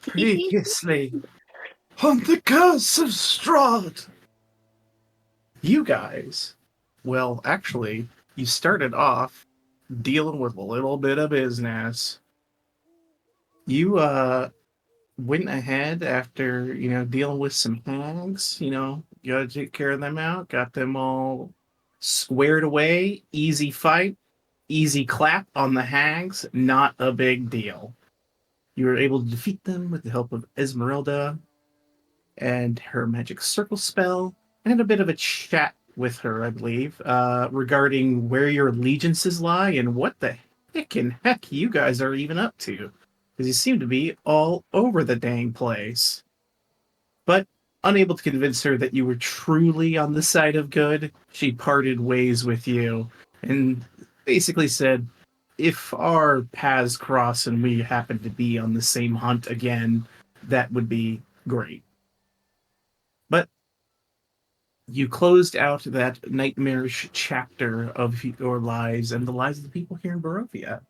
Previously on the Curse of Strahd. You guys, well, actually, you started off dealing with a little bit of business. You went ahead after, dealing with some hags, you gotta take care of them out, got them all squared away, easy fight, easy clap on the hags, not a big deal. You were able to defeat them with the help of Esmeralda and her magic circle spell, and had a bit of a chat with her, I believe, regarding where your allegiances lie and what the heck you guys are even up to. Because you seem to be all over the dang place. But unable to convince her that you were truly on the side of good, she parted ways with you and basically said, if our paths cross and we happen to be on the same hunt again, that would be great. But you closed out that nightmarish chapter of your lives and the lives of the people here in Barovia,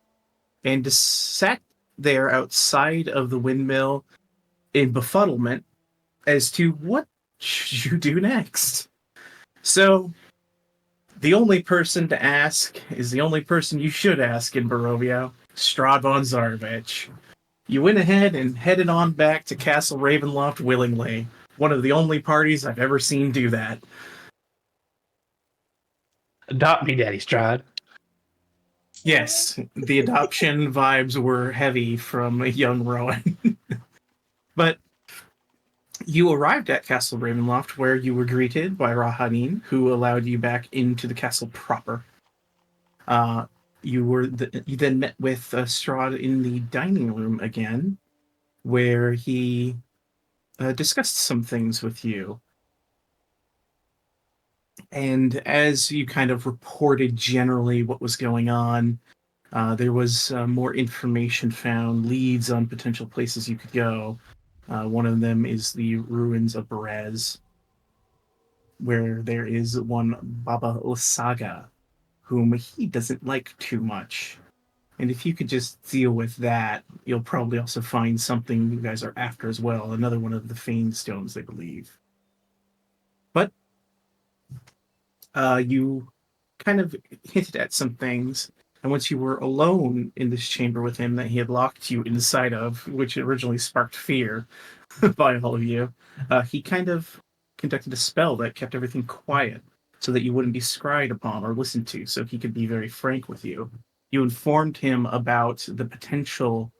and just sat there outside of the windmill in befuddlement as to what should you do next. So, the only person to ask is the only person you should ask in Barovia, Strahd von Zarovich. You went ahead and headed on back to Castle Ravenloft willingly. One of the only parties I've ever seen do that. Adopt me, Daddy Strahd. Yes, the adoption vibes were heavy from young Rowan. But you arrived at Castle Ravenloft, where you were greeted by Rahanin, who allowed you back into the castle proper. You then met with Strahd in the dining room again, where he discussed some things with you. And as you kind of reported generally what was going on, there was more information found, leads on potential places you could go. One of them is the ruins of Berez, where there is one Baba Osaga, whom he doesn't like too much. And if you could just deal with that, you'll probably also find something you guys are after as well, another one of the Fane Stones, they believe. But you kind of hinted at some things, and once you were alone in this chamber with him that he had locked you inside of, which originally sparked fear by all of you, he kind of conducted a spell that kept everything quiet so that you wouldn't be scryed upon or listened to, so he could be very frank with you. You informed him about the potential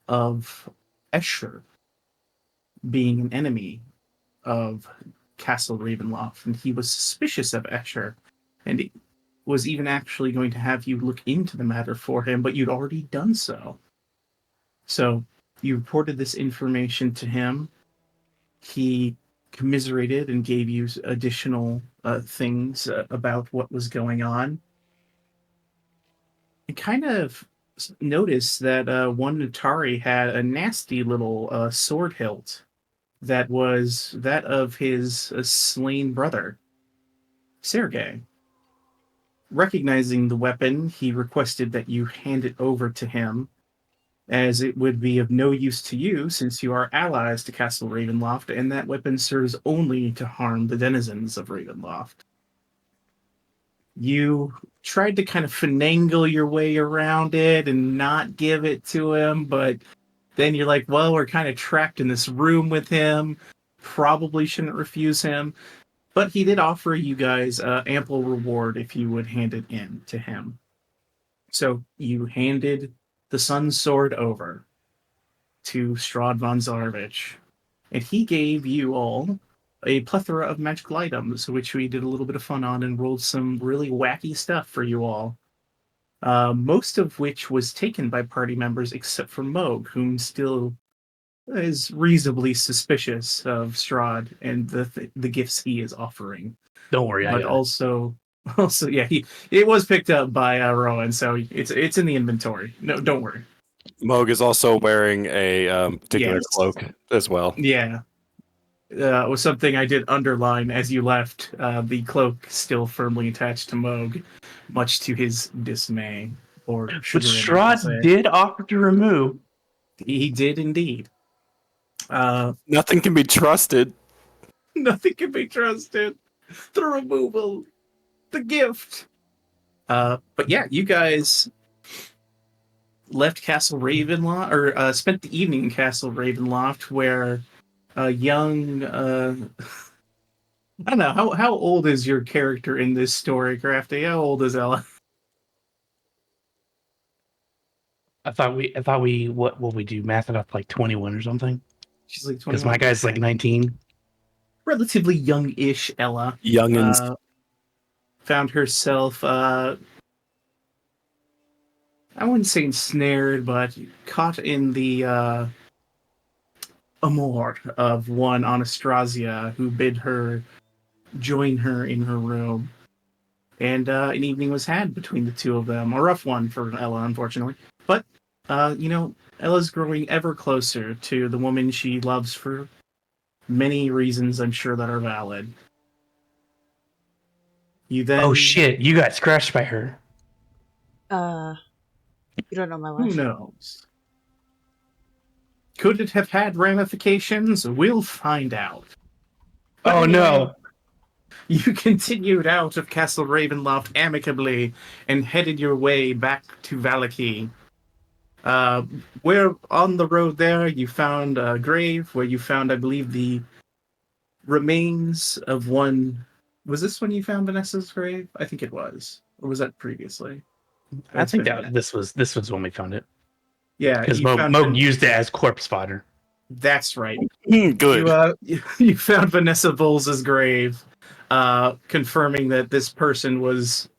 of Escher being an enemy of Castle Ravenloft, and he was suspicious of Escher, and he was even actually going to have you look into the matter for him, but you'd already done so. So you reported this information to him. He commiserated and gave you additional things about what was going on. You kind of noticed that one Natari had a nasty little sword hilt that was that of his slain brother, Sergei. Recognizing the weapon, he requested that you hand it over to him, as it would be of no use to you since you are allies to Castle Ravenloft, and that weapon serves only to harm the denizens of Ravenloft. You tried to kind of finagle your way around it and not give it to him, but then you're like, well, we're kind of trapped in this room with him. Probably shouldn't refuse him. But he did offer you guys ample reward if you would hand it in to him. So you handed the Sun's Sword over to Strahd von Zarovich, and he gave you all a plethora of magical items, which we did a little bit of fun on and rolled some really wacky stuff for you all. Most of which was taken by party members except for Moog, whom still is reasonably suspicious of Strahd and the gifts he is offering. Don't worry, but also, yeah, it was picked up by Rowan, so it's in the inventory. No, don't worry. Moog is also wearing a particular cloak as well. Yeah. It was something I did underline as you left. The cloak still firmly attached to Moog, much to his dismay. But Strahd did offer to remove. He did indeed. Nothing can be trusted. Nothing can be trusted. The removal, the gift. But yeah, you guys left Castle Ravenloft, or spent the evening in Castle Ravenloft, where a young, I don't know, how old is your character in this story, Crafty? How old is Ella? I thought we what we do math it up like 21 or something. She's like Because 21. my guy's like 19. Relatively young-ish Ella. Youngins. Found herself, I wouldn't say ensnared, but caught in the amour of one Anastrasya, who bid her join her in her room. And an evening was had between the two of them. A rough one for Ella, unfortunately. But, Ella's growing ever closer to the woman she loves for many reasons, I'm sure, that are valid. You then... Oh shit, you got scratched by her. You don't know my Who life. knows? Could it have had ramifications? We'll find out. But Oh anyway, no. You continued out of Castle Ravenloft amicably and headed your way back to Valaki. Where on the road there you found a grave where you found, I believe, the remains of one... Was this when you found Vanessa's grave? I think it was. Or was that previously? I think this was when we found it. Yeah, Because you found Moog used it as corpse fodder. That's right. Good. You found Vanessa Bowles' grave, confirming that this person was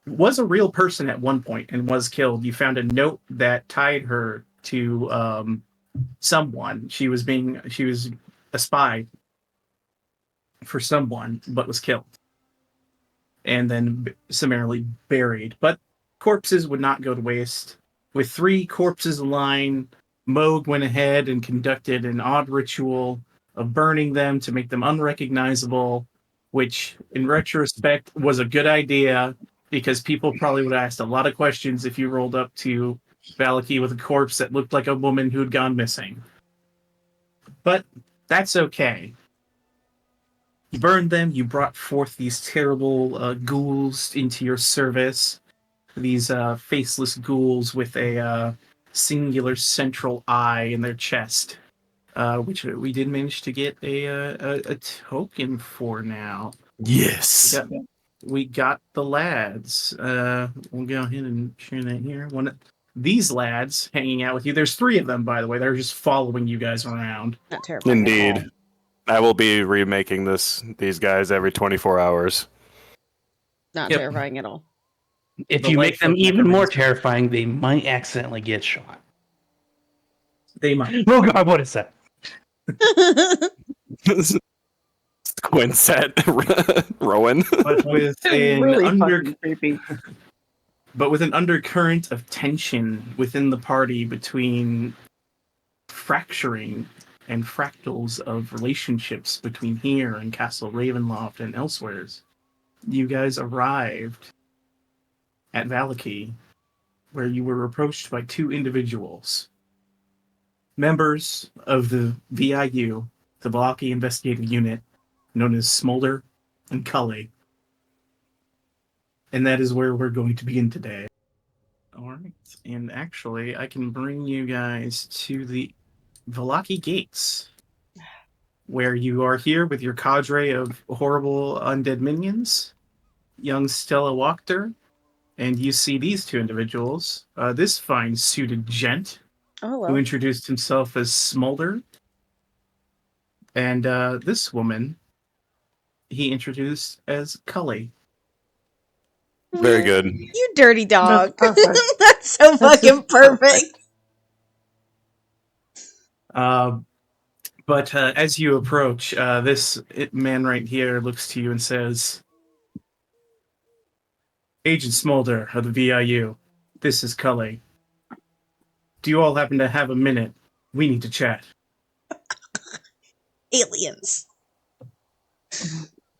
a real person at one point and was killed. You found a note that tied her to someone. She was a spy for someone, but was killed and then summarily buried. But corpses would not go to waste. With 3 corpses in line, Moog went ahead and conducted an odd ritual of burning them to make them unrecognizable, which, in retrospect, was a good idea because people probably would have asked a lot of questions if you rolled up to Valaki with a corpse that looked like a woman who'd gone missing. But that's okay. You burned them, you brought forth these terrible ghouls into your service. These faceless ghouls with a singular central eye in their chest, which we did manage to get a token for now. Yes. We got the lads. We'll go ahead and share that here. These lads hanging out with you. There's 3 of them, by the way. They're just following you guys around. Not terrifying. Indeed. I will be remaking these guys every 24 hours. Not Yep. terrifying at all. If The you make life them of even more Necromancer. terrifying, they might accidentally get shot. They might. Oh god, what is that? Quinset Rowan. But with an Really fucking creepy. But with an undercurrent of tension within the party between fracturing and fractals of relationships between here and Castle Ravenloft and elsewheres, you guys arrived at Valaki, where you were approached by 2 individuals, members of the VIU, the Valaki Investigative Unit, known as Smolder and Cully. And that is where we're going to begin today. Alright, and actually, I can bring you guys to the Valaki Gates, where you are here with your cadre of horrible undead minions, young Stella Wachter, and you see these 2 individuals. This fine suited gent, Oh, who well. introduced himself as Smolder, and this woman, he introduced as Cully. Very good. You dirty dog. That's perfect. That's so fucking just perfect. But as you approach, this man right here looks to you and says, Agent Smolder of the VIU, this is Cully. Do you all happen to have a minute? We need to chat. Aliens.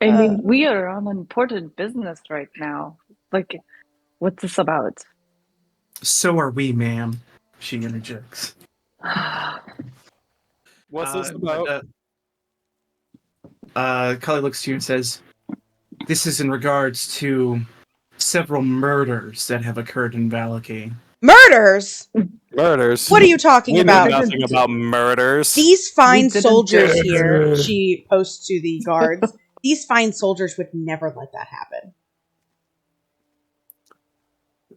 I mean, we are on important business right now. Like, what's this about? So are we, ma'am, she interjects. What's this but, about? Cully looks to you and says, "This is in regards to several murders that have occurred in Valaki." Murders? Murders. What are you talking We know about? nothing about murders. These fine didn't soldiers do- here, she posts to the guards, these fine soldiers would never let that happen.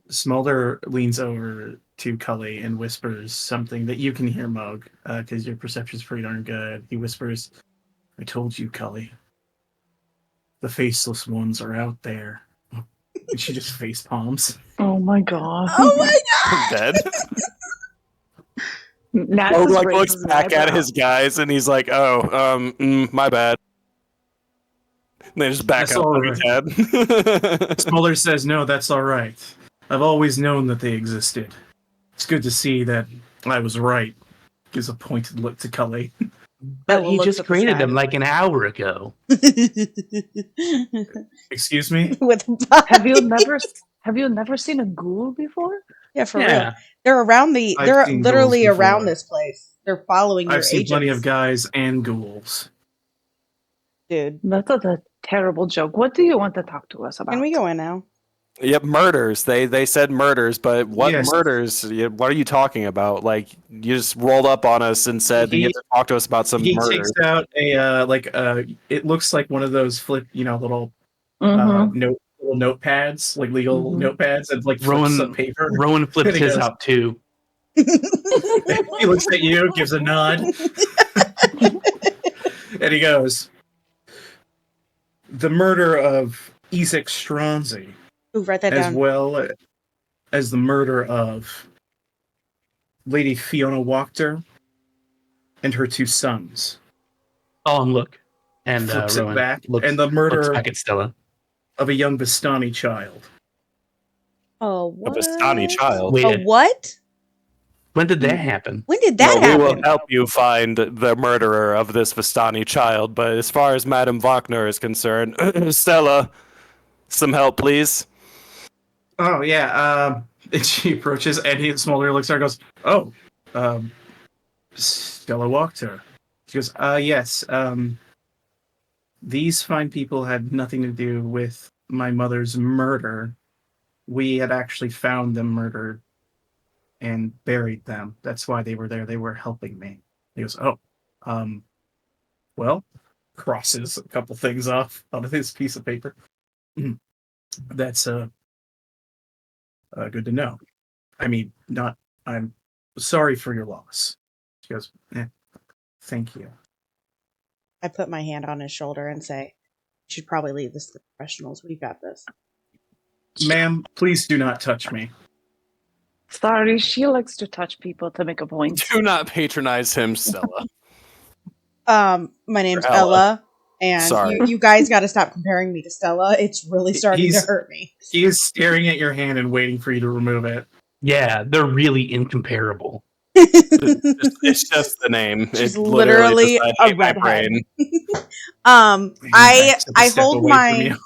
Smolder leans over to Cully and whispers something that you can hear, Moog, because your perception's pretty darn good. He whispers, "I told you, Cully. The faceless ones are out there." And she just face palms. Oh my god. Oh my god! Dead. Nat Moog just like raises looks his back at eyebrow. his guys and he's like, "Oh, my bad." And they just back That's up all on his head. Smolder says, "No, that's all right. I've always known that they existed. It's good to see that I was right." Gives a pointed look to Cully. But Ella you looks just at the created sky. them like an hour ago. Excuse me? With a Have you never seen a ghoul before? Yeah, for Yeah. real. They're around I've they're seen literally ghouls around before. this place. They're following your I've seen agents. plenty of guys and ghouls. Dude, That's a terrible joke. What do you want to talk to us about? can we go in now? Yep, murders. They said murders, but what Yes. murders? What are you talking about? Like, you just rolled up on us and said that you have to talk to us about some He murders. takes out a it looks like one of those little Mhm. little notepads, like legal Mhm. notepads, and like flips up Rowan, paper. Rowan flips And he his goes- out too. He looks at you, gives a nod, and he goes, "The murder of Isaac Stronzi, Ooh, write that as down. well as the murder of Lady Fiona Wachter and her two sons." Oh, and look. And Flips it Rowan back, looks, and the looks murder back at Stella. of a young Vistani child. Oh, A what? Vistani child. Wait, A what? when did that happen? When did that No, we will happen? help you find the murderer of this Vistani child. But as far as Madame Wagner is concerned, Stella, some help, please. Oh yeah. And she approaches, and Smolder looks at her and goes, "Oh, Stella Wachter." She goes, "Yes. These fine people had nothing to do with my mother's murder. We had actually found them murdered and buried them. That's why they were there. They were helping me." He goes, "Oh, well," crosses a couple things off on his piece of paper. "That's good to know. I mean, not. I'm sorry for your loss." She goes, "Thank you." I put my hand on his shoulder and say, "You should probably leave this to the professionals. We've got this." "Ma'am, please do not touch me." Sorry, she likes to touch people to make a point. Do not patronize him, Stella. My name's Ella. Ella, and Sorry. you guys got to stop comparing me to Stella. It's really starting to hurt me. He is staring at your hand and waiting for you to remove it. Yeah, they're really incomparable. It's just the name. She's It literally just, a I hate my redhead. brain. I Step away hold from my you.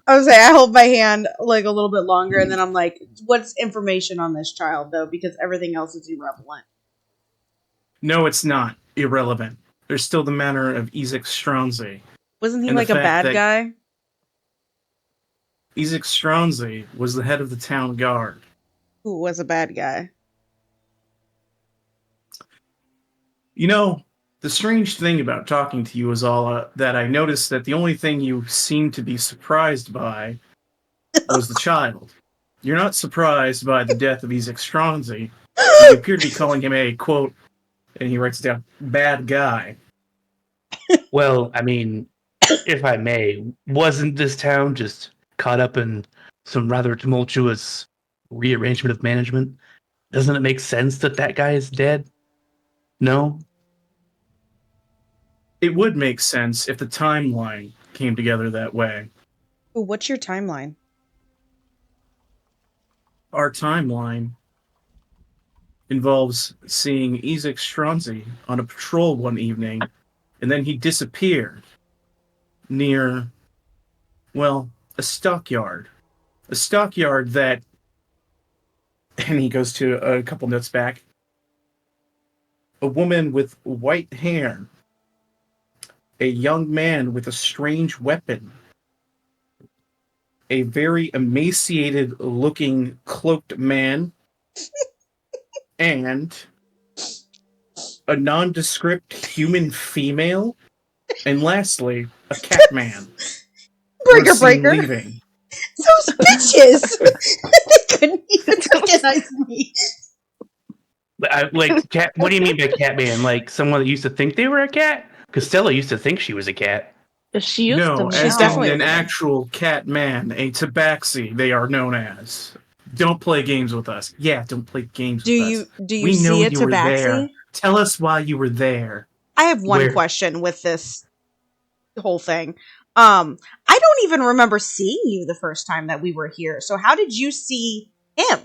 I would say I hold my hand like a little bit longer, and then I'm like, "What's information on this child, though? Because everything else is irrelevant." No, it's not irrelevant. There's still the matter of Isaac Stronzi. Wasn't he And the like a fact bad that- guy? Isaac Stronzi was the head of the town guard. Who was a bad guy? You know, the strange thing about talking to you is that I noticed that the only thing you seemed to be surprised by was the child. You're not surprised by the death of Isaac Stronzi. You appear to be calling him a, quote, and he writes it down, bad guy. Well, I mean, if I may, wasn't this town just caught up in some rather tumultuous rearrangement of management? Doesn't it make sense that that guy is dead? No? It would make sense if the timeline came together that way. Ooh, what's your timeline? Our timeline involves seeing Isaac Stronzi on a patrol one evening, and then he disappeared near, well, a stockyard. A stockyard that, and he goes to a couple notes back, a woman with white hair, a young man with a strange weapon, a very emaciated looking cloaked man, and a nondescript human female, and lastly, a cat man. Breaker, were seen breaker. leaving. Those bitches! They couldn't even recognize me. Like, cat. What do you mean by cat man? Like someone that used to think they were a cat? Because Stella used to think she was a cat. She used to No, meow. as in definitely an a woman. actual cat man, a tabaxi, they are known as. Don't play games with us. Yeah, don't play games Do with you us. we know see a you were there. tabaxi? Tell us why you were there. I have one Where? question with this whole thing. I don't even remember seeing you the first time that we were here. So how did you see him?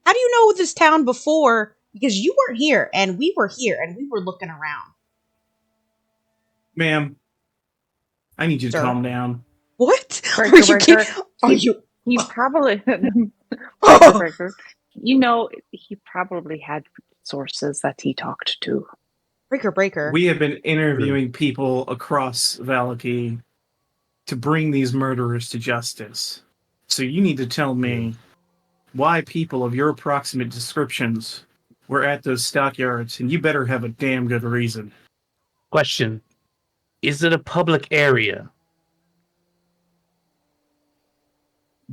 How do you know this town before? Because you weren't here, and we were here, and we were looking around. Ma'am, I need you to Sir. calm down. What? Breaker, Are you breaker. kidding? Are you? He probably breaker, Oh, breaker. You know, he probably had sources that he talked to. breaker. We have been interviewing people across Valaki to bring these murderers to justice. So you need to tell me why people of your approximate descriptions were at those stockyards, and you better have a damn good reason. Question: is it a public area?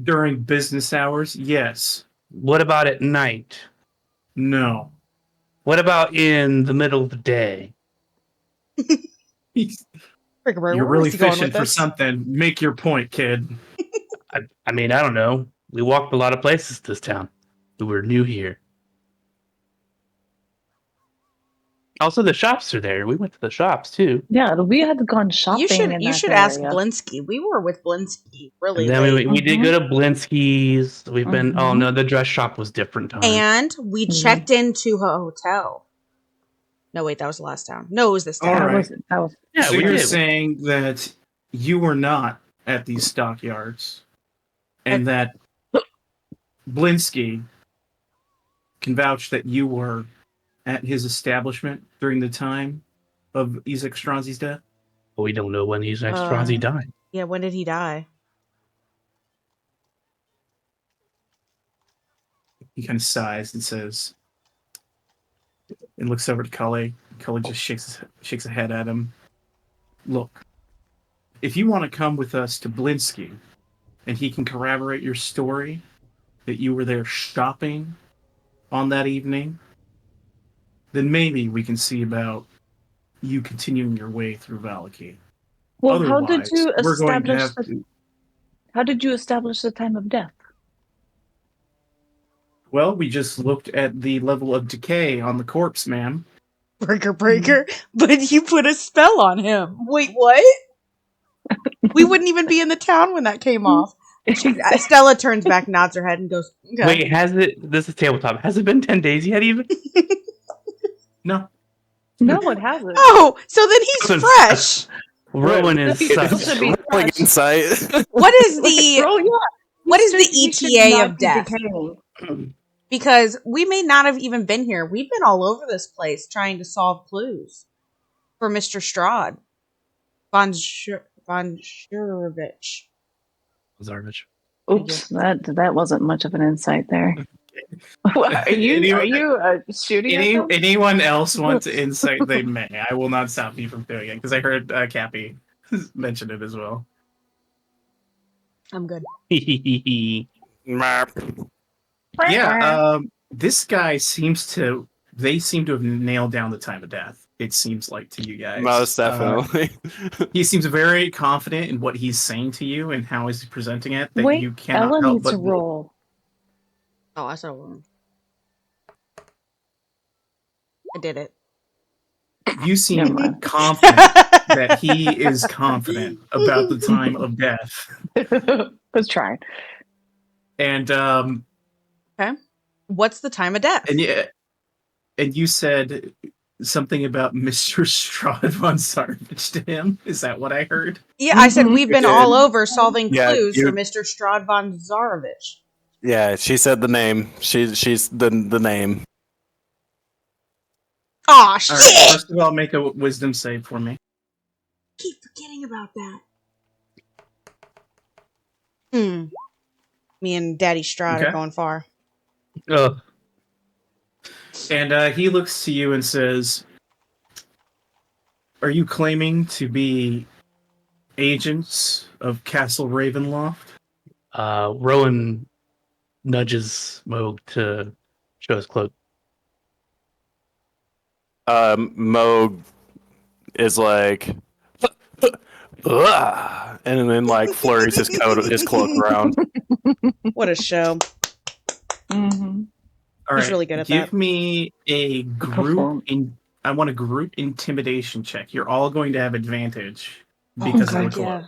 During business hours, yes. What about at night? No. What about in the middle of the day? Breaker, You're where really was he going fishing with for this? something. Make your point, kid. I mean, I don't know. We walked a lot of places this town. We were new here. Also, the shops are there. We went to the shops too. Yeah, we had gone shopping in You that should ask area. Blinsky. We were with Blinsky really And then late. we did Mhm. go to Blinsky's. We've been. Oh Mhm. no, the dress shop was different time. And we Mhm. checked into a hotel. No, wait, that was the last town. No, it was this town. All That right. was Yeah, So we you're did. saying that you were not at these stockyards, and that Blinsky can vouch that you were at his establishment during the time of Isaac Stronzi's death? But we don't know when he's next Stronzi died. Yeah, when did he die? He kind of sighs and says, and looks over to Cully. Cully just shakes his head at him. Look, if you want to come with us to Blinsky, and he can corroborate your story that you were there shopping on that evening, then maybe we can see about you continuing your way through Valaki. well. Otherwise, How did you we're going to establish have the? to. How did you establish the time of death? Well, we just looked at the level of decay on the corpse, ma'am. Breaker. But you put a spell on him. Wait, what? We wouldn't even be in the town when that came off. Stella turns back, nods her head, and goes, okay. Wait, has it? This is tabletop. Has it been 10 days yet? Even? No. No, it hasn't. Oh, so then he's fresh. Rowan is He sus. should be Rolling fresh. insight. What is the Bro, yeah. what is He the should ETA not of be death? decaying. Because we may not have even been here. We've been all over this place trying to solve clues for Mr. Strahd. Von Shurovich. Zarvich. Oops, that wasn't much of an insight there. Are you shooting at them? Anyone else want to insight, they may. I will not stop you from doing it, because I heard Cappy mention it as well. I'm good. Merp. Yeah, this guy they seem to have nailed down the time of death, it seems like, to you guys. Most definitely. He seems very confident in what he's saying to you and how he's presenting it, that Wait, you cannot Ella help needs but to roll. Oh, I saw one. I did it. you Never seem mind. confident that he is confident about the time of death. Let's try. And What's the time of death? and you said something about Mr. Strahd von Sarvich to him. Is that what I heard? Yeah, I said Mhm. we've been Yeah. all over solving Yeah, clues you- for Mr. Strahd von Zarovich. Yeah, she said the name. She's the name. Aw, All right, shit! first of all, make a wisdom save for me. Keep forgetting about that. Me and Daddy Strahd are Okay. going far. Ugh. And he looks to you and says, "Are you claiming to be agents of Castle Ravenloft?" Rowan nudges Moog to show his cloak. Moog is like, "Ugh," and then like flurries his cloak around. What a show. Mm-hmm. All He's right, really good at give that. me a Perform. I want a group intimidation check. You're all going to have advantage Oh, because of Okay. the cloak.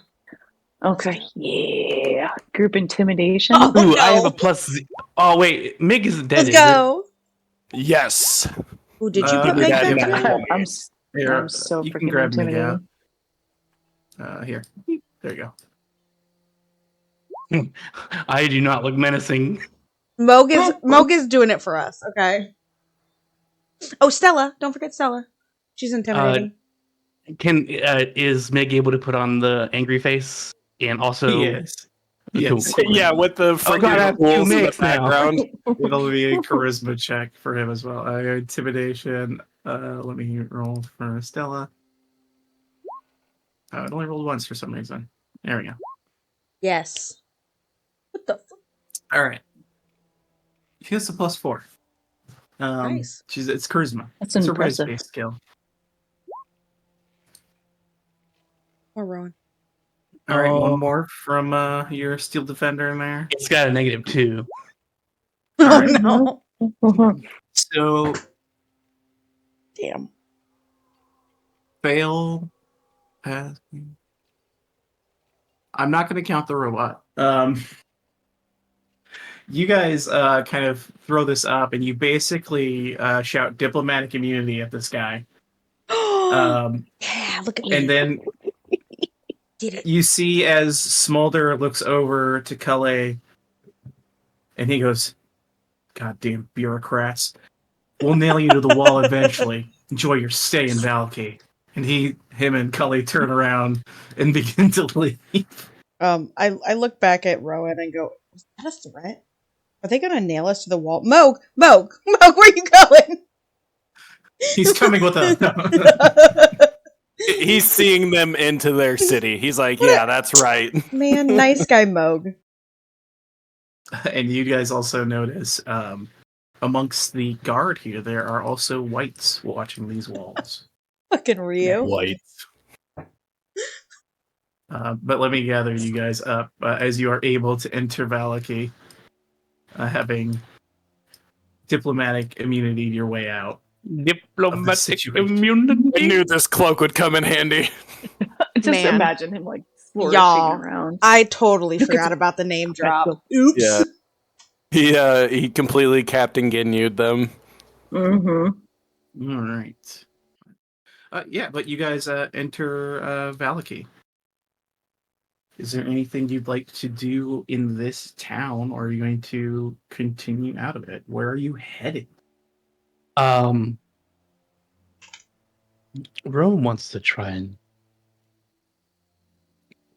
yeah. Okay. Yeah. Group intimidation. Oh, Ooh, no. I have a plus. Oh wait, Mig isn't dead. Let's is it? go. Yes. Ooh, did you put Mig, Meg yeah, there yeah. too? I'm so you can freaking grab Mig out. intimidating. Here, there you go. I do not look menacing. Moog is doing it for us, okay? Oh, Stella. Don't forget Stella. She's intimidating. Is Meg able to put on the angry face and also Yes. Yes. Cool. Yeah, with the Oh god, I freaking have two wolves in the Migs now. background. It'll be a charisma check for him as well. Intimidation. Let me roll for Stella. It only rolled once for some reason. There we go. Yes. What the fuck? All right. She has a +4. Nice. It's charisma. That's It's impressive. a race-based skill. Or Rowan. All right, one Oh. more from your steel defender in there. It's got a -2. Oh, right. no. So Damn. fail. Pass. I'm not going to count the robot. You guys kind of throw this up, and you basically shout diplomatic immunity at this guy. Yeah, look at me. And then Did it. you see as Smolder looks over to Cully, and he goes, "Goddamn bureaucrats. We'll nail you to the wall eventually. Enjoy your stay in Valky." And him and Cully turn around and begin to leave. I look back at Rowan and go, "Was that a threat? Are they gonna nail us to the wall?" Moog, where are you going? He's coming with us. He's seeing them into their city. He's like, yeah, that's right. Man, nice guy Moog. And you guys also notice amongst the guard here, there are also whites watching these walls. Fucking Ryu. White. But let me gather you guys up as you are able to enter Valaki, having diplomatic immunity your way out. Diplomatic situation. immunity. I knew this cloak would come in handy. Just Man. imagine him like flourishing Y'all, around. I totally forgot about the name drop. Oops. Yeah. He completely Captain Ginyu'd them. Mm-hmm. All right. Yeah, but you guys enter Valaki. Is there anything you'd like to do in this town, or are you going to continue out of it? Where are you headed? Rome wants to try and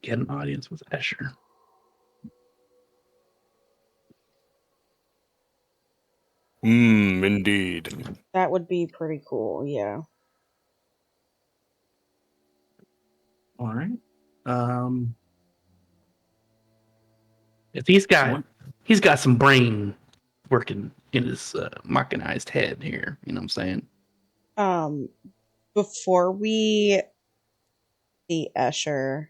get an audience with Escher. Indeed. That would be pretty cool, yeah. All right. If he's got some brain working in his mechanized head here, you know what I'm saying? Before we see Escher,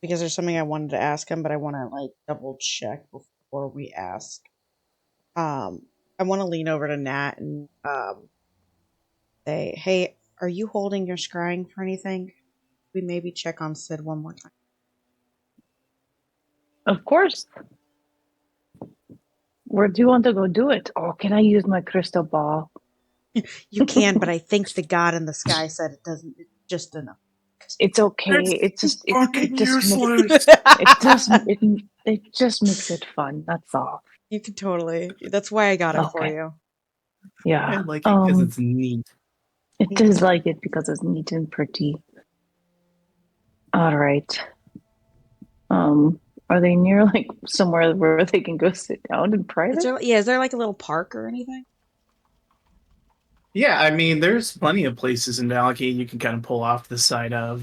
because there's something I wanted to ask him, but I want to like double check before we ask. I want to lean over to Nat and say, "Hey, are you holding your scrying for anything? We maybe check on Sid one more time." Of course. Where do you want to go do it? Oh, can I use my crystal ball? You can, but I think the god in the sky said it doesn't. It's just enough. It's okay. It just makes it fun. That's all. You can totally. That's why I got it for Okay. you. Yeah. I like it because it's neat. It does like it because it's neat and pretty. All right. Are they near like somewhere where they can go sit down in private? Is there like a little park or anything? Yeah, I mean, there's plenty of places in Valaki you can kind of pull off the side of.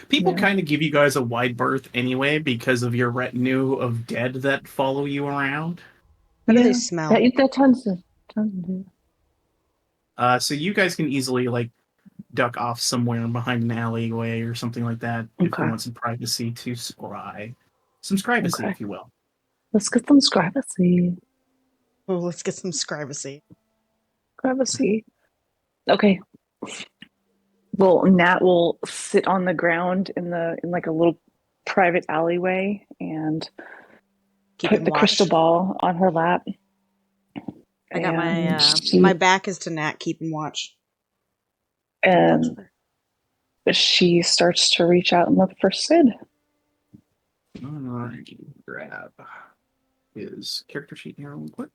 People Yeah. kind of give you guys a wide berth anyway because of your retinue of dead that follow you around. What do Yeah. they smell? That tons of So you guys can easily like duck off somewhere behind an alleyway or something like that if you Okay. want some privacy to scry. Some scrivacy, Okay. if you will. Let's get some scrivacy. Oh, let's get some scrivacy. Scrivacy. Okay. Well, Nat will sit on the ground in like a little private alleyway and put the crystal ball on her lap. I got And my back is to Nat keeping watch. And she starts to reach out and look for Sid. Alright, grab his character sheet here real quick.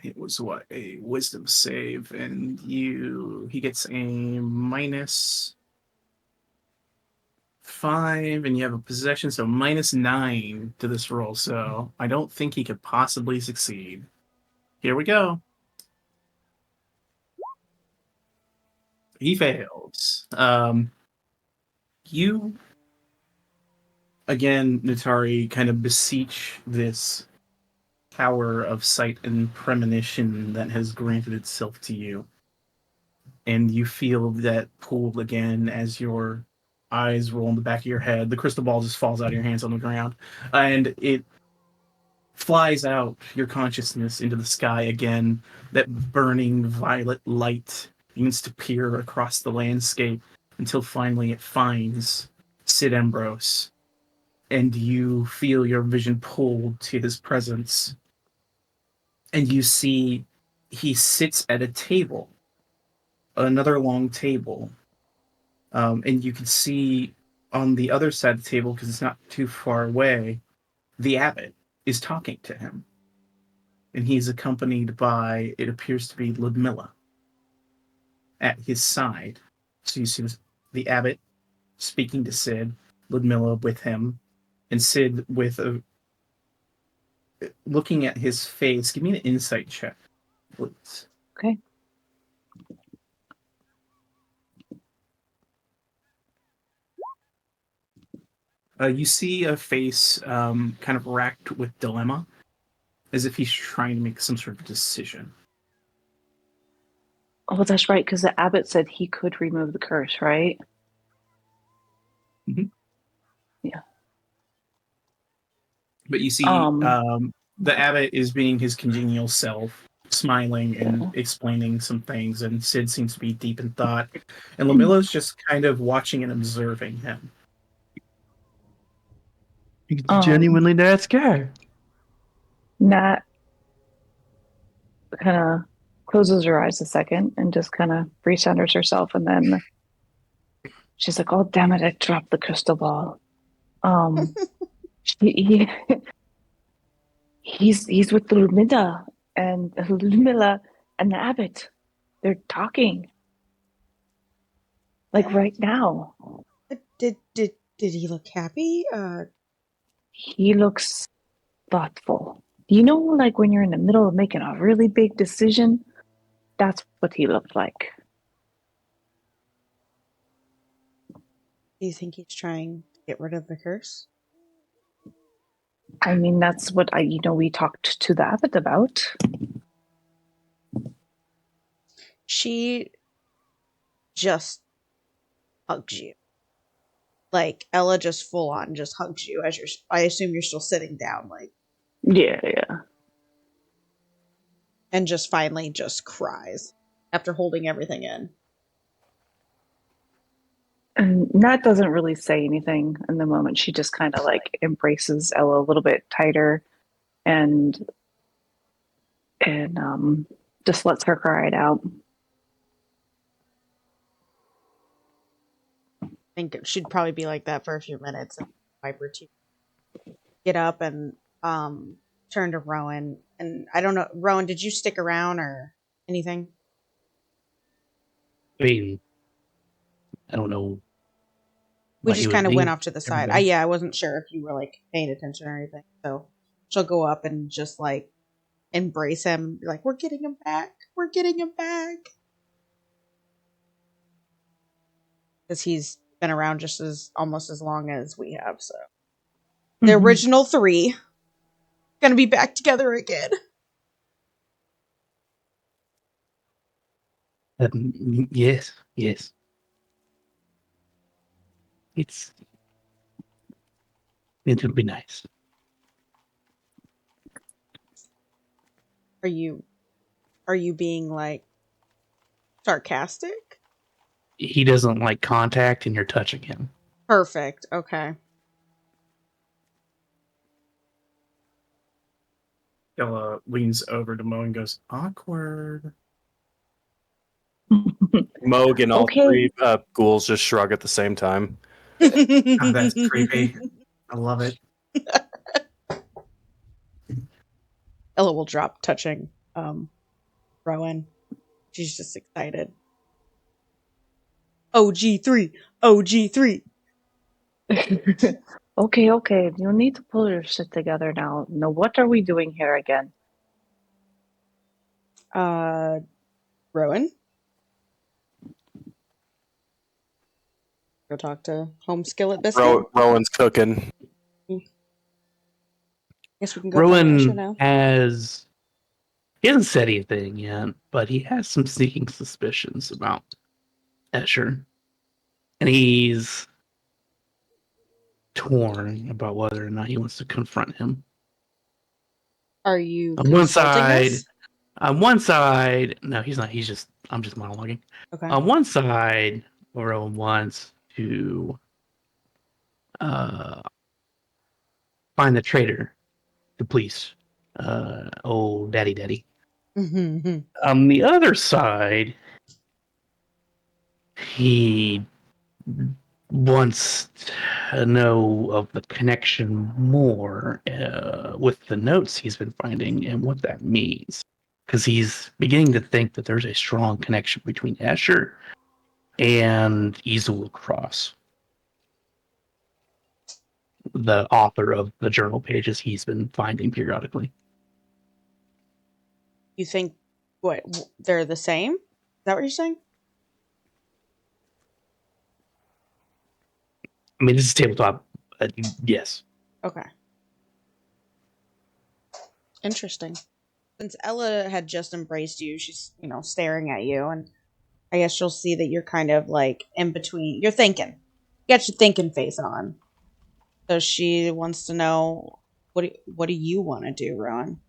It was what, a wisdom save, and he gets a -5, and you have a possession, so -9 to this roll. So I don't think he could possibly succeed. Here we go. He fails. You again, Natari, kind of beseech this power of sight and premonition that has granted itself to you. And you feel that pull again as your eyes roll in the back of your head. The crystal ball just falls out of your hands on the ground. And it flies out your consciousness into the sky again. That burning violet light begins to peer across the landscape until finally it finds Sid Ambrose. And you feel your vision pulled to his presence. And you see he sits at a table, another long table. And you can see on the other side of the table, because it's not too far away, the abbot is talking to him. And he's accompanied by, it appears to be Ludmilla at his side. So you see the abbot speaking to Sid, Ludmilla with him, and Sid with a looking at his face. Give me an insight check, please. Okay. You see a face kind of racked with dilemma, as if he's trying to make some sort of decision. Oh, that's right, because the abbot said he could remove the curse, right? Mhm. Yeah. But you see, the abbot is being his congenial self, smiling and explaining some things, and Sid seems to be deep in thought. And Ludmilla's just kind of watching and observing him. Genuinely that scared. Nat kind of closes her eyes a second and just kind of recenters herself, and then she's like, "Oh, damn it! I dropped the crystal ball." He's with Ludmilla and the abbot. They're talking like right now. Did he look happy? He looks thoughtful. You know, like when you're in the middle of making a really big decision, that's what he looked like. Do you think he's trying to get rid of the curse? I mean, that's what we talked to the abbot about. She just hugs you. Like Ella just full on just hugs you as I assume you're still sitting down, like. Yeah. And just finally just cries after holding everything in. And Nat doesn't really say anything in the moment. She just kind of like embraces Ella a little bit tighter and just lets her cry it out. I think it should probably be like that for a few minutes and wipe her tears. Get up and turn to Rowan And I don't know, Rowan, did you stick around or anything? I mean, I don't know. We why he just would kind of went leave off to the side. everybody. I wasn't sure if you were like paying attention or anything. So she'll go up and just like embrace him, be like, "We're getting him back. We're getting him back." Because he's been around just as almost as long as we have. So the original three gonna be back together again. Yes, yes. It'll be nice. Are you being like sarcastic? He doesn't like contact, and you're touching him. Perfect. Okay. Ella leans over to Mo and goes, awkward. Moog and all Okay. three ghouls just shrug at the same time. Oh, that's creepy. I love it. Ella will drop touching Rowan. She's just excited. OG3. OG3. Okay. You need to pull your shit together now. Now, what are we doing here again? Rowan? Go talk to Home Skillet Biscuit. Rowan's cooking. Guess we can go find Asher Rowan now. he hasn't said anything yet, but he has some sneaking suspicions about Escher. And he's torn about whether or not he wants to confront him. Are you On one consulting us? side, no, he's not. I'm just monologuing. Okay. On one side, Rowan wants to find the traitor, the police. Daddy. On the other side, he wants to know of the connection more with the notes he's been finding and what that means. Because he's beginning to think that there's a strong connection between Escher and Isul Cross, the author of the journal pages he's been finding periodically. You think what they're the same? Is that what you're saying? I mean, this is tabletop. Yes. Okay. Interesting. Since Ella had just embraced you, she's, staring at you, and I guess she'll see that you're kind of like in between. You're thinking. You got your thinking face on. So she wants to know, what do you want to do, Rowan?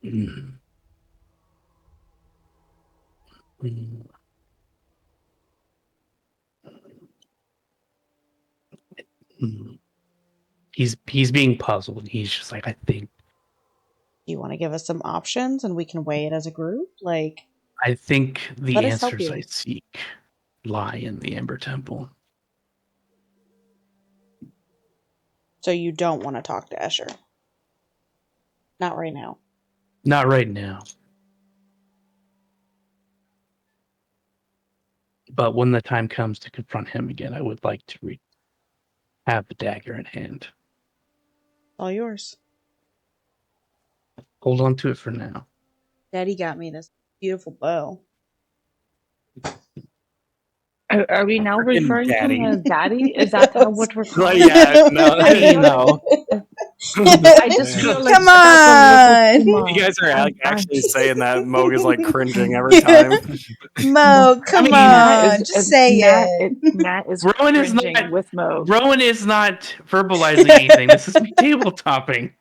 Mm. Mm. Mm. He's being puzzled. He's just like, I think Do you want to give us some options and we can weigh it as a group? Like, the let us help answers you. I seek lie in the Ember Temple. So you don't want to talk to Escher? Not right now. Not right now. But when the time comes to confront him again, I would like to have the dagger in hand. All yours. Hold on to it for now. Daddy got me this beautiful bow. Are we now Frickin' referring to daddy. him as daddy? Is that what we're Well, calling? yeah, no, I mean, no. I just feel like Come that's a little too on! much. You guys are I'm actually just- saying that. Moog is like cringing every time. Mo, come Matt on, just say it. Matt is Rowan is cringing not with Mo. Rowan is not verbalizing anything. This is me tabletopping.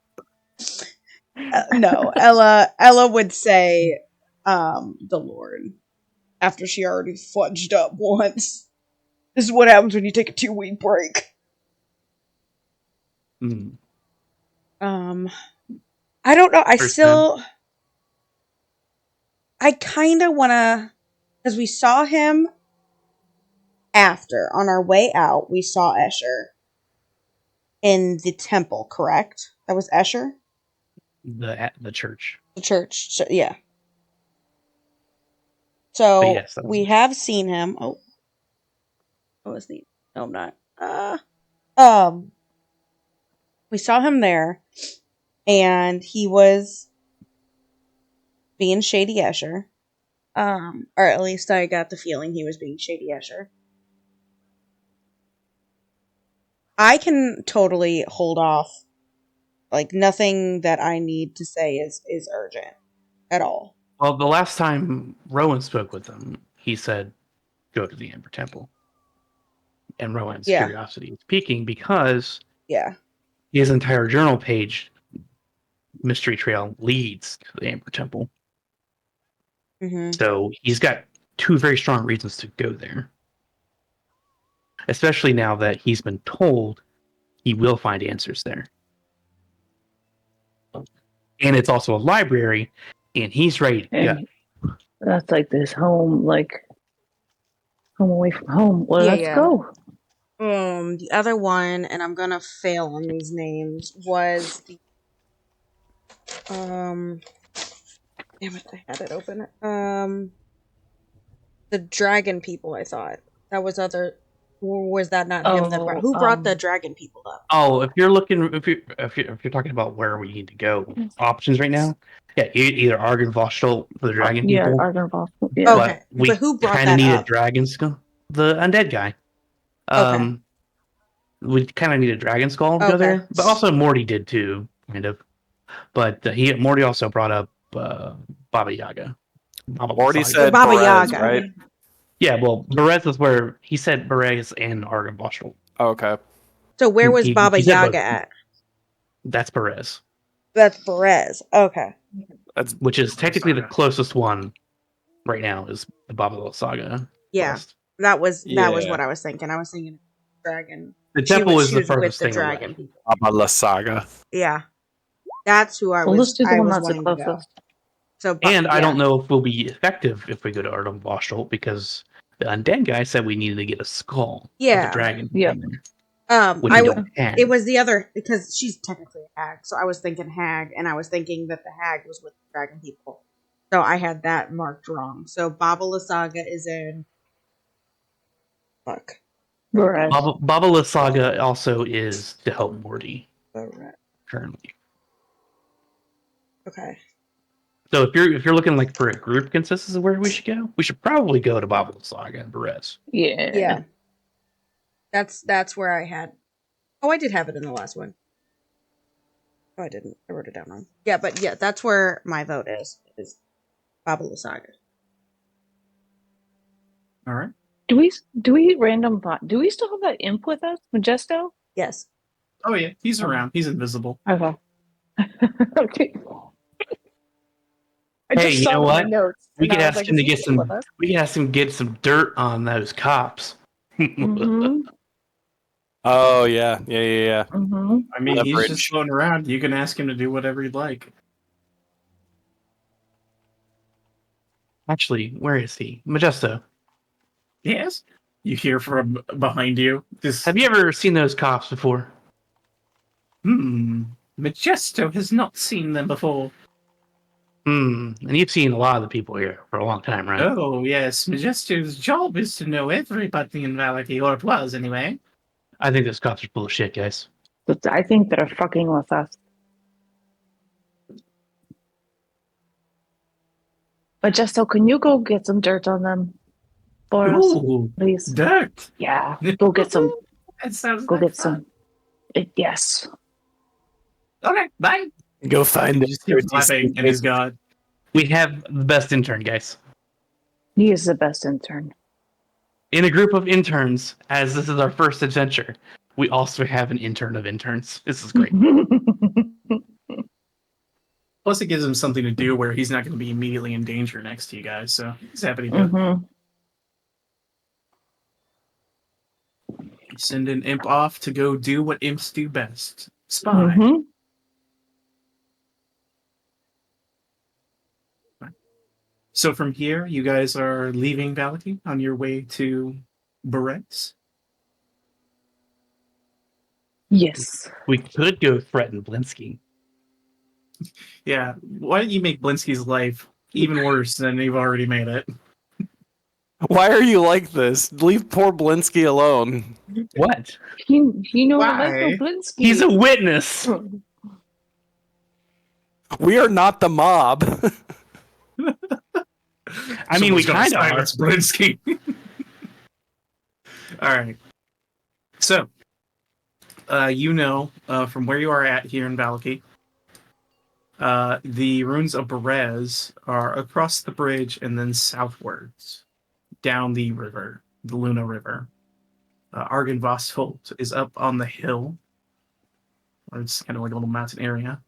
No, Ella would say, the Lord. After she already fudged up once. This is what happens when you take a 2-week break. Mm. I don't know. First I kind of want to, because we saw him after, on our way out, we saw Escher. in the temple, correct? That was Escher? The church. The church. So, yeah. But So yes, that was we have seen him. Oh, what was the? No, I'm not. Um, we saw him there, and he was being Shady Escher. Or at least I got the feeling he was being Shady Escher. I can totally hold off. Like, nothing that I need to say is urgent at all. Well, the last time Rowan spoke with him, he said, "Go to the Amber Temple." And Rowan's Yeah. curiosity is peaking because Yeah. his entire journal page, Mystery Trail, leads to the Amber Temple. Mm-hmm. So he's got two very strong reasons to go there. Especially now that he's been told he will find answers there. And it's also a library, and he's ready to go. And that's like this home, like home away from home. Well, Yeah, let's yeah. go. The other one, and I'm gonna fail on these names, was the damn it, I had it open. The dragon people. I thought that was other. Or was that not him that brought? Who brought the dragon people up? Oh, if you're talking about where we need to go, options right now, yeah, either Argon Vostel for the dragon Yeah, people, Argon yeah. Okay, but we who brought kind of that need up? a dragon skull, the undead guy. Okay. We kind of need a dragon skull to go Okay. there, but also Morty did too, kind of. But Morty also brought up Baba Yaga. Morty Saga. said Baba Perez, Yaga. right? Yeah, well, Berez is where he said Berez and Argon Vostel. Okay. So where was Baba He said Yaga both. at? That's Berez, That's Perez. Okay. which is technically the closest one right now is the Baba Saga. Yeah, quest. that was Yeah. what I was thinking. I was thinking dragon. The temple is She the was with furthest the thing dragon away. people. Abala Saga. Yeah, that's who I Well, let's was. do the I one was that's the wanting to go. closest. So, And I yeah. don't know if we'll be effective if we go to Ardom Vostel because the undead guy said we needed to get a skull of Yeah. the dragon. Yeah. Which we don't have. It was the other because she's technically a hag, so I was thinking hag, and I was thinking that the hag was with the dragon people. So I had that marked wrong. So Baba Saga is in. Fuck. Whereas, Baba Saga also is to help Morty currently. Okay. So if you're looking like for a group consensus of where we should go, we should probably go to Baba Saga and Berez. yeah. Yeah. That's where I had. Oh, I did have it in the last one. Oh, I didn't. I wrote it down wrong. Yeah, but yeah, that's where my vote is Baba Saga. All right. Do we do we still have that imp with us, Majesto? Yes. Oh yeah, he's around. He's invisible. Okay. Okay. I Hey, just you saw know it in my what? notes, We and could I was ask like, him is to he get still some. with us? We can ask him to get some dirt on those cops. Mm-hmm. Oh yeah. Yeah. Mm-hmm. I mean, he's Leverage. just floating around. You can ask him to do whatever you'd like. Actually, where is he? Majesto. Yes. You hear from behind you. This. Have you ever seen those cops before? Majesto has not seen them before. And you've seen a lot of the people here for a long time, right? Oh yes, Majesto's job is to know everybody in Valaki, or it was anyway. I think those cops are full of shit, guys. But I think they're fucking with us. Majesto, can you go get some dirt on them for us, Ooh, please? dirt. Yeah, go get some. That sounds Go like get fun. some. Yes. Okay, bye. Go find the Just keep flapping, and he's gone. We have the best intern, guys. He is the best intern. In a group of interns, as this is our first adventure, we also have an intern of interns. This is great. Plus, it gives him something to do where he's not going to be immediately in danger next to you guys, so he's happy to do it. Mm-hmm. Send an imp off to go do what imps do best. Spy. Mm-hmm. So from here, you guys are leaving Valaki on your way to Berets? Yes. We could go threaten Blinsky. Yeah, why don't you make Blinsky's life even worse than you've already made it? Why are you like this? Leave poor Blinsky alone. What? He knows Why? Michael Blinsky. He's a witness. We are not the mob. I mean, we Someone's gotta kind of are. silence Blinsky. All right. So, from where you are at here in Valaki, the ruins of Berez are across the bridge and then southwards down the river, the Luna River. Argenvostholt is up on the hill. It's kind of like a little mountain area.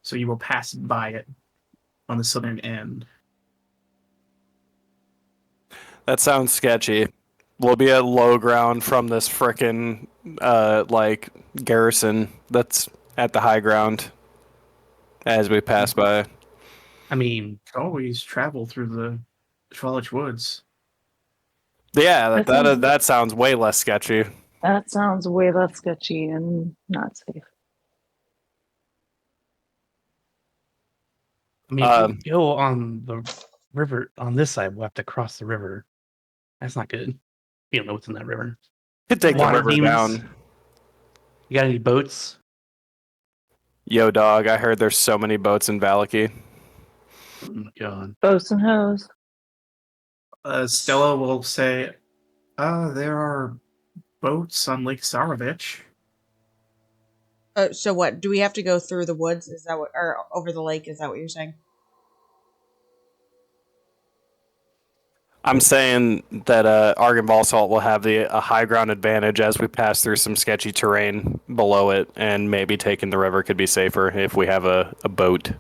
So you will pass by it on the southern end. That sounds sketchy. We'll be at low ground from this frickin' garrison that's at the high ground as we pass by. I mean, Always travel through the Schwalich Woods. Yeah, That that sounds way less sketchy. That sounds way less sketchy and not safe. I mean, if we go on the river on this side, we'll have to cross the river. That's not good. You don't know what's in that river. Could take the Water river demons. down. You got any boats? Yo, dog, I heard there's so many boats in Valaki. Oh my god. Boats and hoes. Stella will say, there are boats on Lake Sarovich. So what? Do we have to go through the woods? Is that what, or over the lake? Is that what you're saying? I'm saying that Argenvalsalt will have a high ground advantage as we pass through some sketchy terrain below it, and maybe taking the river could be safer if we have a boat. I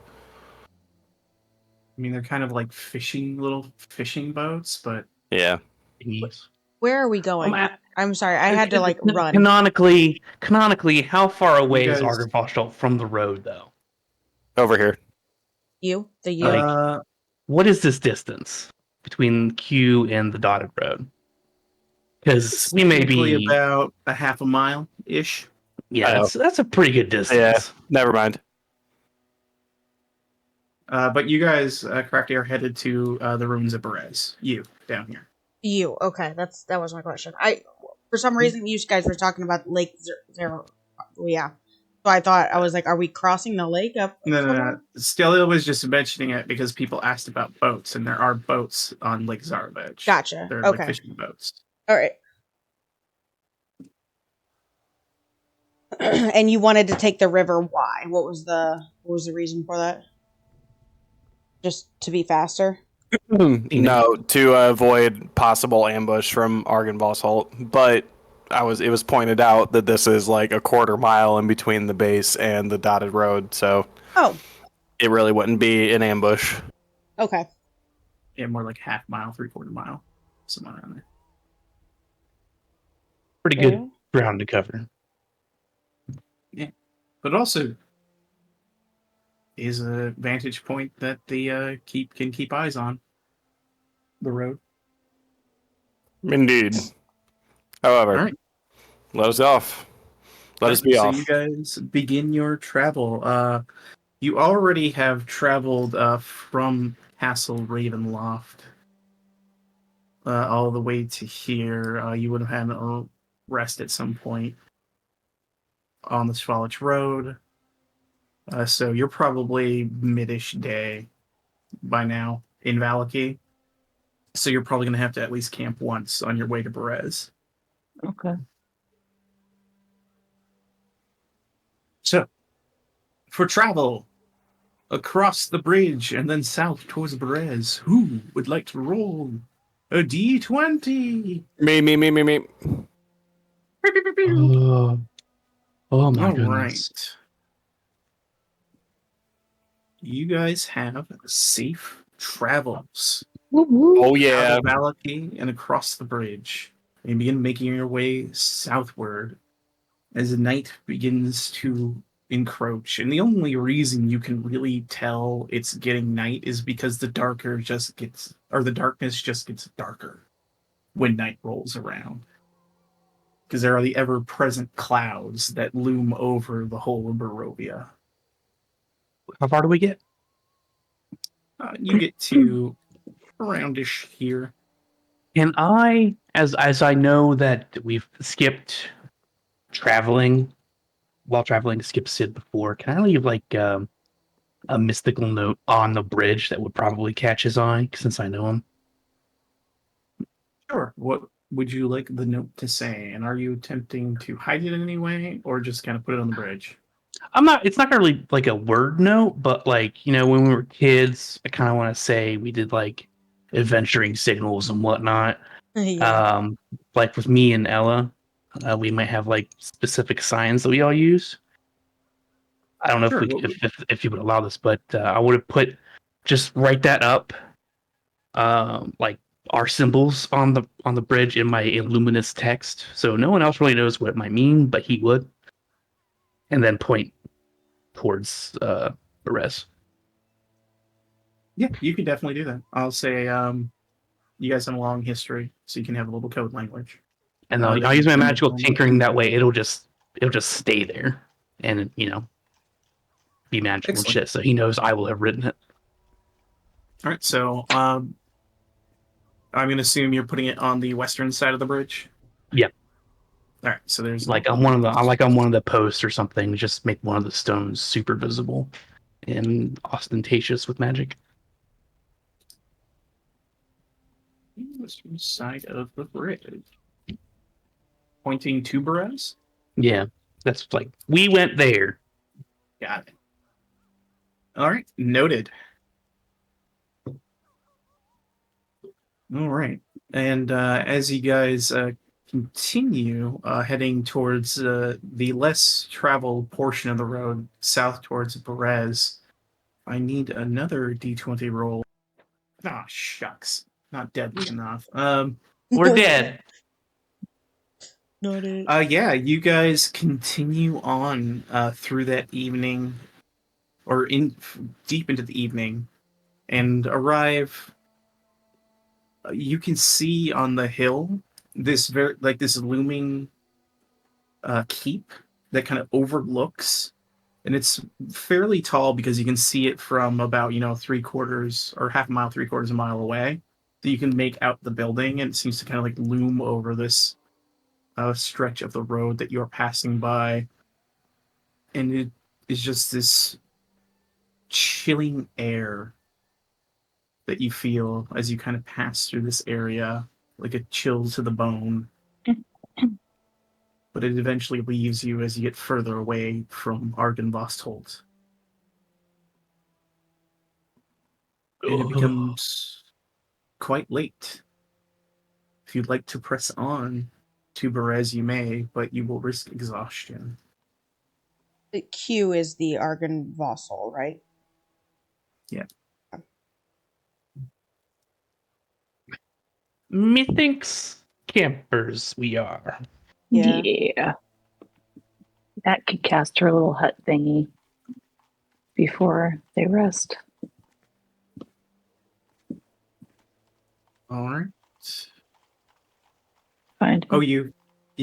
mean, they're kind of like little fishing boats, but Yeah. Thingies. Where are we going? I'm sorry, I had to run. Canonically, how far away is guys- Argenvost from the road, though? Over here. You? Like- What is this distance between Q and the dotted road? Because we may technically be about a half a mile ish. Yeah, that's a pretty good distance. Yeah, never mind. But you guys, correctly, are headed to the ruins of Berez. You down here. You. Okay, that was my question. For some reason you guys were talking about Lake Zero. Yeah. So I was like, are we crossing the lake up? No. Stella was just mentioning it because people asked about boats, and there are boats on Lake Zarovich. Gotcha. They're Okay. like fishing boats. All right. And you wanted to take the river. Why? What was the reason for that? Just to be faster? No, to avoid possible ambush from Argenvalsalt. But it was pointed out that this is like a quarter mile in between the base and the dotted road, so it really wouldn't be an ambush. Okay. Yeah, more like half mile, 3/4 mile, somewhere around there. Pretty good ground to cover. Yeah, but also is a vantage point that the can keep eyes on the road. Indeed. However, All right. let us off. Let us be so off. You guys begin your travel. You already have traveled from Castle Ravenloft all the way to here. You would have had a rest at some point on the Schwalich Road. So you're probably mid-ish day by now in Valaki. So you're probably going to have to at least camp once on your way to Berez. Okay. So, for travel across the bridge and then south towards Berez, who would like to roll a D20? Me. Oh my All goodness. right. You guys have safe travels Oh out yeah. of Valaki and across the bridge. And begin making your way southward as the night begins to encroach. And the only reason you can really tell it's getting night is because the darkness just gets darker when night rolls around. because there are the ever-present clouds that loom over the whole of Barovia. How far do we get? You get to aroundish here. Can I, as I know that we've skipped traveling while traveling, skip Sid before, can I leave like a mystical note on the bridge that would probably catch his eye since I know him? Sure. What would you like the note to say? And are you attempting to hide it in any way, or just kind of put it on the bridge? I'm not. It's not really like a word note, but like when we were kids, I kind of want to say we did like adventuring signals and whatnot. Yeah. Like with me and Ella, we might have like specific signs that we all use. I don't know Sure. if you would allow this, but I would have put just write that up, like our symbols on the bridge in my luminous text, so no one else really knows what it might mean, but he would, and then point towards Perez. Yeah, you can definitely do that. I'll say you guys have a long history, so you can have a little code language. And that I'll you use my can magical inform. tinkering that way. It'll just stay there, and be magical and Excellent. shit. So he knows I will have written it. All right, so I'm going to assume you're putting it on the western side of the bridge. Yep. All right, so there's Like on one of the posts or something. Just make one of the stones super visible and ostentatious with magic. western side of the bridge, pointing to Perez. Yeah, that's like we went there. Got it. All right, noted. All right, and as you guys continue heading towards the less traveled portion of the road south towards Perez, I need another D20 roll. Ah, shucks. Not deadly enough. We're dead. Not it. Yeah, you guys continue on through that evening, or deep into the evening, and arrive. You can see on the hill this this looming keep that kind of overlooks, and it's fairly tall because you can see it from about 3/4 or half a mile, 3/4 a mile away. So you can make out the building, and it seems to kind of like loom over this stretch of the road that you're passing by, and it is just this chilling air that you feel as you kind of pass through this area, like a chill to the bone. But it eventually leaves you as you get further away from Argynvostholt. And it becomes quite late. If you'd like to press on to Berez, you may, but you will risk exhaustion. The Q is the Argon Vossel, right? Yeah. Methinks campers we are. Yeah. Yeah. That could cast her little hut thingy before they rest. All right. Find Oh, you've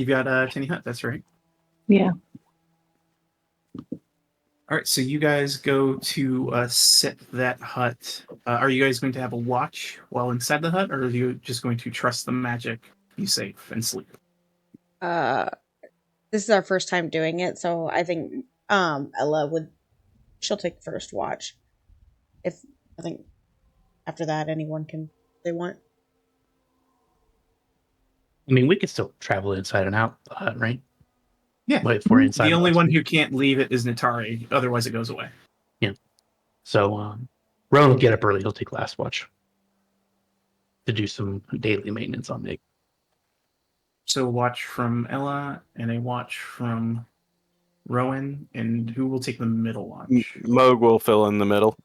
got a tiny hut. That's right. Yeah. All right, so you guys go to set that hut. Are you guys going to have a watch while inside the hut, or are you just going to trust the magic, be safe, and sleep? This is our first time doing it, so I think Ella she'll take first watch. If I think after that anyone can if they want. I mean, we could still travel inside and out the hut, right? Yeah. But if we're inside, The only one who can't leave it is Natari, otherwise it goes away. Yeah. So Rowan will get up early. He'll take last watch to do some daily maintenance on Nick. So a watch from Ella and a watch from Rowan, and who will take the middle watch? Moog will fill in the middle.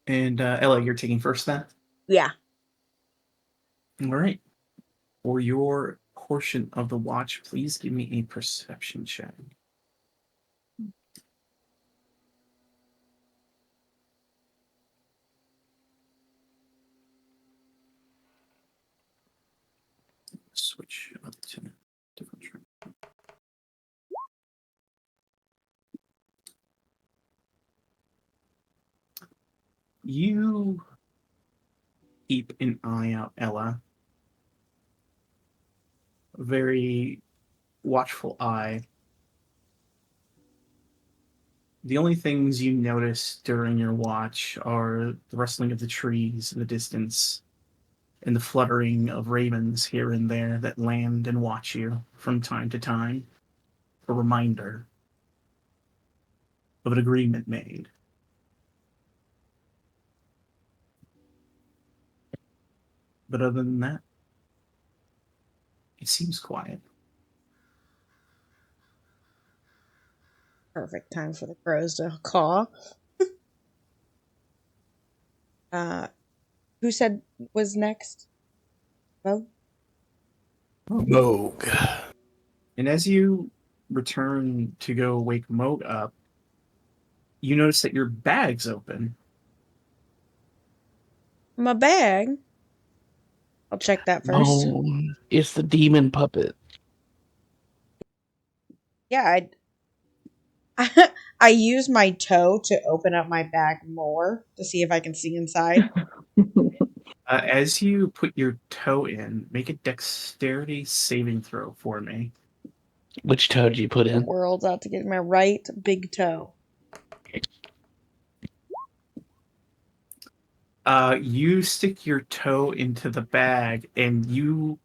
And Ella, you're taking first then? Yeah. All right. For your portion of the watch, please give me a perception check. Switch up to different track. You keep an eye out, Ella. A very watchful eye. The only things you notice during your watch are the rustling of the trees in the distance and the fluttering of ravens here and there that land and watch you from time to time. A reminder of an agreement made. But other than that, it seems quiet. Perfect time for the crows to caw. Who said was next? Mo? Moog. And as you return to go wake Moog up, you notice that your bag's open. My bag. I'll check that first. Oh, it's the demon puppet. Yeah, I use my toe to open up my bag more to see if I can see inside. As you put your toe in, make a dexterity saving throw for me. Which toe did you put The in? world's out to get my right big toe. You stick your toe into the bag and you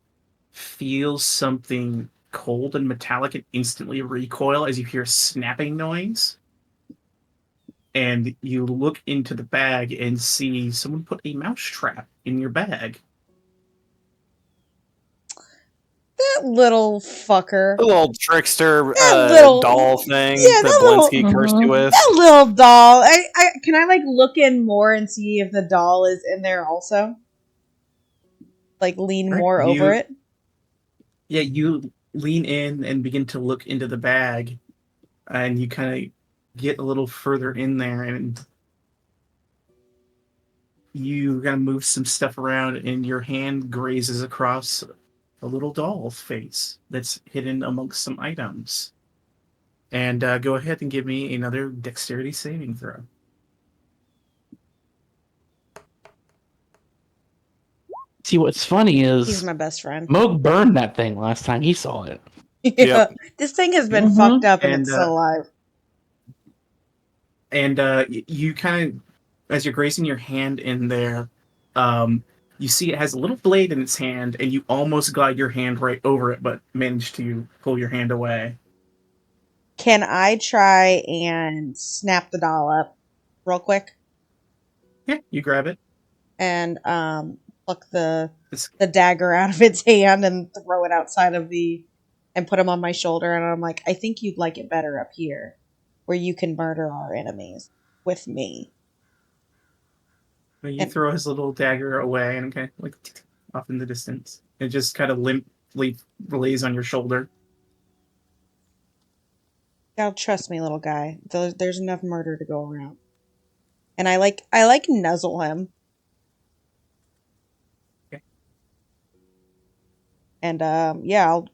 feel something cold and metallic and instantly recoil as you hear a snapping noise. And you look into the bag and see someone put a mouse trap in your bag. That little fucker. The little trickster That little- doll thing Yeah, that that little- Blinsky cursed you with. That little doll. Can I like look in more and see if the doll is in there also? Like lean Right, more over it? Yeah, you lean in and begin to look into the bag, and you kind of get a little further in there, and you gotta move some stuff around, and your hand grazes across a little doll's face that's hidden amongst some items. And go ahead and give me another dexterity saving throw. See, what's funny He's is my best friend. Moog burned that thing last time he saw it. Yeah. Yep. This thing has been Mhm. fucked up and And, it's still alive. And you kind of, as you're grazing your hand in there, you see it has a little blade in its hand, and you almost glide your hand right over it, but manage to pull your hand away. Can I try and snap the doll up real quick Yeah, you grab it. and pluck the It's, dagger out of its hand and throw it outside of and put him on my shoulder, and I'm like, I think you'd like it better up here where you can murder our enemies with me. you And- throw his little dagger away and kind of like off in the distance. It just kind of limply lays on your shoulder. Now trust me, little guy. There's enough murder to go around. And I like nuzzle him. Okay. And yeah, I'll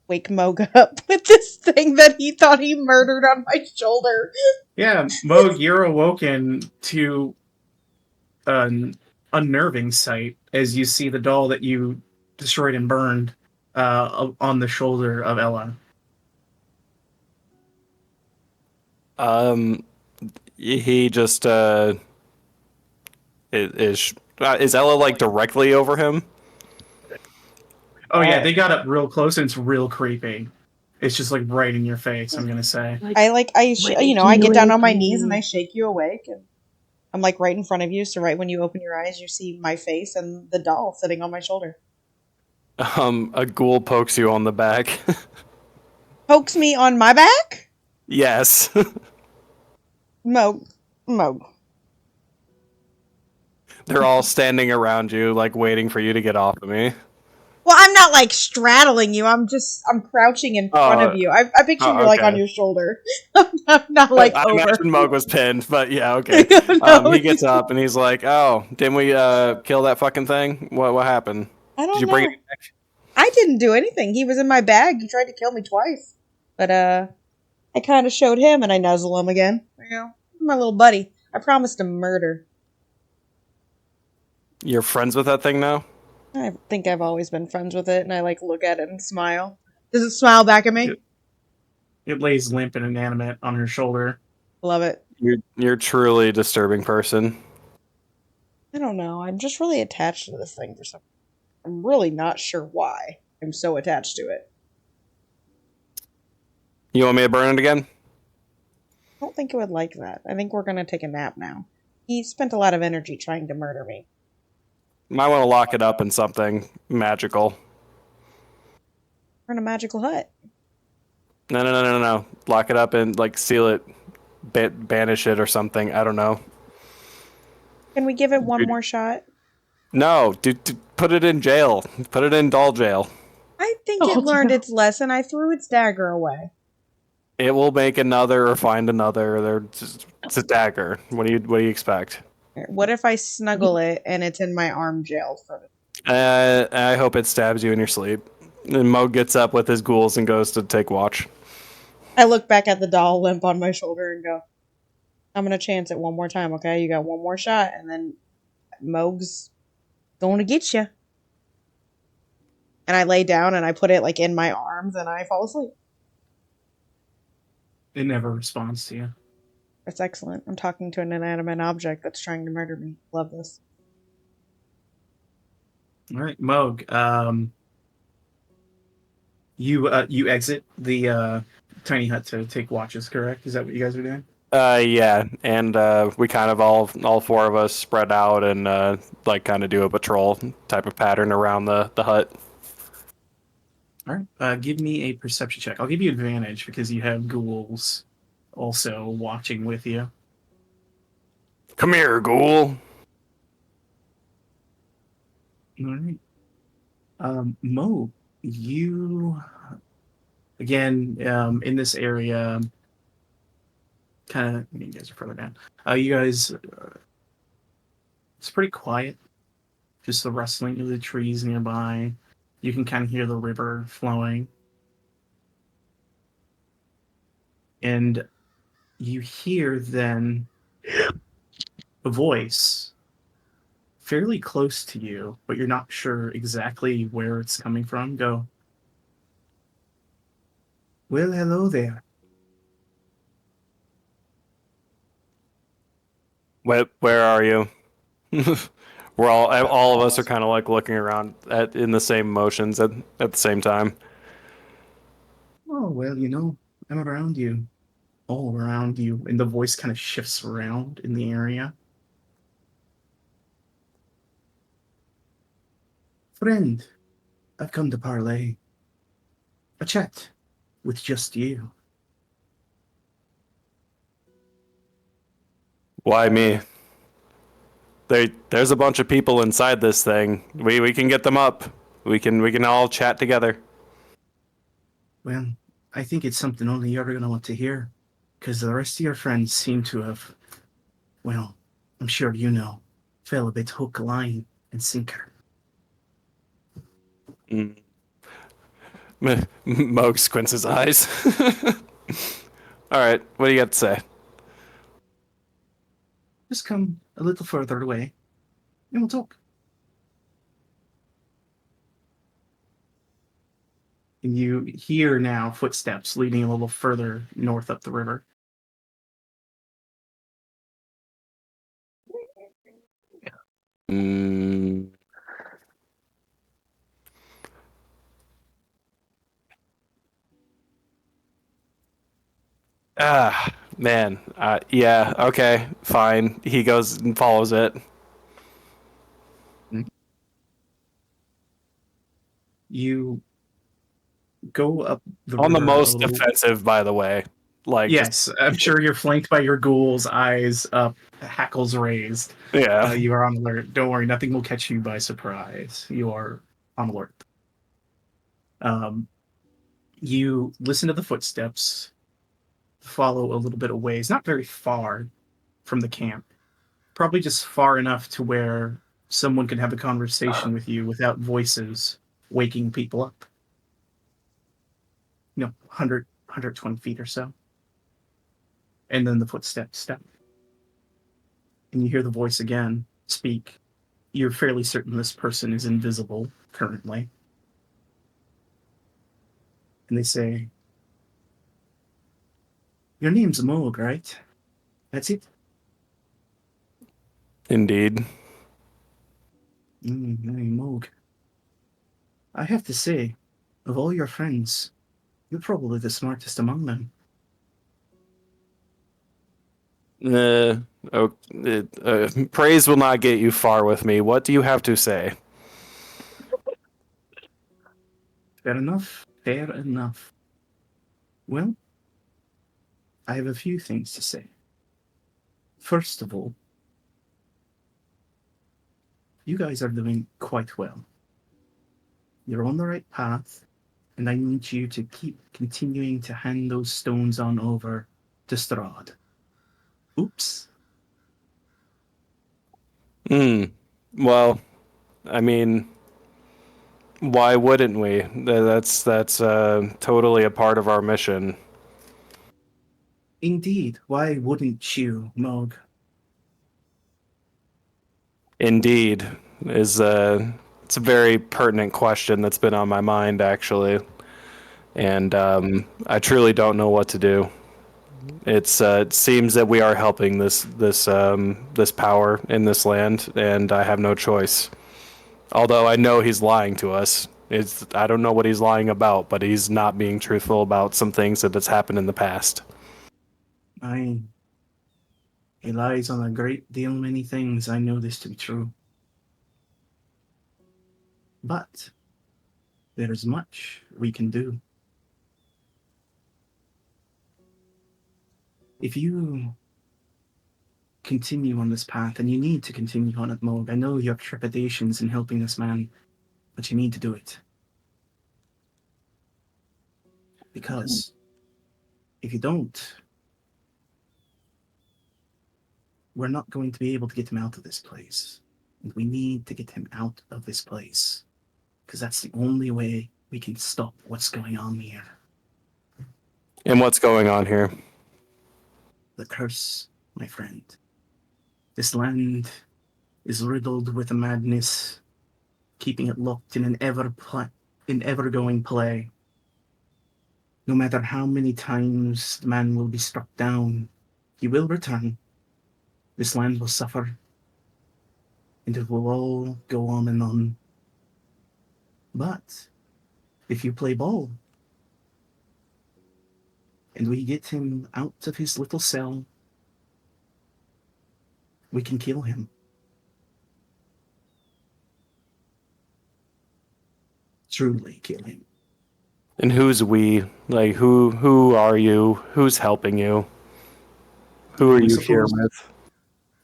wake Moog up with this thing that he thought he murdered on my shoulder. Yeah, Moog, you're awoken to an unnerving sight as you see the doll that you destroyed and burned on the shoulder of Ella. He just is Ella like directly over him? Oh yeah, they got up real close and it's real creepy. It's just like right in your face, I'm gonna say. I get down on my knees and I shake you awake, and I'm like right in front of you. So right when you open your eyes, you see my face and the doll sitting on my shoulder. A ghoul pokes you on the back. Pokes me on my back. Yes. Mo. They're all standing around you, like waiting for you to get off of me. Well, I'm not like straddling you. I'm crouching in front of you. I picture you're like on okay. your shoulder. I'm not like I over. imagine Moog was pinned, but yeah, okay. No, He gets up and he's like, "Oh, didn't we kill that fucking thing? What happened?" I don't Did you know. bring it back? I didn't do anything. He was in my bag. He tried to kill me twice. But I kind of showed him and I nuzzle him again. You know, my little buddy. I promised him murder. You're friends with that thing now? I think I've always been friends with it, and I like look at it and smile. Does it smile back at me? It lays limp and inanimate on her shoulder. Love it. You're truly a disturbing person. I don't know. I'm just really attached to this thing for some. I'm really not sure why I'm so attached to it. You want me to burn it again? I don't think it would like that. I think we're gonna take a nap now. He spent a lot of energy trying to murder me. Might want to lock it up in something magical. We're in a magical hut. No. Lock it up and like seal it, banish it or something. I don't know. Can we give it one more shot? No, put it in jail. Put it in doll jail. I think it learned its lesson. I threw its dagger away. It will make another or find another. It's a dagger. What do you expect? What if I snuggle it and it's in my arm jailed for it? I hope it stabs you in your sleep. And Mo gets up with his ghouls and goes to take watch. I look back at the doll limp on my shoulder and go, I'm going to chance it one more time, okay? You got one more shot, and then Moog's going to get you. And I lay down and I put it like in my arms and I fall asleep. It never responds to you. That's excellent. I'm talking to an inanimate object that's trying to murder me. Love this. All right, Moog. You exit the tiny hut to take watches, correct? Is that what you guys are doing? Yeah, and we kind of all four of us spread out and like kind of do a patrol type of pattern around the hut. All right. Give me a perception check. I'll give you advantage because you have ghouls also watching with you. Come here, ghoul. All right. Mo, you again in this area. Kind of, you guys are further down. You guys, it's pretty quiet. Just the rustling of the trees nearby. You can kind of hear the river flowing. And you hear then a voice fairly close to you, but you're not sure exactly where it's coming from. Go, well, hello there. Where are you? We're all of us are kind of like looking around in the same motions at the same time. Oh, well, I'm around you. All around you. And the voice kind of shifts around in the area. Friend, I've come to parley. A chat with just you. Why me? There's a bunch of people inside this thing. We can get them up. We can all chat together. Well, I think it's something only you're going to want to hear. Because the rest of your friends seem to have, well, I'm sure you know, fell a bit hook, line, and sinker. Moog squints his eyes. All right, what do you got to say? Just come a little further away, and we'll talk. And you hear now footsteps leading a little further north up the river. Man. Yeah, okay, fine. He goes and follows it. You go up the On the river most a little. offensive, by the way. Like, Yes, I'm sure you're flanked by your ghouls, eyes up, hackles raised. yeah. You are on alert. Don't worry, nothing will catch you by surprise. You are on alert. You listen to the footsteps, follow a little bit of ways, not very far from the camp. Probably just far enough to where someone can have a conversation with you without voices waking people up. 120 feet or so. And then the footsteps step. And you hear the voice again speak. You're fairly certain this person is invisible currently. And they say, "Your name's Moog, right? That's it?" Indeed. Moog. I have to say, of all your friends, you're probably the smartest among them. Praise will not get you far with me. What do you have to say? Fair enough. Fair enough. Well, I have a few things to say. First of all, you guys are doing quite well. You're on the right path, and I need you to keep continuing to hand those stones on over to Strahd. Oops. Well, I mean, why wouldn't we? That's totally a part of our mission. Indeed. Why wouldn't you, Mog? Indeed, it's a very pertinent question that's been on my mind actually, and I truly don't know what to do. It seems that we are helping this power in this land, and I have no choice. Although I know he's lying to us. I don't know what he's lying about, but he's not being truthful about some things that has happened in the past. He lies on a great deal many things. I know this to be true. But there is much we can do. If you continue on this path, and you need to continue on it, Moog, I know you have trepidations in helping this man, but you need to do it. Because if you don't, we're not going to be able to get him out of this place. And we need to get him out of this place. Because that's the only way we can stop what's going on here. And what's going on here? The curse, my friend. This land is riddled with a madness, keeping it locked in an ever-going play. No matter how many times the man will be struck down, he will return. This land will suffer, and it will all go on and on. But if you play ball, and we get him out of his little cell, we can kill him. Truly kill him. And who's we? Like, who are you? Who's helping you? Who are I you here suppose with?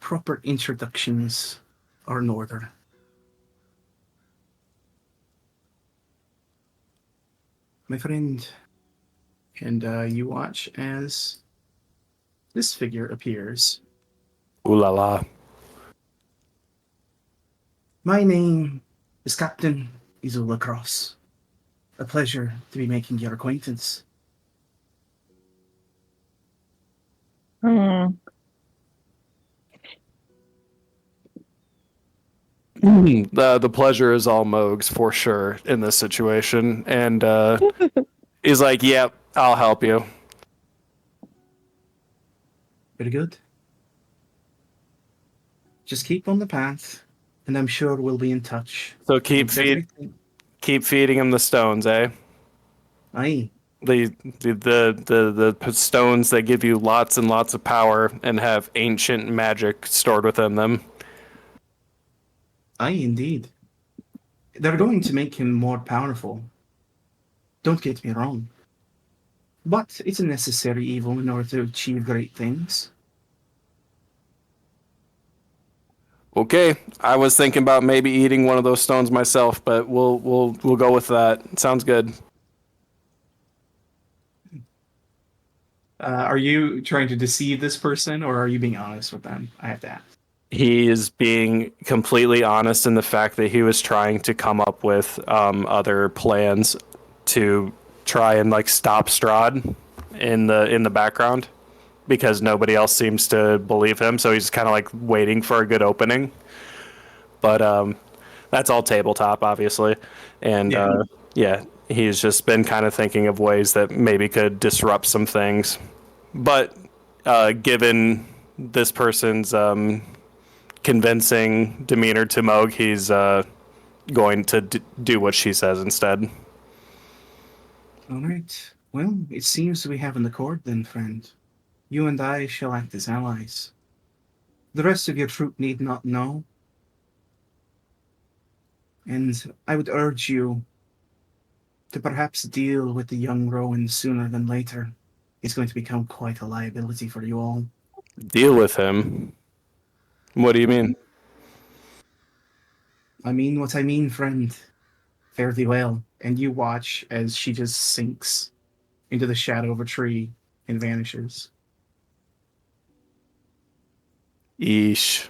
proper introductions are in order. My friend, and you watch as this figure appears. Ooh la la. My name is Captain Izula Cross. A pleasure to be making your acquaintance. Hmm. The pleasure is all Moog's for sure in this situation, and he's like, "Yep, I'll help you." Very good. Just keep on the path, and I'm sure we'll be in touch. So keep feeding him the stones, eh? Aye. The stones that give you lots and lots of power and have ancient magic stored within them. Aye, indeed. They're going to make him more powerful. Don't get me wrong. But it's a necessary evil in order to achieve great things. Okay, I was thinking about maybe eating one of those stones myself, but we'll go with that. Sounds good. Are you trying to deceive this person, or are you being honest with them? I have to ask. he is being completely honest in the fact that he was trying to come up with other plans to try and like stop Strahd in the background because nobody else seems to believe him. So he's kind of like waiting for a good opening. But that's all tabletop, obviously, and he's just been kind of thinking of ways that maybe could disrupt some things. But given this person's convincing demeanor to Moog, he's going to do what she says instead. All right. Well, it seems we have an accord then, friend. You and I shall act as allies. The rest of your troop need not know. And I would urge you to perhaps deal with the young Rowan sooner than later. He's going to become quite a liability for you all. Deal with him? What do you mean? I mean what I mean, friend. Fare thee well. And you watch as she just sinks into the shadow of a tree and vanishes. Eesh.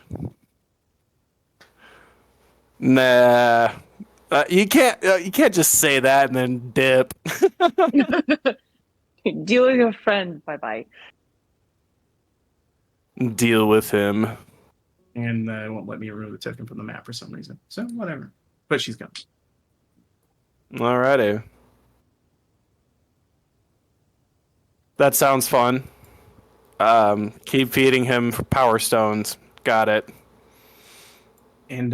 Nah. You can't just say that and then dip. Deal with your friend. Bye-bye. Deal with him. And it won't let me remove the token from the map for some reason. So, whatever. But she's gone. Alrighty. That sounds fun. Keep feeding him power stones. Got it. And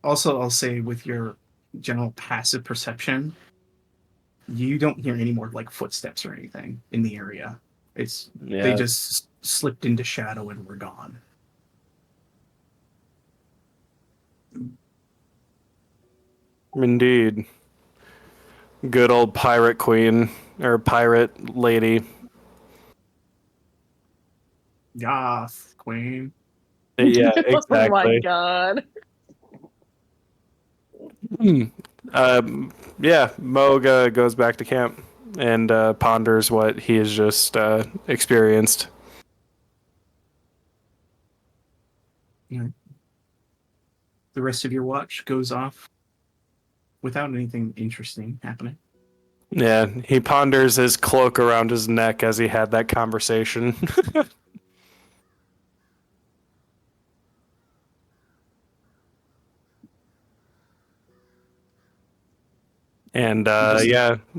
also, I'll say with your general passive perception, you don't hear any more like footsteps or anything in the area. They just slipped into shadow and were gone. Indeed. Good old pirate queen or pirate lady. Goth queen. Yeah, exactly. Oh my god. Moga goes back to camp and ponders what he has just experienced. The rest of your watch goes off without anything interesting happening. Yeah, he ponders his cloak around his neck as he had that conversation. And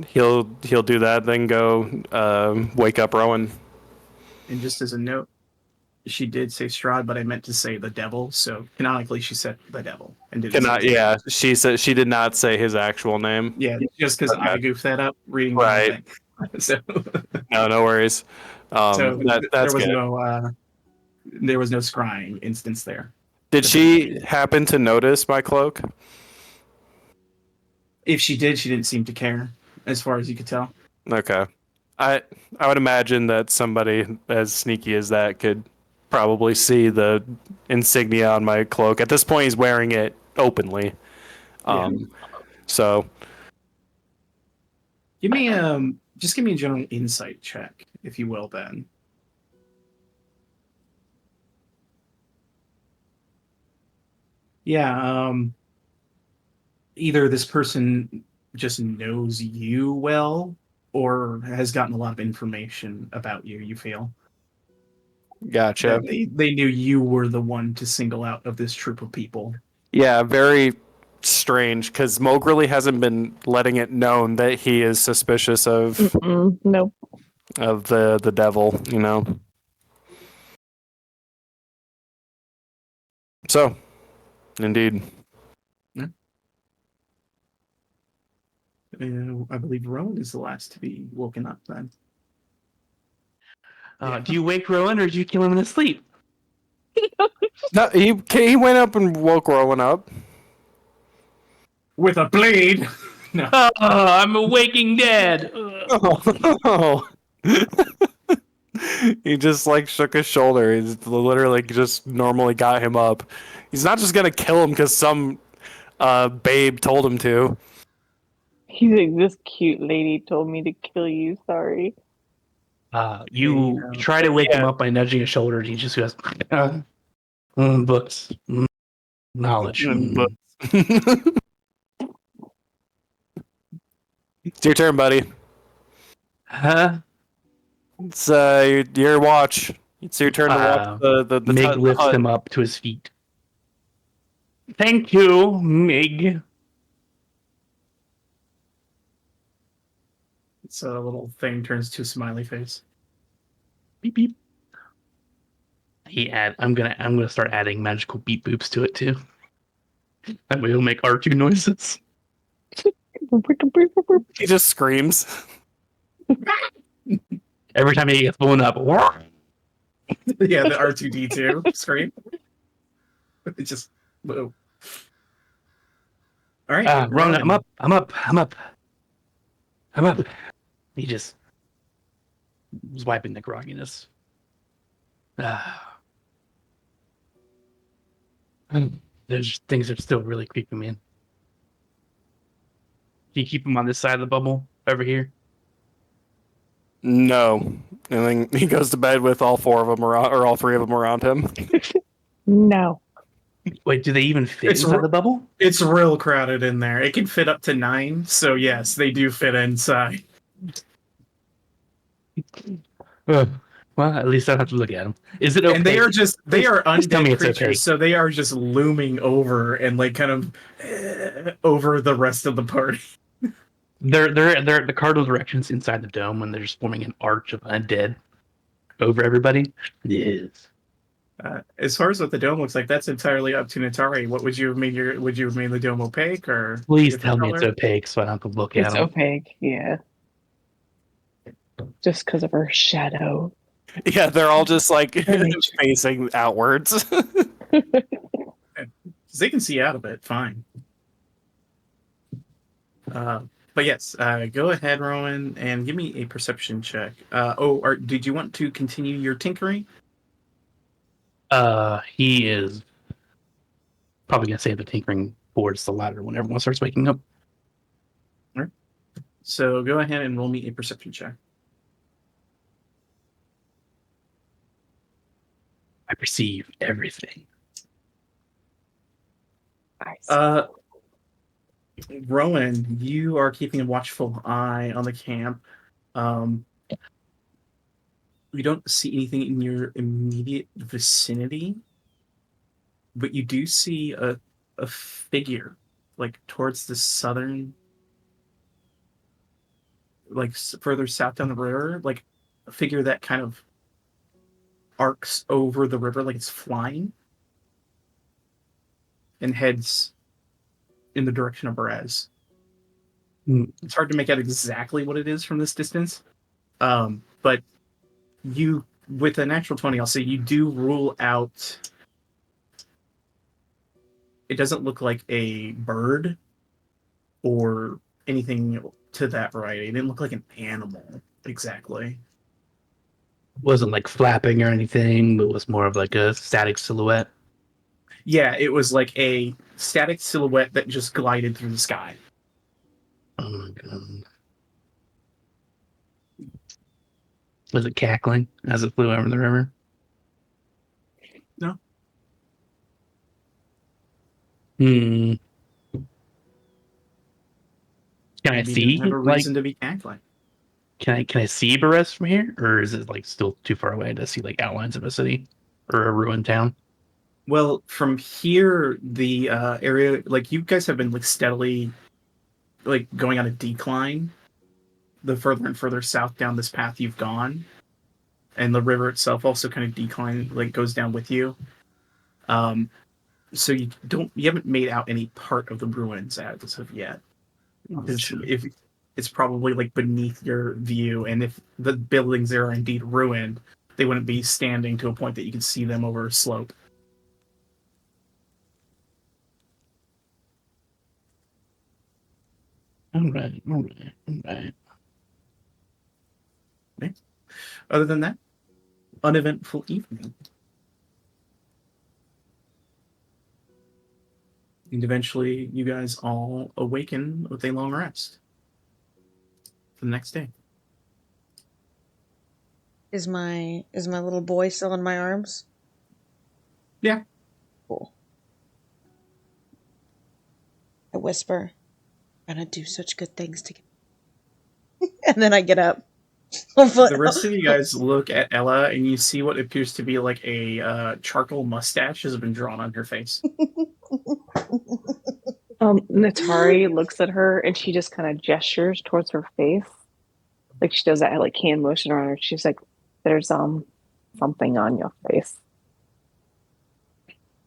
he'll do that, then go wake up Rowan. And just as a note, she did say Strahd, but I meant to say the devil. So canonically, she said the devil and didn't. She said she did not say his actual name. Yeah, just because I goofed that up reading right. So no worries. That's there was good. There was no scrying instance there. Did she happen to notice my cloak? If she did, she didn't seem to care, as far as you could tell. Okay. I would imagine that somebody as sneaky as that could probably see the insignia on my cloak. At this point, he's wearing it openly. So give me just give me a general insight check, if you will, Ben. Yeah, either this person just knows you well or has gotten a lot of information about you, you feel. Gotcha. They knew you were the one to single out of this troop of people. Yeah, very strange, because Moog really hasn't been letting it known that he is suspicious of Nope. of the devil, you know. So, indeed. I believe Rowan is the last to be woken up then. Do you wake Rowan or do you kill him in his sleep? No, he went up and woke Rowan up. With a blade! No. Oh, I'm a waking dead! Oh. He just like shook his shoulder. He's literally just normally got him up. He's not just gonna kill him because some babe told him to. He's like, this cute lady told me to kill you. Sorry. You try to wake him up by nudging his shoulder, and he just goes. Books. Knowledge. But- It's your turn, buddy. Huh? It's your watch. It's your turn to watch the Mig lifts hut. him up to his feet. Thank you, Mig. So a little thing turns to a smiley face. Beep beep. I'm gonna start adding magical beep boops to it too. That way he'll make R2 noises. He just screams. Every time he gets blown up. Yeah, the R2D2 scream. It just whoa. All right, Ronan, I'm up. He just was wiping the grogginess. There's things that are still really creeping me in. Do you keep him on this side of the bubble over here? No, and then he goes to bed with all four of them around, or all three of them around him. No. Wait, do they even fit It's inside the bubble? It's real crowded in there. It can fit up to 9, so yes, they do fit inside. Well, at least I don't have to look at them. Is it okay? And they are Please tell me undead it's okay. creatures, so they are just looming over and like kind of over the rest of the party. They're the cardinal directions inside the dome when they're just forming an arch of undead over everybody. Yes. As far as what the dome looks like, that's entirely up to Natari. What would you have made would you have made the dome opaque or Please different tell me color? it's opaque so I don't have to look at It's them. opaque, yeah. Just because of her shadow. Yeah, they're all just like Image. facing outwards. They can see out of it, fine. But yes, go ahead, Rowan, and give me a perception check. Did you want to continue your tinkering? He is probably gonna say the tinkering towards the ladder when everyone starts waking up. So go ahead and roll me a perception check. I perceive everything. Nice. Rowan, you are keeping a watchful eye on the camp. You don't see anything in your immediate vicinity, but you do see a figure, like towards the southern, like further south down the river, like a figure that kind of arcs over the river like it's flying and heads in the direction of Perez. It's hard to make out exactly what it is from this distance, but you, with a natural 20, I'll say you do rule out. It doesn't look like a bird or anything to that variety. It didn't look like an animal exactly. Wasn't like flapping or anything, but was more of like a static silhouette. Yeah, it was like a static silhouette that just glided through the sky. Oh my god. Was it cackling as it flew over the river? No. Can I Maybe see? didn't have a Like, reason to be cackling. can I see Beres from here, or is it like still too far away to see like outlines of a city or a ruined town? Well, from here, the area, like you guys have been like steadily, like going on a decline. The further and further south down this path you've gone, and the river itself also kind of decline, like goes down with you. So you haven't made out any part of the ruins as of yet. If it's probably like beneath your view, and if the buildings there are indeed ruined, they wouldn't be standing to a point that you can see them over a slope. All right. Okay. Other than that, uneventful evening. And eventually, you guys all awaken with a long rest for the next day. Is my little boy still in my arms? Yeah, Cool. I whisper, "I'm gonna do such good things together." And then I get up. The rest of you guys look at Ella, and you see what appears to be like a charcoal mustache has been drawn on her face. Natari looks at her and she just kind of gestures towards her face. Like she does that like hand motion around her. She's like, there's something on your face.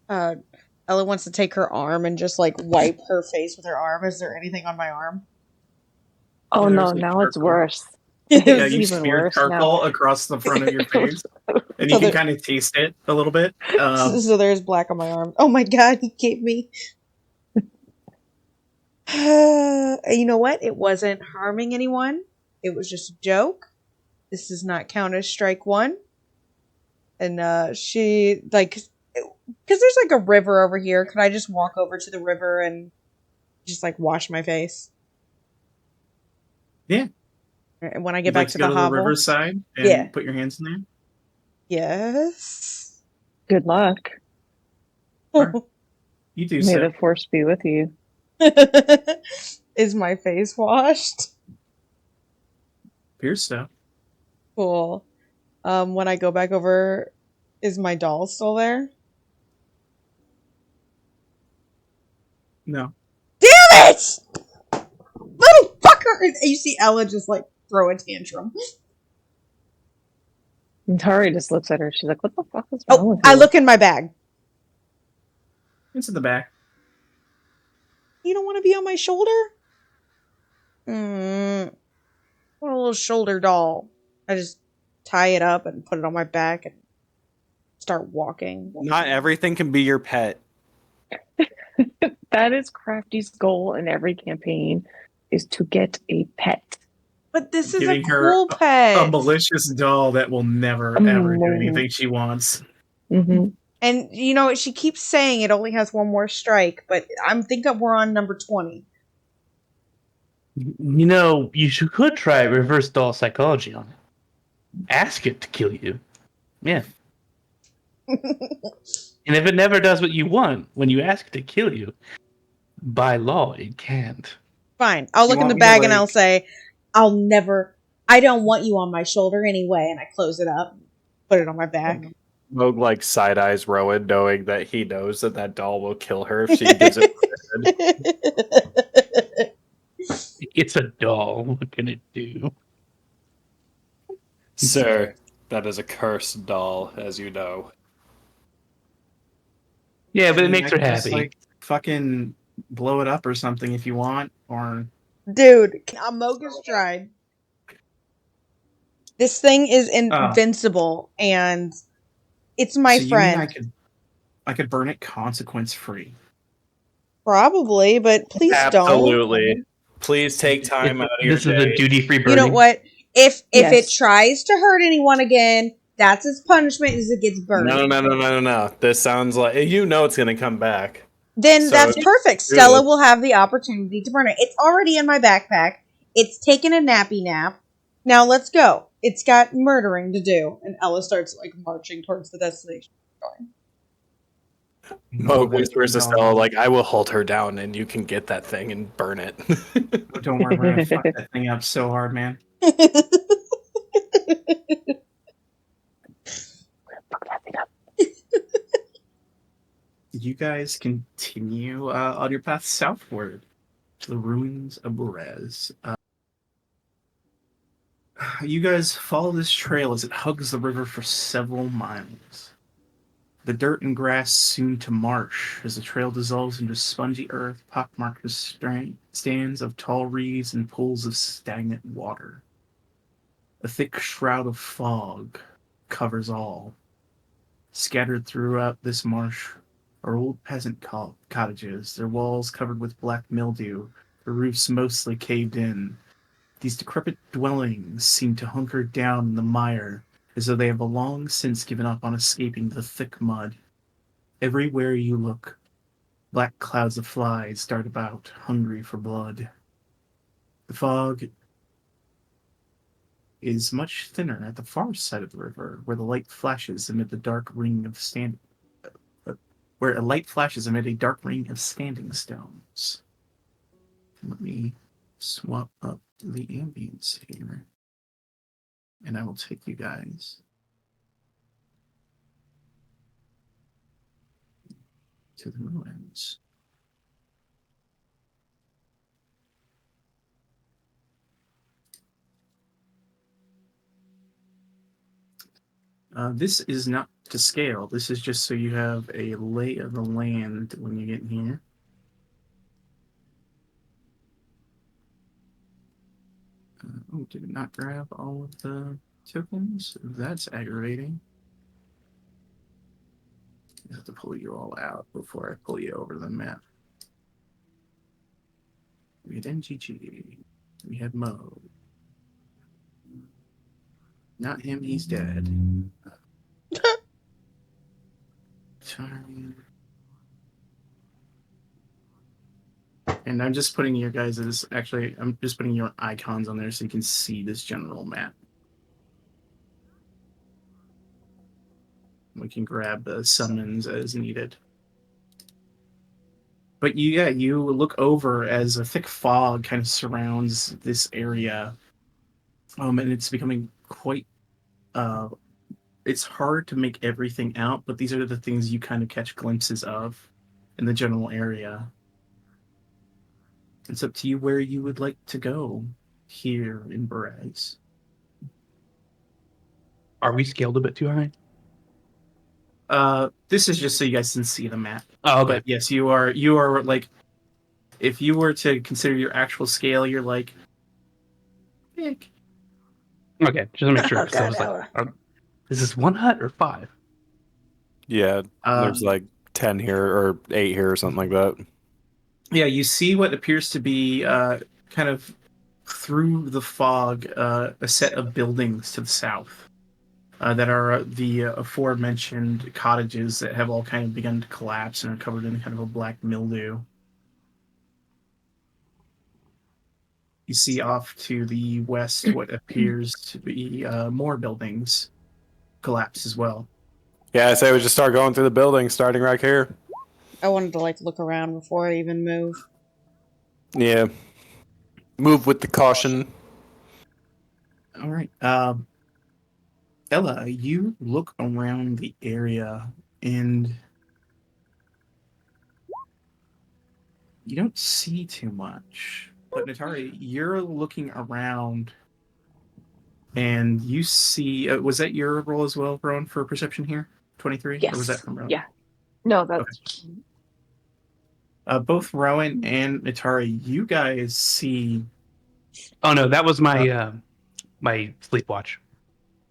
Ella wants to take her arm and just like wipe her face with her arm. Is there anything on my arm? Oh Yeah, no, there's, like, now it's charcoal. worse. Yeah, It's you even smear worse charcoal now. across the front of your face, and So you can there- kind of taste it a little bit. So there's black on my arm. Oh my god, he gave me. You know what? It wasn't harming anyone. It was just a joke. This does not count as strike one. And she like, because there's like a river over here. Could I just walk over to the river and just like wash my face? Yeah. And when I get You'd back like to to the go to the hovel, riverside and Yeah. put your hands in there. yes. Good luck. Sure. You do May so. the force be with you. Is my face washed? Appears so. Cool. When I go back over, is my doll still there? No. Damn it! Little fucker! And you see Ella just like throw a tantrum. Natari just looks at her. She's like, what the fuck is wrong Oh, with I you? look in my bag. It's in the back. You don't want to be on my shoulder? What a little shoulder doll. I just tie it up and put it on my back and start walking. Not everything can be your pet. That is Crafty's goal in every campaign, is to get a pet. But this is Giving a her cool pet. A malicious doll that will never, ever do anything she wants. Mm-hmm. And you know, she keeps saying it only has one more strike, but I'm thinking we're on number 20. You know, could try reverse doll psychology on it. Ask it to kill you. Yeah. And if it never does what you want when you ask it to kill you, by law, it can't. Fine. I'll You look in want the me to, bag and like- I'll say, I don't want you on my shoulder anyway. And I close it up, put it on my back. Moog like side eyes Rowan, knowing that he knows that that doll will kill her if she gives it. It's a doll. What can it do? Sir, that is a cursed doll, as you know. Yeah, but I it mean, makes I her could just, happy. like, fucking blow it up or something if you want, or Dude, Amogus tried. This thing is invincible, and it's my so friend. You mean I could burn it consequence free. Probably, but please Absolutely. Please take time out of your This is day. a duty-free don't. burning. You know what? If Yes. it tries to hurt anyone again, that's its punishment, is it gets burned. No. This sounds like it's gonna come back. Then So that's just perfect. do Stella it. will have the opportunity to burn it. It's already in my backpack. It's taken a nappy nap. Now let's go. It's got murdering to do. And Ella starts like marching towards the destination. Moog whispers to Stella, like, I will hold her down and you can get that thing and burn it. Don't worry, we're gonna fuck that thing up so hard, man. You guys continue on your path southward to the ruins of Berez. You guys follow this trail as it hugs the river for several miles. The dirt and grass soon to marsh as the trail dissolves into spongy earth pockmarked with stands of tall reeds and pools of stagnant water. A thick shroud of fog covers all. Scattered throughout this marsh are old peasant cottages, their walls covered with black mildew, their roofs mostly caved in. These decrepit dwellings seem to hunker down in the mire, as though they have long since given up on escaping the thick mud. Everywhere you look, black clouds of flies dart about, hungry for blood. The fog is much thinner at the far side of the river, where the light flashes amid the dark ring of where a light flashes amid a dark ring of standing stones. Let me swap up the ambience here, and I will take you guys to the ruins. This is not to scale. This is just so you have a lay of the land when you get here. Oh, did it not grab all of the tokens? That's aggravating. I have to pull you all out before I pull you over the map. We had NGG. We had Mo. Not him, he's dead. Charming. And I'm just putting your guys' actually, I'm just putting your icons on there so you can see this general map. We can grab the summons as needed. But you look over as a thick fog kind of surrounds this area. And it's becoming quite it's hard to make everything out, but these are the things you kind of catch glimpses of in the general area. It's up to you where you would like to go here in Berez. Are we scaled a bit too high? This is just so you guys can see the map. Oh, okay. But yes, you are like, if you were to consider your actual scale, you're like big. Okay, just to make sure. 'Cause I was like, is this 1 hut or 5? Yeah, there's like 10 here or 8 here or something like that. Yeah, you see what appears to be kind of through the fog a set of buildings to the south that are the aforementioned cottages that have all kind of begun to collapse and are covered in kind of a black mildew. You see off to the west what appears to be more buildings collapse as well. Yeah, I say we just start going through the building, starting right here. I wanted to like look around before I even move. Yeah. Move with the caution. All right. Ella, you look around the area and you don't see too much. But Natari, you're looking around and you see. Was that your roll as well, Rowan, for perception here? 23? Yes. Or was that from Rowan? Yeah. No, that's Both Rowan and Natari, you guys see. Oh no, that was my my sleep watch.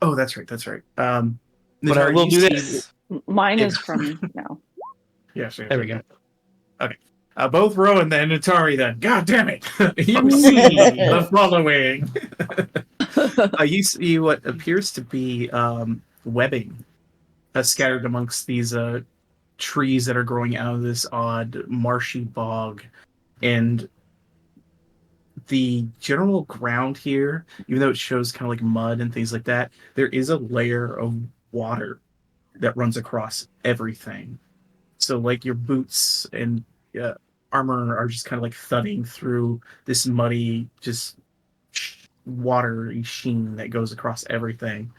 Oh, that's right. That's right. But I Natari, will you do see. this. mine Yeah. is from now. Yeah, sure. There we go. Okay. Both Rowan and Atari then. God damn it! You see the following. You see what appears to be webbing scattered amongst these trees that are growing out of this odd marshy bog. And the general ground here, even though it shows kind of like mud and things like that, there is a layer of water that runs across everything. So like your boots and armor are just kind of like thudding through this muddy, just watery sheen that goes across everything.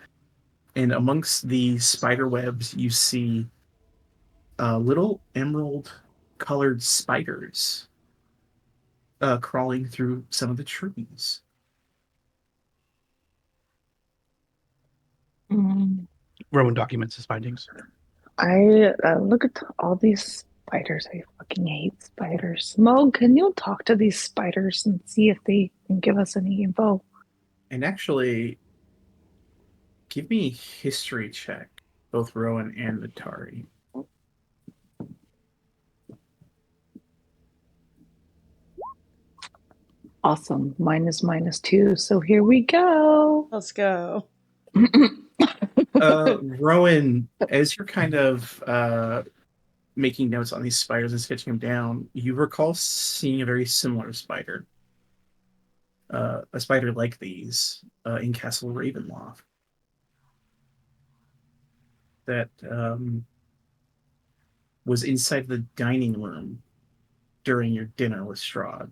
And amongst the spider webs, you see little emerald colored spiders crawling through some of the trees. Mm. Rowan documents his findings. I look at all these spiders. I fucking hate spiders. Mo, can you talk to these spiders and see if they can give us any info? And actually, give me a history check, both Rowan and Atari. Awesome. Mine is -2. So here we go. Let's go. Rowan, as you're kind of making notes on these spiders and sketching them down, you recall seeing a very similar spider. A spider like these in Castle Ravenloft. That was inside the dining room during your dinner with Strahd.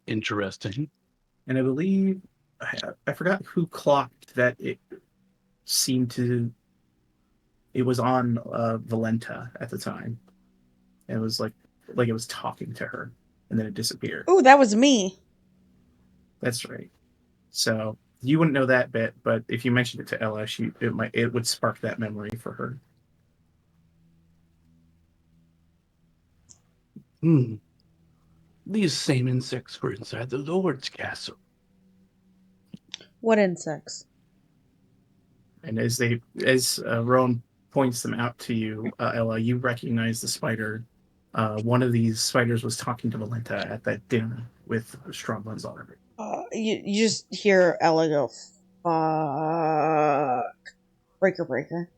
Interesting. And I believe I forgot who clocked that it seemed to. It was on Volenta at the time, and it was like it was talking to her, and then it disappeared. Ooh, that was me. That's right. So you wouldn't know that bit, but if you mentioned it to Ella, it would spark that memory for her. These same insects were inside the Lord's castle. What insects? And as Rowan points them out to you, Ella, you recognize the spider. One of these spiders was talking to Volenta at that dinner with strong ones on her. You just hear Ella go, fuck. Breaker.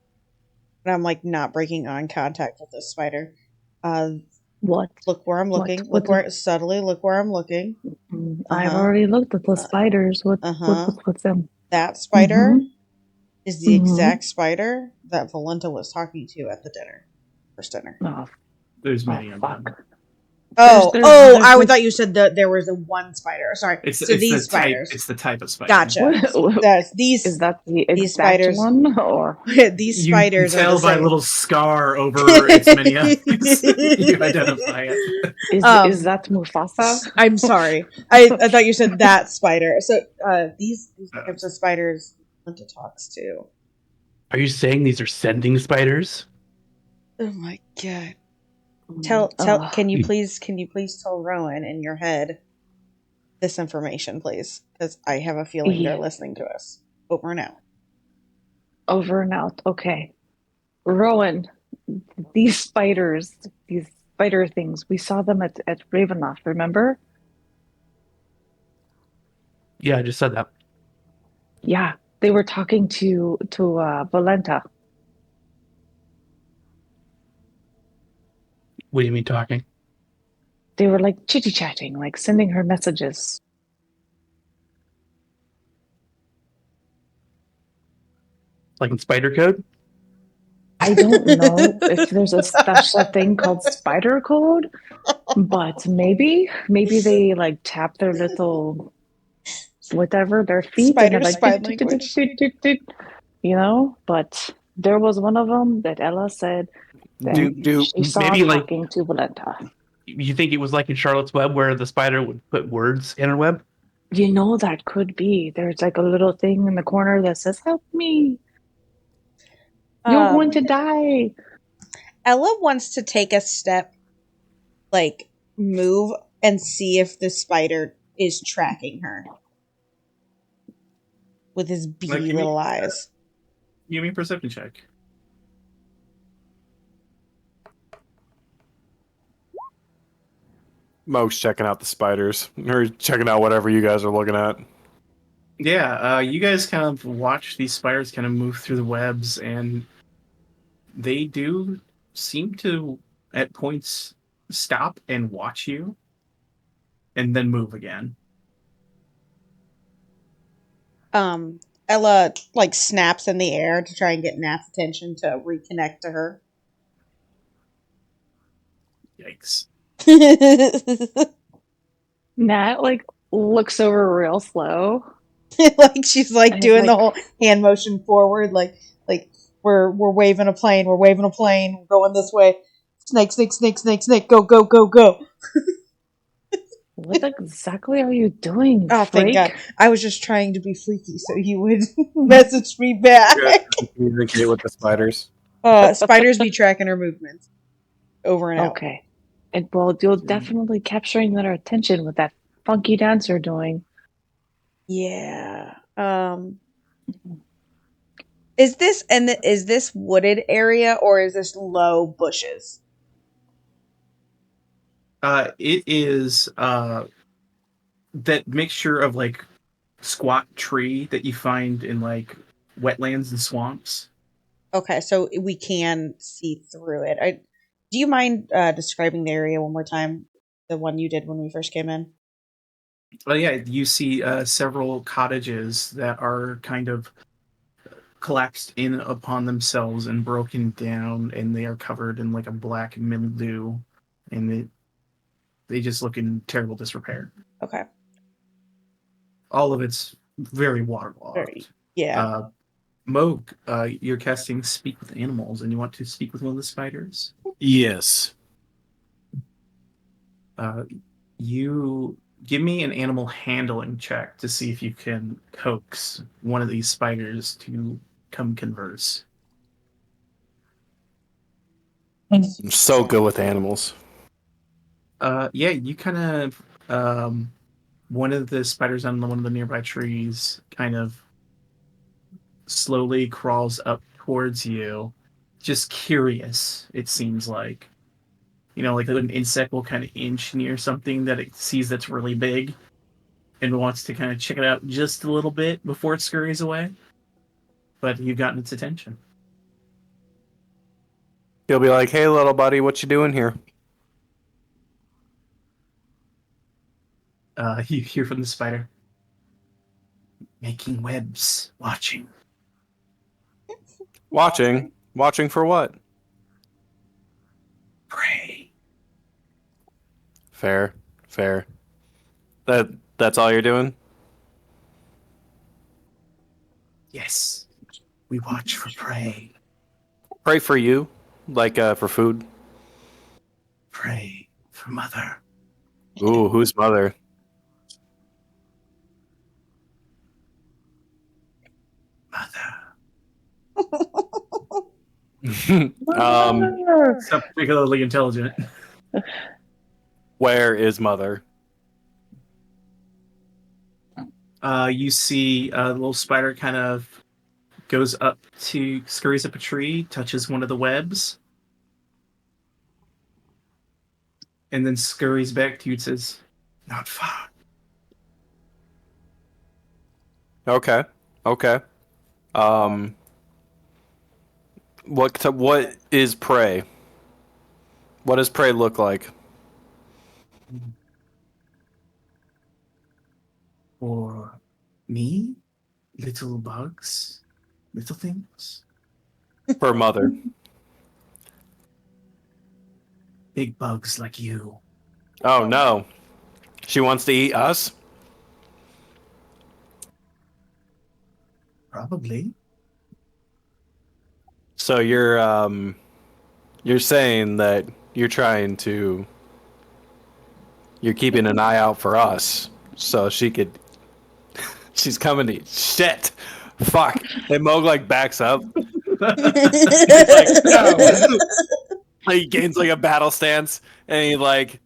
And I'm like not breaking eye contact with this spider. What? Look where I'm looking. Look where I'm looking. I've already looked at the spiders. What's them? That spider Mhm. is the exact spider that Volenta was talking to at the first dinner. Oh, There's many of them. fuck. I there's thought you said that there was a one spider. Sorry, It's these spiders. It's the type of spider. Gotcha. That's these. Is that the these exact spiders one, or these You spiders can tell are the by a same. little scar over its many eyes. You identify it. is that Mufasa? I'm sorry. I thought you said that spider. So these types of spiders Volenta talks to. Are you saying these are sending spiders? Oh my god. Can you please tell Rowan in your head this information, please? Because I have a feeling they're listening to us. Over and out. Over and out. Okay. Rowan, these spiders, these spider things, we saw them at Ravenloft, remember? Yeah, I just said that. Yeah. They were talking to Volenta. What do you mean talking? They were like chitty-chatting, like sending her messages. Like in spider code? I don't know if there's a special thing called spider code, but maybe they like tap their little whatever their feet and they're like language. you know. But there was one of them that Ella said that she saw maybe like talking to Volenta. you think it was like in Charlotte's Web where the spider would put words in her web? You know, that could be. There's like a little thing in the corner that says, "Help me! You're going to die." Ella wants to take a step, like move and see if the spider is tracking her with his beady little eyes. Give me a perception check. Mo's checking out the spiders, or checking out whatever you guys are looking at. Yeah, you guys kind of watch these spiders kind of move through the webs, and they do seem to, at points, stop and watch you, and then move again. Ella like snaps in the air to try and get Nat's attention to reconnect to her. Yikes. Nat like looks over real slow. Like she's like And doing it's the like- whole hand motion forward, like we're waving a plane, we're going this way. Snake, go. What exactly are you doing? Oh, thank freak? God. I was just trying to be freaky so you would message me back. Communicate with the spiders. Spiders be tracking her movements. Over and out. Okay. And well, you're definitely capturing their attention with that funky dance you're doing. Yeah. Is this wooded area or is this low bushes? It is that mixture of like squat tree that you find in like wetlands and swamps. Okay, so we can see through it. Do you mind describing the area one more time? The one you did when we first came in? Well, yeah, you see several cottages that are kind of collapsed in upon themselves and broken down, and they are covered in like a black mildew, and they just look in terrible disrepair. Okay. All of it's very waterlogged. Very, yeah. Moog, you're casting Speak with Animals, and you want to speak with one of the spiders. Yes. You give me an animal handling check to see if you can coax one of these spiders to come converse. I'm so good with animals. Yeah, you kind of one of the spiders on one of the nearby trees kind of slowly crawls up towards you, just curious, it seems like. You know, like an insect will kind of inch near something that it sees that's really big and wants to kind of check it out just a little bit before it scurries away. But you've gotten its attention. He'll be like, "Hey, little buddy, what you doing here?" You hear from the spider. Making webs, watching. Watching. Watching for what? Prey. Fair. That's all you're doing? Yes, we watch for prey. Pray for you, like for food. Prey for mother. Ooh, who's mother? It's not particularly intelligent. Where is mother? You see a little spider kind of goes up scurries up a tree, touches one of the webs, and then scurries back to you and says, "Not far." Okay. What is prey? What does prey look like? For me, little bugs, little things. For mother. Big bugs like you. Oh no. She wants to eat us? Probably. So you're saying that you're keeping an eye out for us so she's coming to shit. Fuck. And Moog like backs up. He's like, no. He gains like a battle stance and he like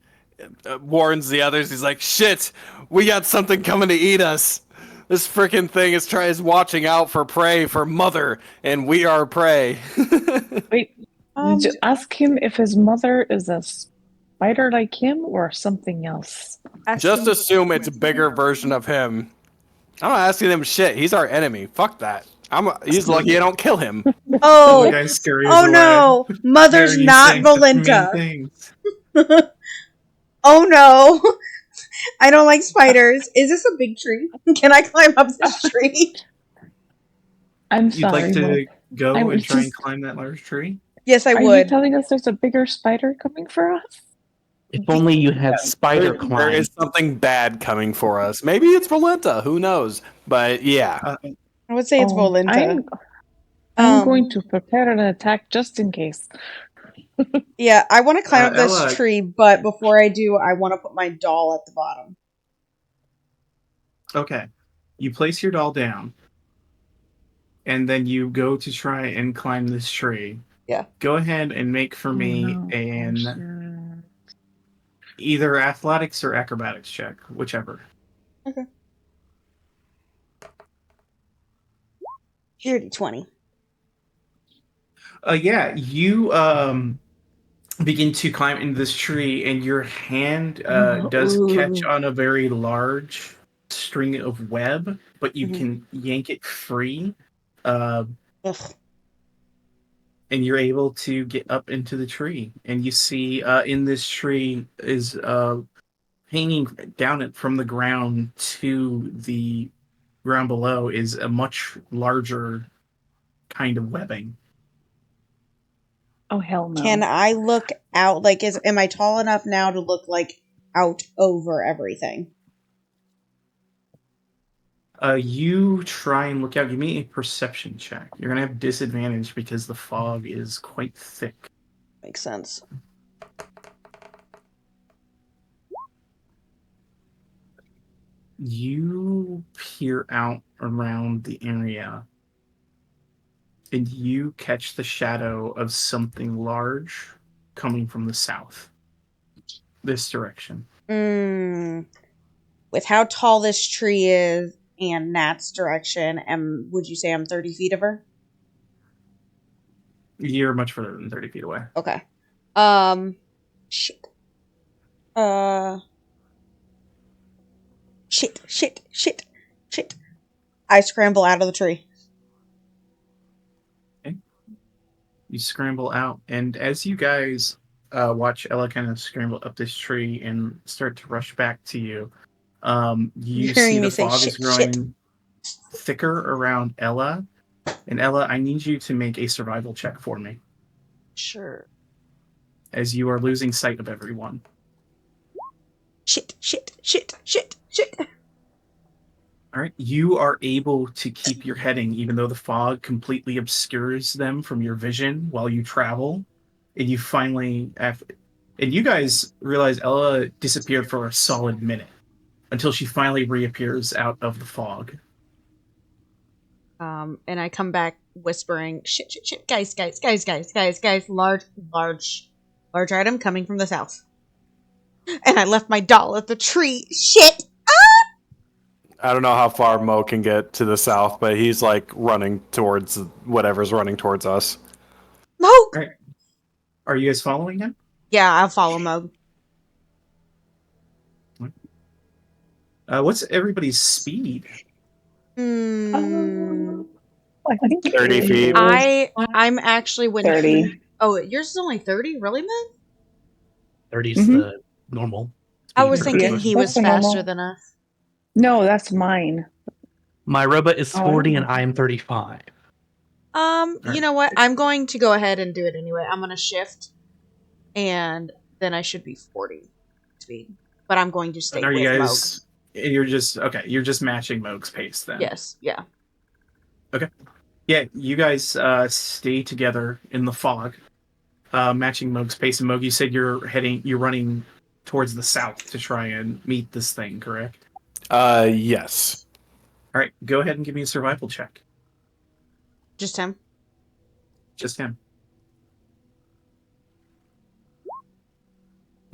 warns the others. He's like, shit, we got something coming to eat us. This freaking thing is watching out for prey for mother, and we are prey. Wait, did you ask him if his mother is a spider like him or something else? Just assume it's a bigger version of him. I'm not asking him shit. He's our enemy. Fuck that. He's lucky I don't kill him. Oh, The guy scurries oh away. no, Mother's There you not saying such mean Volenta. things. Oh no, I don't like spiders. Is this a big tree? Can I climb up this tree? I'm You'd sorry. like to Mom. go I and was try and just- climb that large tree? Yes, I Are you would. telling us there's a bigger spider coming for us? If only you had spider There climb. is something bad coming for us. Maybe it's Volenta. Who knows? But yeah. I would say it's Volenta. I'm going to prepare an attack just in case. Yeah, I want to climb up this Ella- tree, but before I do, I want to put my doll at the bottom. Okay. You place your doll down, and then you go to try and climb this tree. Yeah. Go ahead and make for me an Sure. either athletics or acrobatics check, whichever. Okay. Purity 20. Yeah, you begin to climb into this tree, and your hand does catch on a very large string of web, but you can yank it free, Ugh. and you're able to get up into the tree. And you see in this tree is hanging down from the ground to the ground below is a much larger kind of webbing. Oh hell no! Can I look out? Like, am I tall enough now to look like out over everything? You try and look out. Give me a perception check. You're gonna have disadvantage because the fog is quite thick. Makes sense. You peer out around the area and you catch the shadow of something large coming from the south. This direction. With how tall this tree is and Nat's direction, would you say I'm 30 feet of her? You're much further than 30 feet away. Okay. Shit. Shit. I scramble out of the tree. Okay. You scramble out, and as you guys watch Ella kind of scramble up this tree and start to rush back to you, you Hearing see me the say fog is shit, growing thicker around Ella. And Ella, I need you to make a survival check for me, Sure. as you are losing sight of everyone. Shit. All right, you are able to keep your heading, even though the fog completely obscures them from your vision while you travel. And you finally, and you guys realize Ella disappeared for a solid minute until she finally reappears out of the fog. And I come back whispering, shit, guys, large item coming from the south. And I left my doll at the tree. Shit! I don't know how far Mo can get to the south, but he's like running towards whatever's running towards us. Moog! All right. Are you guys following him? Yeah, I'll follow Moog. What's everybody's speed? I think 30 feet. I'm actually when 30. Oh, yours is only 30? Really, Moog? 30 is the normal. I was speed. thinking Yeah, he that's was the faster normal. than us. No, that's mine. My robot is Oh, 40 I and I am 35. You right. know what? I'm going to go ahead and do it anyway. I'm going to shift, and then I should be 40 speed. But I'm going to stay Are with you Moog. guys? You're just okay. You're just matching Moog's pace then. Yes, yeah. Yeah, you guys stay together in the fog, matching Moog's pace. And Moog, you said you're running towards the south to try and meet this thing, correct? Yes. All right, go ahead and give me a survival check. Just him. Just him.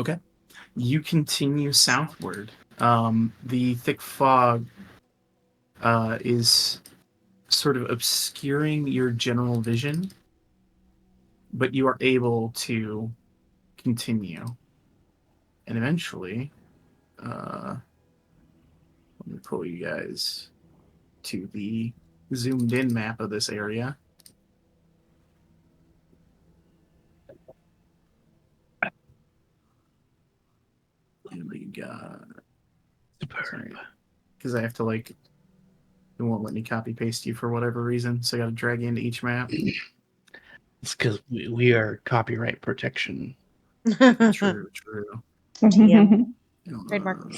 Okay. You continue southward. The thick fog is sort of obscuring your general vision, but you are able to continue. And eventually, let me pull you guys to the zoomed in map of this area. And we got, sorry, because I have to it won't let me copy paste you for whatever reason, so I got to drag you into each map. It's because we are copyright protection. True. TM. Trademark.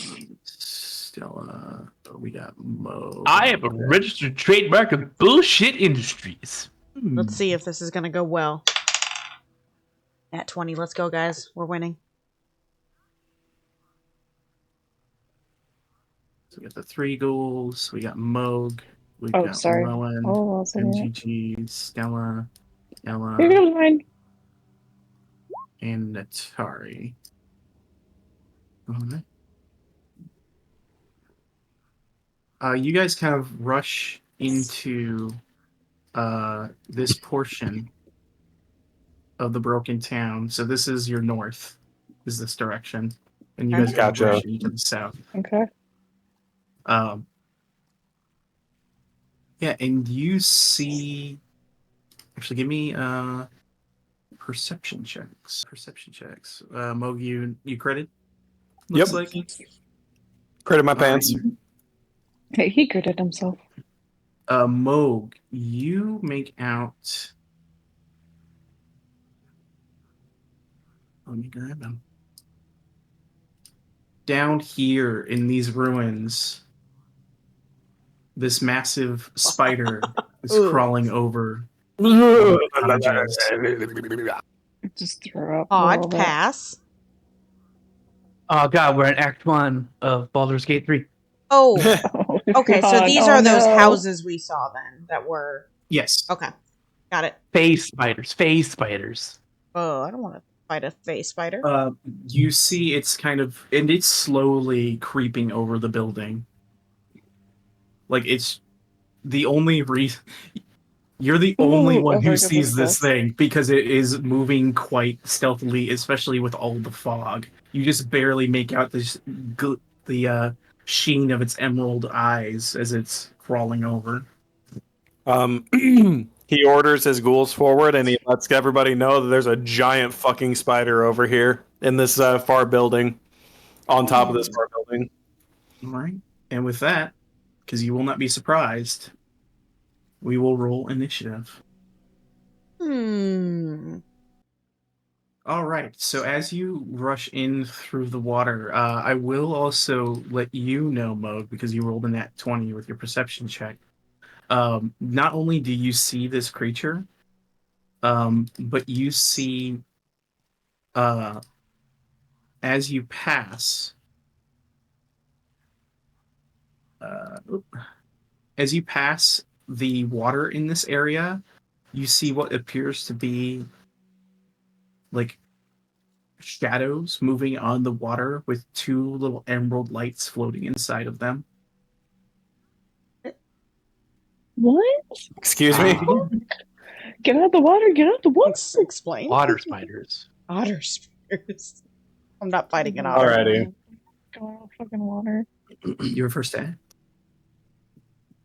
Stella. We got Mo. I am a registered trademark of Bullshit Industries. Let's see if this is going to go well. At 20, let's go, guys. We're winning. So we got the 3 goals. We got Moog. We got sorry. Rowan, Oh, I'll say that. MGG, Stella, Ella, You're fine. and Natari. You guys kind of rush into this portion of the broken town. So this is your north, is this direction, and you guys Gotcha. rush into the south. Okay. Yeah, and you see. Actually, give me perception checks. Moog, you credit? Looks Yep. like. Credit my pants. Hey, he critted himself. Moog, you make out. Let me grab them. Down here in these ruins, this massive spider is Ooh. crawling over one of the cottages. Just throw up. Odd pass. Oh god, we're in Act 1 of Baldur's Gate 3. Oh, Oh, okay. So God. these Oh, are those no. houses we saw then that were. Yes. Okay, got it. Phase spiders. Oh, I don't want to fight a face spider. You see it's kind of, and it's slowly creeping over the building. Like, it's the only reason. You're the only Ooh, one oh who my sees goodness, this thing because it is moving quite stealthily, especially with all the fog. You just barely make out the sheen of its emerald eyes as it's crawling over. He orders his ghouls forward, and he lets everybody know that there's a giant fucking spider over here in this far building, on top of this far building. All right. And with that, because you will not be surprised, we will roll initiative. All right. So as you rush in through the water, I will also let you know, Mode, because you rolled a nat 20 with your perception check. Not only do you see this creature, but you see, as you pass, as you pass the water in this area, you see what appears to be like shadows moving on the water with two little emerald lights floating inside of them. What? Excuse me? Get out the water! Get out the water! Explain. Water spiders. Otter spiders. I'm not fighting an otter. Alrighty. Go out fucking water. Your first act.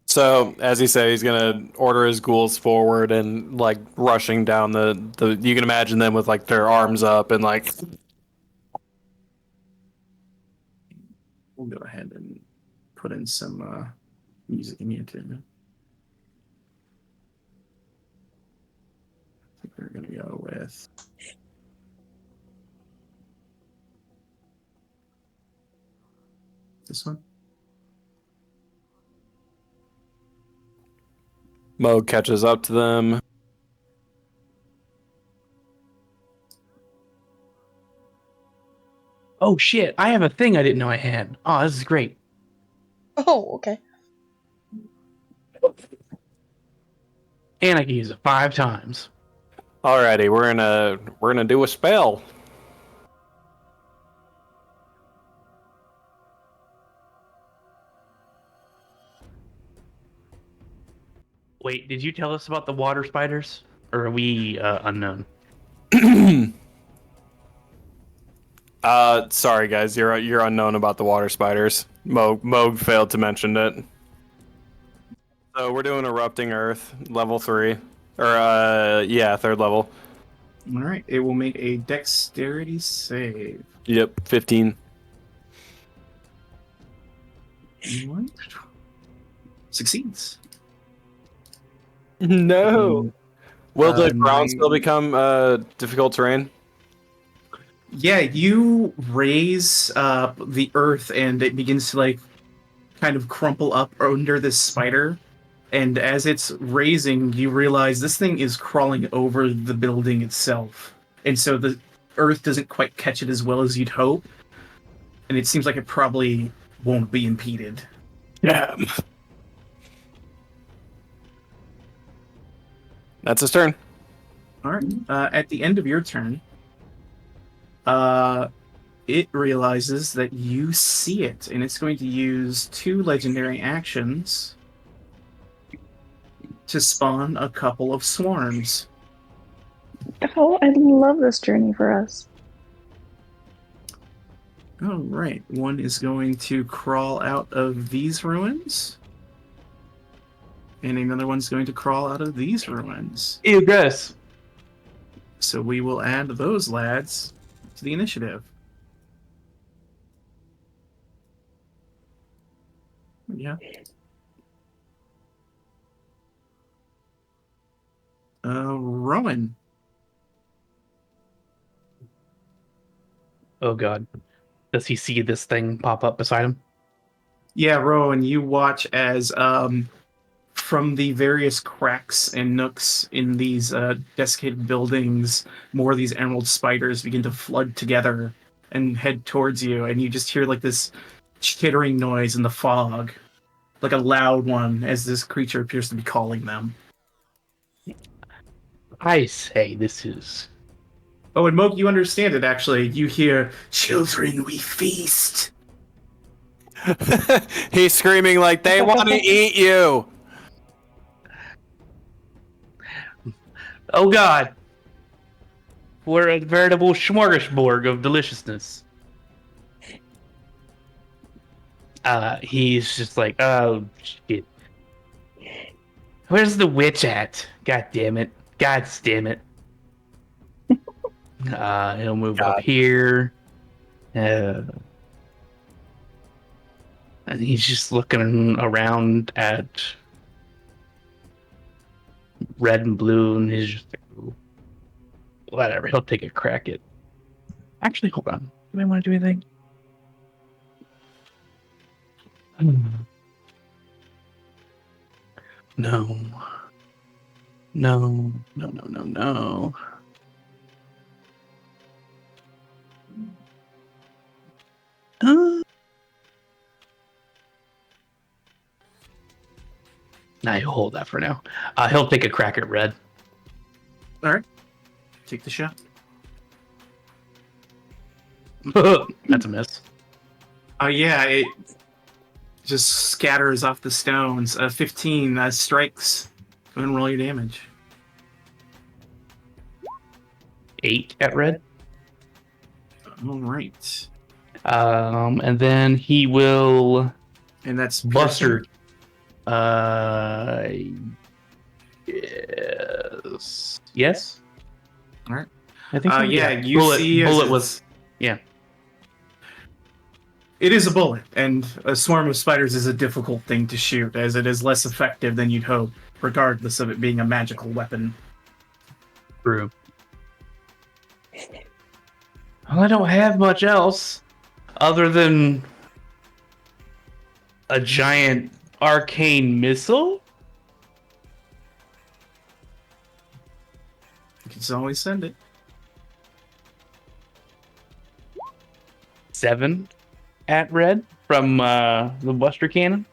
So, as he said, he's gonna order his ghouls forward and like rushing down the. You can imagine them with like their arms up and like. We'll go ahead and put in some music in here too. I think we're gonna go with this one. Mo catches up to them. Oh shit, I have a thing I didn't know I had. Oh, this is great. Oh, okay. And I can use it 5 times. Alrighty, we're gonna do a spell. Wait, did you tell us about the water spiders? Or are we unknown? Sorry guys, you're unknown about the water spiders. Moog failed to mention it. So we're doing Erupting Earth, level 3. Or yeah, 3rd level. All right, it will make a dexterity save. Yep, 15. What? Succeeds. No. Will the ground my- still become difficult terrain? Yeah, you raise the earth and it begins to like kind of crumple up under this spider. And as it's raising, you realize this thing is crawling over the building itself. And so the earth doesn't quite catch it as well as you'd hope. And it seems like it probably won't be impeded. Yeah. That's his turn. All right. At the end of your turn, it realizes that you see it, and it's going to use 2 legendary actions to spawn a couple of swarms. Oh, I love this journey for us. All right. One is going to crawl out of these ruins, and another one's going to crawl out of these ruins. Ew, gross. So we will add those lads to the initiative. Yeah. Rowan. Oh god. Does he see this thing pop up beside him? Yeah, Rowan, you watch as from the various cracks and nooks in these desiccated buildings, more of these emerald spiders begin to flood together and head towards you, and you just hear like this chittering noise in the fog, like a loud one, as this creature appears to be calling them. I say this is... Oh, and Moke, you understand it, actually. You hear, "Children, we feast." He's screaming like they want to eat you. Oh god! We're a veritable smorgasbord of deliciousness. He's just like, oh shit. Where's the witch at? God damn it. God damn it. He'll move up here. And he's just looking around at red and blue, and he's just like, ooh, whatever. He'll take a crack at. Actually, hold on. Do I want to do anything? No. No. No, no, no, no. Nah, he'll hold that for now. He'll take a crack at red. All right, take the shot. That's a miss. Yeah, it just scatters off the stones. 15 strikes. Go ahead and roll your damage. 8 at red. All right. And then he will And that's Buster. piercing? Yes. Yes. All right. I think so. Yeah, you see bullet as was. Yeah. It is a bullet, and a swarm of spiders is a difficult thing to shoot, as it is less effective than you'd hope, regardless of it being a magical weapon. True. Well, I don't have much else other than a giant arcane missile. You can always send it. 7 at red from the Buster Cannon.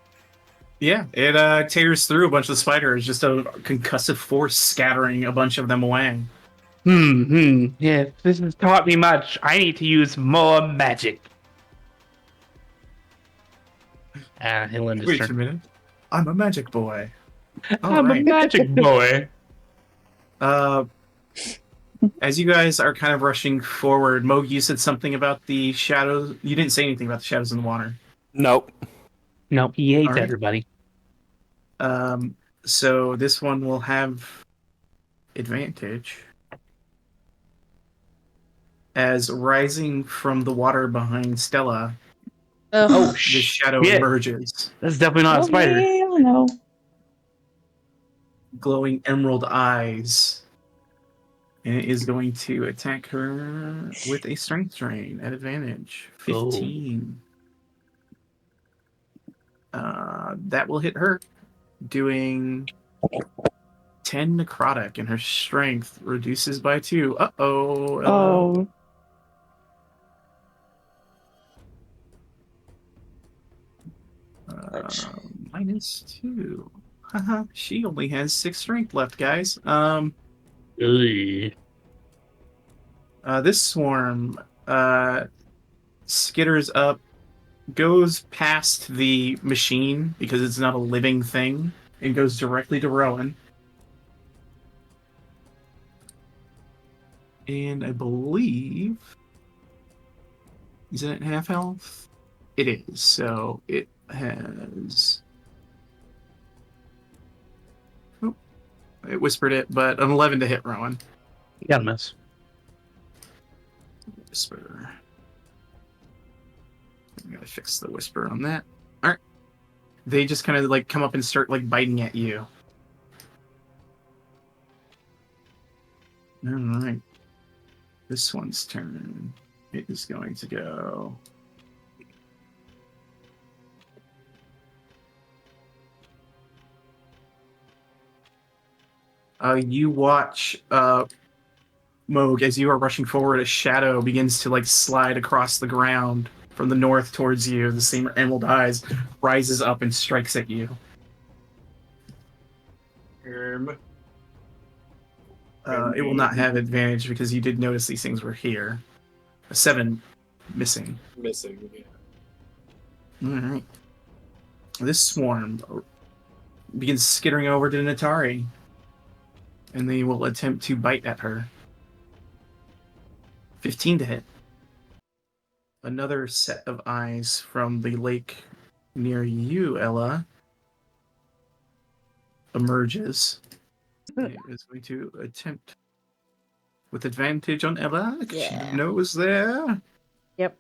Yeah, it tears through a bunch of the spiders, just a concussive force scattering a bunch of them away. Yeah, this has taught me much. I need to use more magic. He'll end his Wait a turn. minute. I'm a magic boy. I'm a magic boy. As you guys are kind of rushing forward, Moog, you said something about the shadows. You didn't say anything about the shadows in the water. Nope. No, he hates All right. everybody. So this one will have advantage. As rising from the water behind Stella, Oh, the shadow shit. emerges. That's definitely not a spider. Hell no. Glowing emerald eyes. And it is going to attack her with a strength drain at advantage. 15. That will hit her, doing 10 necrotic, and her strength reduces by 2. Uh-oh. Oh. -2. Haha, she only has 6 strength left, guys. This swarm skitters up, goes past the machine because it's not a living thing, and goes directly to Rowan. And I believe... Is it at half health? It is, so it has... Oh, it whispered it, but an 11 to hit Rowan. You got a miss. Whisper. I gotta fix the whisper on that. Alright. They just kind of like come up and start like biting at you. All right. This one's turn. It is going to go. You watch Moog, as you are rushing forward, a shadow begins to like slide across the ground from the north towards you. The same emerald eyes rises up and strikes at you. It will not have advantage because you did notice these things were here. A 7 missing. Missing. Yeah. All right. This swarm begins skittering over to Natari, and they will attempt to bite at her. 15 to hit. Another set of eyes from the lake near you, Ella, emerges. It is going to attempt with advantage on Ella, because she didn't know it was there. Yep.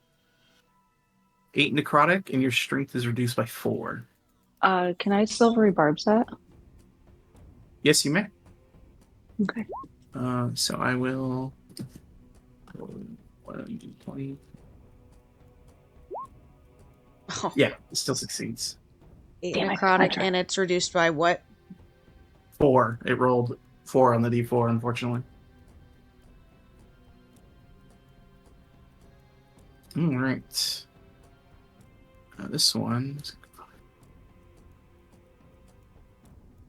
8 necrotic, and your strength is reduced by 4. Can I silvery barbs that? Yes, you may. Okay. So I will. 20. Oh, Yeah, it still succeeds. 8 Damn it, necrotic, my turn. and it's reduced by what? 4. It rolled 4 on the d4, unfortunately. All right. This one.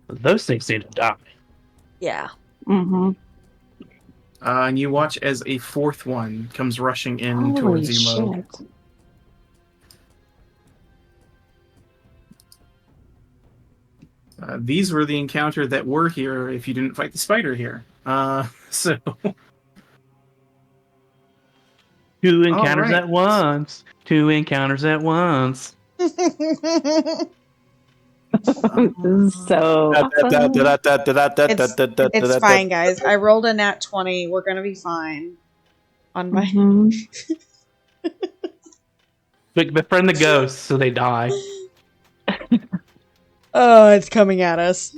Those things need to die. Yeah. Mm-hmm. And you watch as a 4th one comes rushing in Holy towards you, shit. Mo. These were the encounter that were here if you didn't fight the spider here. So 2 encounters right. at once. 2 encounters at once. This is so It's fine, guys. I rolled a nat 20. We're gonna be fine. On my Mhm. Befriend the ghosts so they die. Oh, it's coming at us.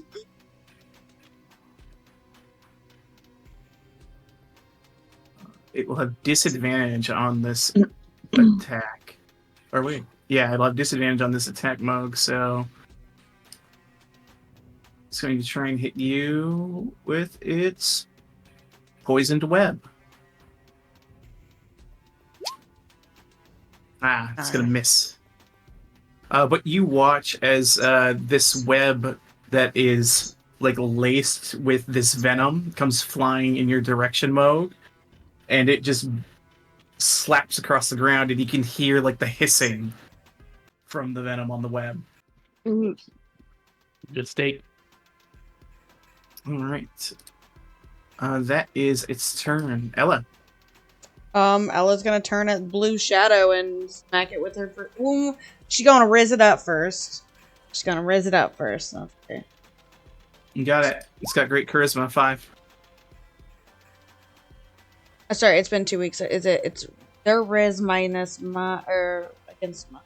It will have disadvantage on this attack. Or wait. Yeah, it'll have disadvantage on this attack, Moog, so it's going to try and hit you with its poisoned web. It's going to miss. But you watch as this web that is like laced with this venom comes flying in your direction, Moog, and it just slaps across the ground, and you can hear like the hissing from the venom on the web. Good steak. All right. That is its turn. Ella. Ella's gonna turn at Blue Shadow and smack it with her. Ooh, she's gonna riz it up first. Okay. You got it. It's got great charisma. 5. Sorry, it's been 2 weeks. It's their riz minus my against my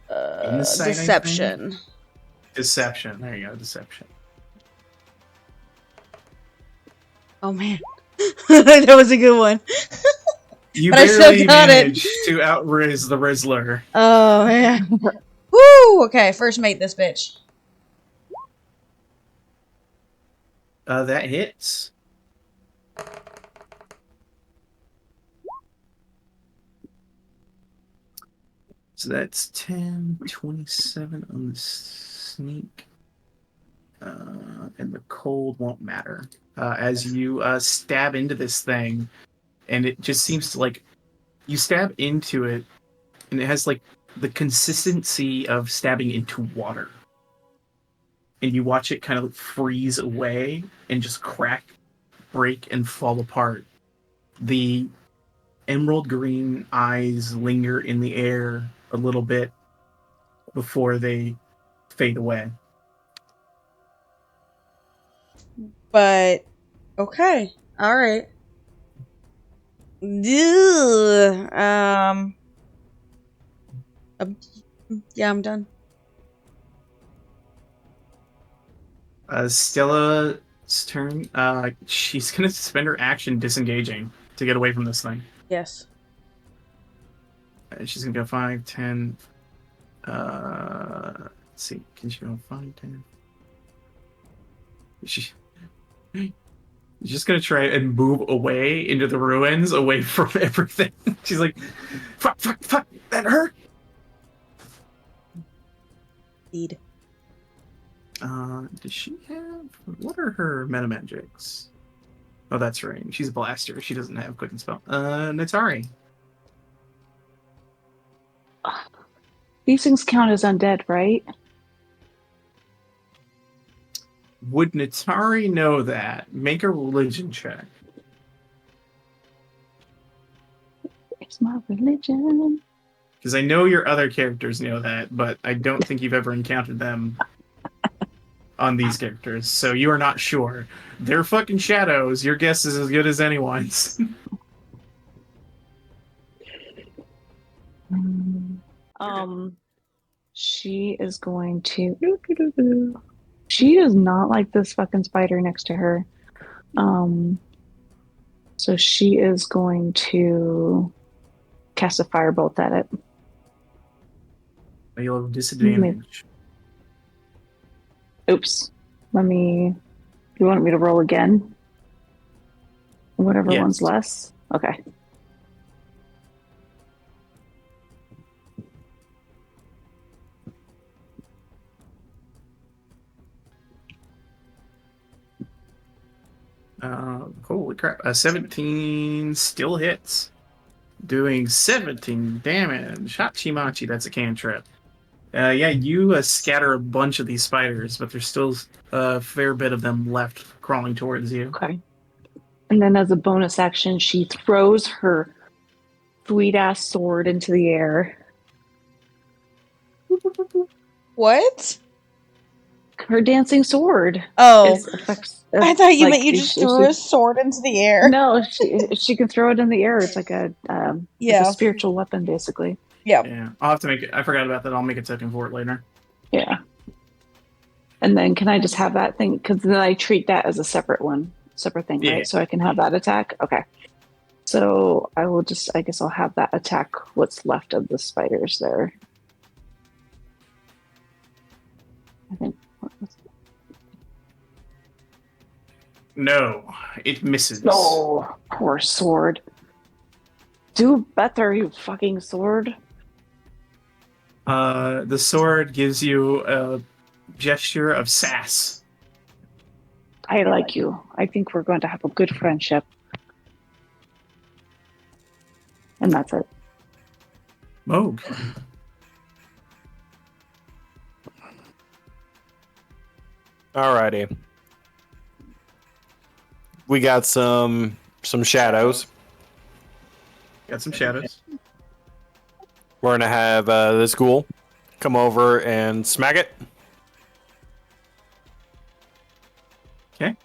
Insight, I deception. think? Deception. There you go. Deception. Oh man, that was a good one. You But I still barely got it. managed to outriz the Rizzler. Oh man. Woo! Okay, first mate this bitch. That hits. So that's 10, 27 on the sneak. And the cold won't matter. As you stab into this thing, and it just seems to like, you stab into it, and it has like the consistency of stabbing into water. And you watch it kind of freeze away and just crack, break, and fall apart. The emerald green eyes linger in the air a little bit before they fade away. But okay, all right. Ugh. Yeah, I'm done. Stella turn. She's gonna spend her action disengaging to get away from this thing. Yes. She's gonna go 5, 10. Let's see. Can she go 5, 10? She's just gonna try and move away into the ruins, away from everything. She's like, fuck, fuck, fuck, that hurt. Indeed. Does she have? What are her meta magics? Oh, that's right. She's a blaster. She doesn't have quick and spell. Natari. These things count as undead, right? Would Natari know that? Make a religion check. It's my religion. Because I know your other characters know that, but I don't think you've ever encountered them on these characters. So you are not sure. They're fucking shadows. Your guess is as good as anyone's. She is going to. She does not like this fucking spider next to her. So she is going to cast a firebolt at it. You'll have disadvantage. Oops. You want me to roll again? Whatever Yes. one's less? Okay. Holy crap. 17 still hits. Doing 17 damage. Hachimachi, that's a cantrip. Yeah, you scatter a bunch of these spiders, but there's still a fair bit of them left crawling towards you. Okay. And then as a bonus action, she throws her sweet-ass sword into the air. What? Her dancing sword. Oh, I I thought you meant you just threw a sword into the air. No, she can throw it in the air. It's like a Yeah. it's a spiritual weapon, basically. Yeah, I'll have to make it. I forgot about that. I'll make a token for it later. Yeah. And then can I just have that thing? Because then I treat that as a separate thing, Yeah. right? So I can have that attack? Okay. So I guess I'll have that attack what's left of the spiders there. I think. No, it misses. Oh, poor sword. Do better, you fucking sword. The sword gives you a gesture of sass. I like you. I think we're going to have a good friendship. And that's it. Moog. Alrighty. We got some shadows. Got some shadows. We're gonna have this ghoul come over and smack it. Okay.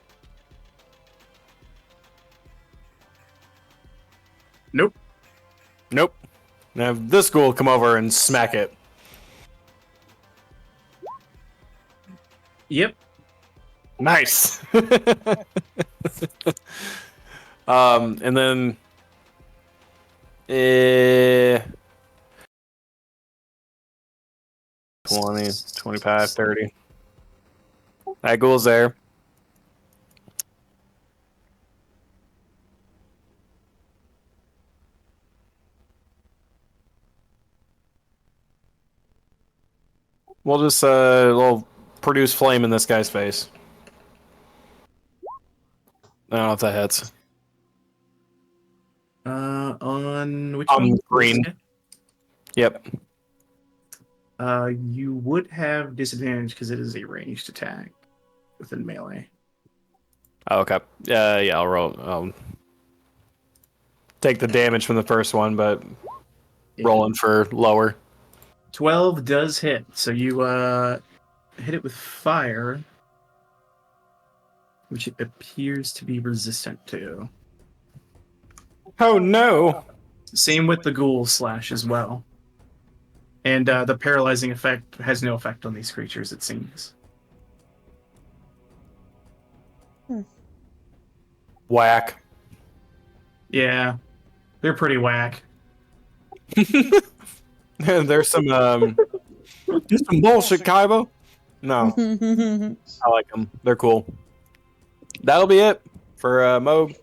Nope. Nope. Now this ghoul come over and smack it. Yep. Nice. And then 20, 25, 30. That ghoul's there. We'll just little produce flame in this guy's face. I don't know if that hits. On which On one? green. Yep. You would have disadvantage because it is a ranged attack within melee. Oh, okay. Yeah, I'll roll. Take the damage from the first one, but rolling for lower. 12 does hit, so you hit it with fire, which it appears to be resistant to. Oh no! Same with the ghoul slash as well. And the paralyzing effect has no effect on these creatures, it seems. Whack. Yeah, they're pretty whack. There's some bullshit, Kaibo. No, I like them. They're cool. That'll be it for Moog.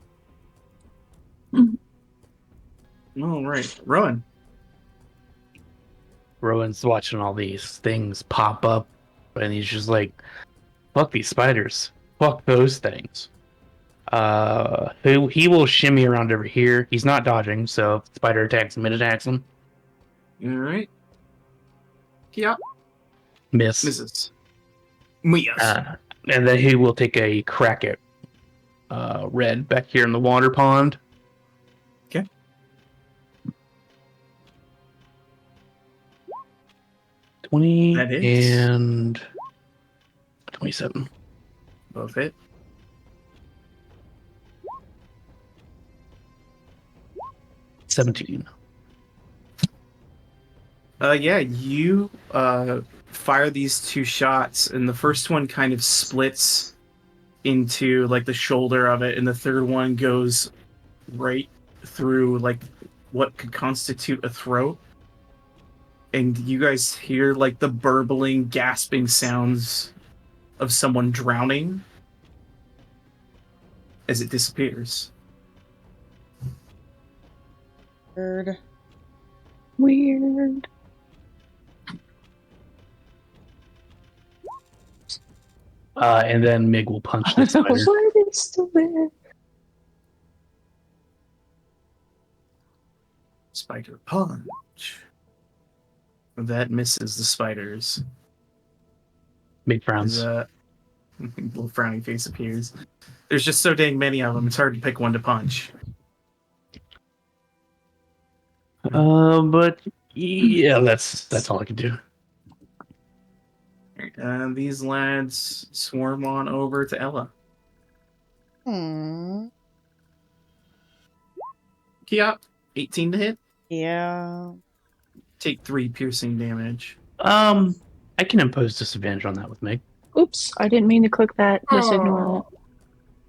All right, Rowan. Rowan's watching all these things pop up, and he's just like, fuck these spiders. Fuck those things. He will shimmy around over here. He's not dodging, so if the spider attacks him, it attacks him. All right. Yeah. Miss. Misses. Yes. And then he will take a crack at Red back here in the water pond. Okay. That is. And 27. Both hit. $17. Yeah, you fire these two shots, and the first one kind of splits into like the shoulder of it, and the third one goes right through like what could constitute a throat. And you guys hear like the burbling, gasping sounds of someone drowning as it disappears. Weird. Weird. And then Mig will punch the spider. Why is it still there? Spider punch. That misses the spiders. Mig frowns. Little frowny face appears. There's just so dang many of them, it's hard to pick one to punch. But yeah, that's all I can do. These lads swarm on over to Ella. Kiop, 18 to hit. Yeah. Take 3 piercing damage. I can impose disadvantage on that with Mig. Oops, I didn't mean to click that. Just ignore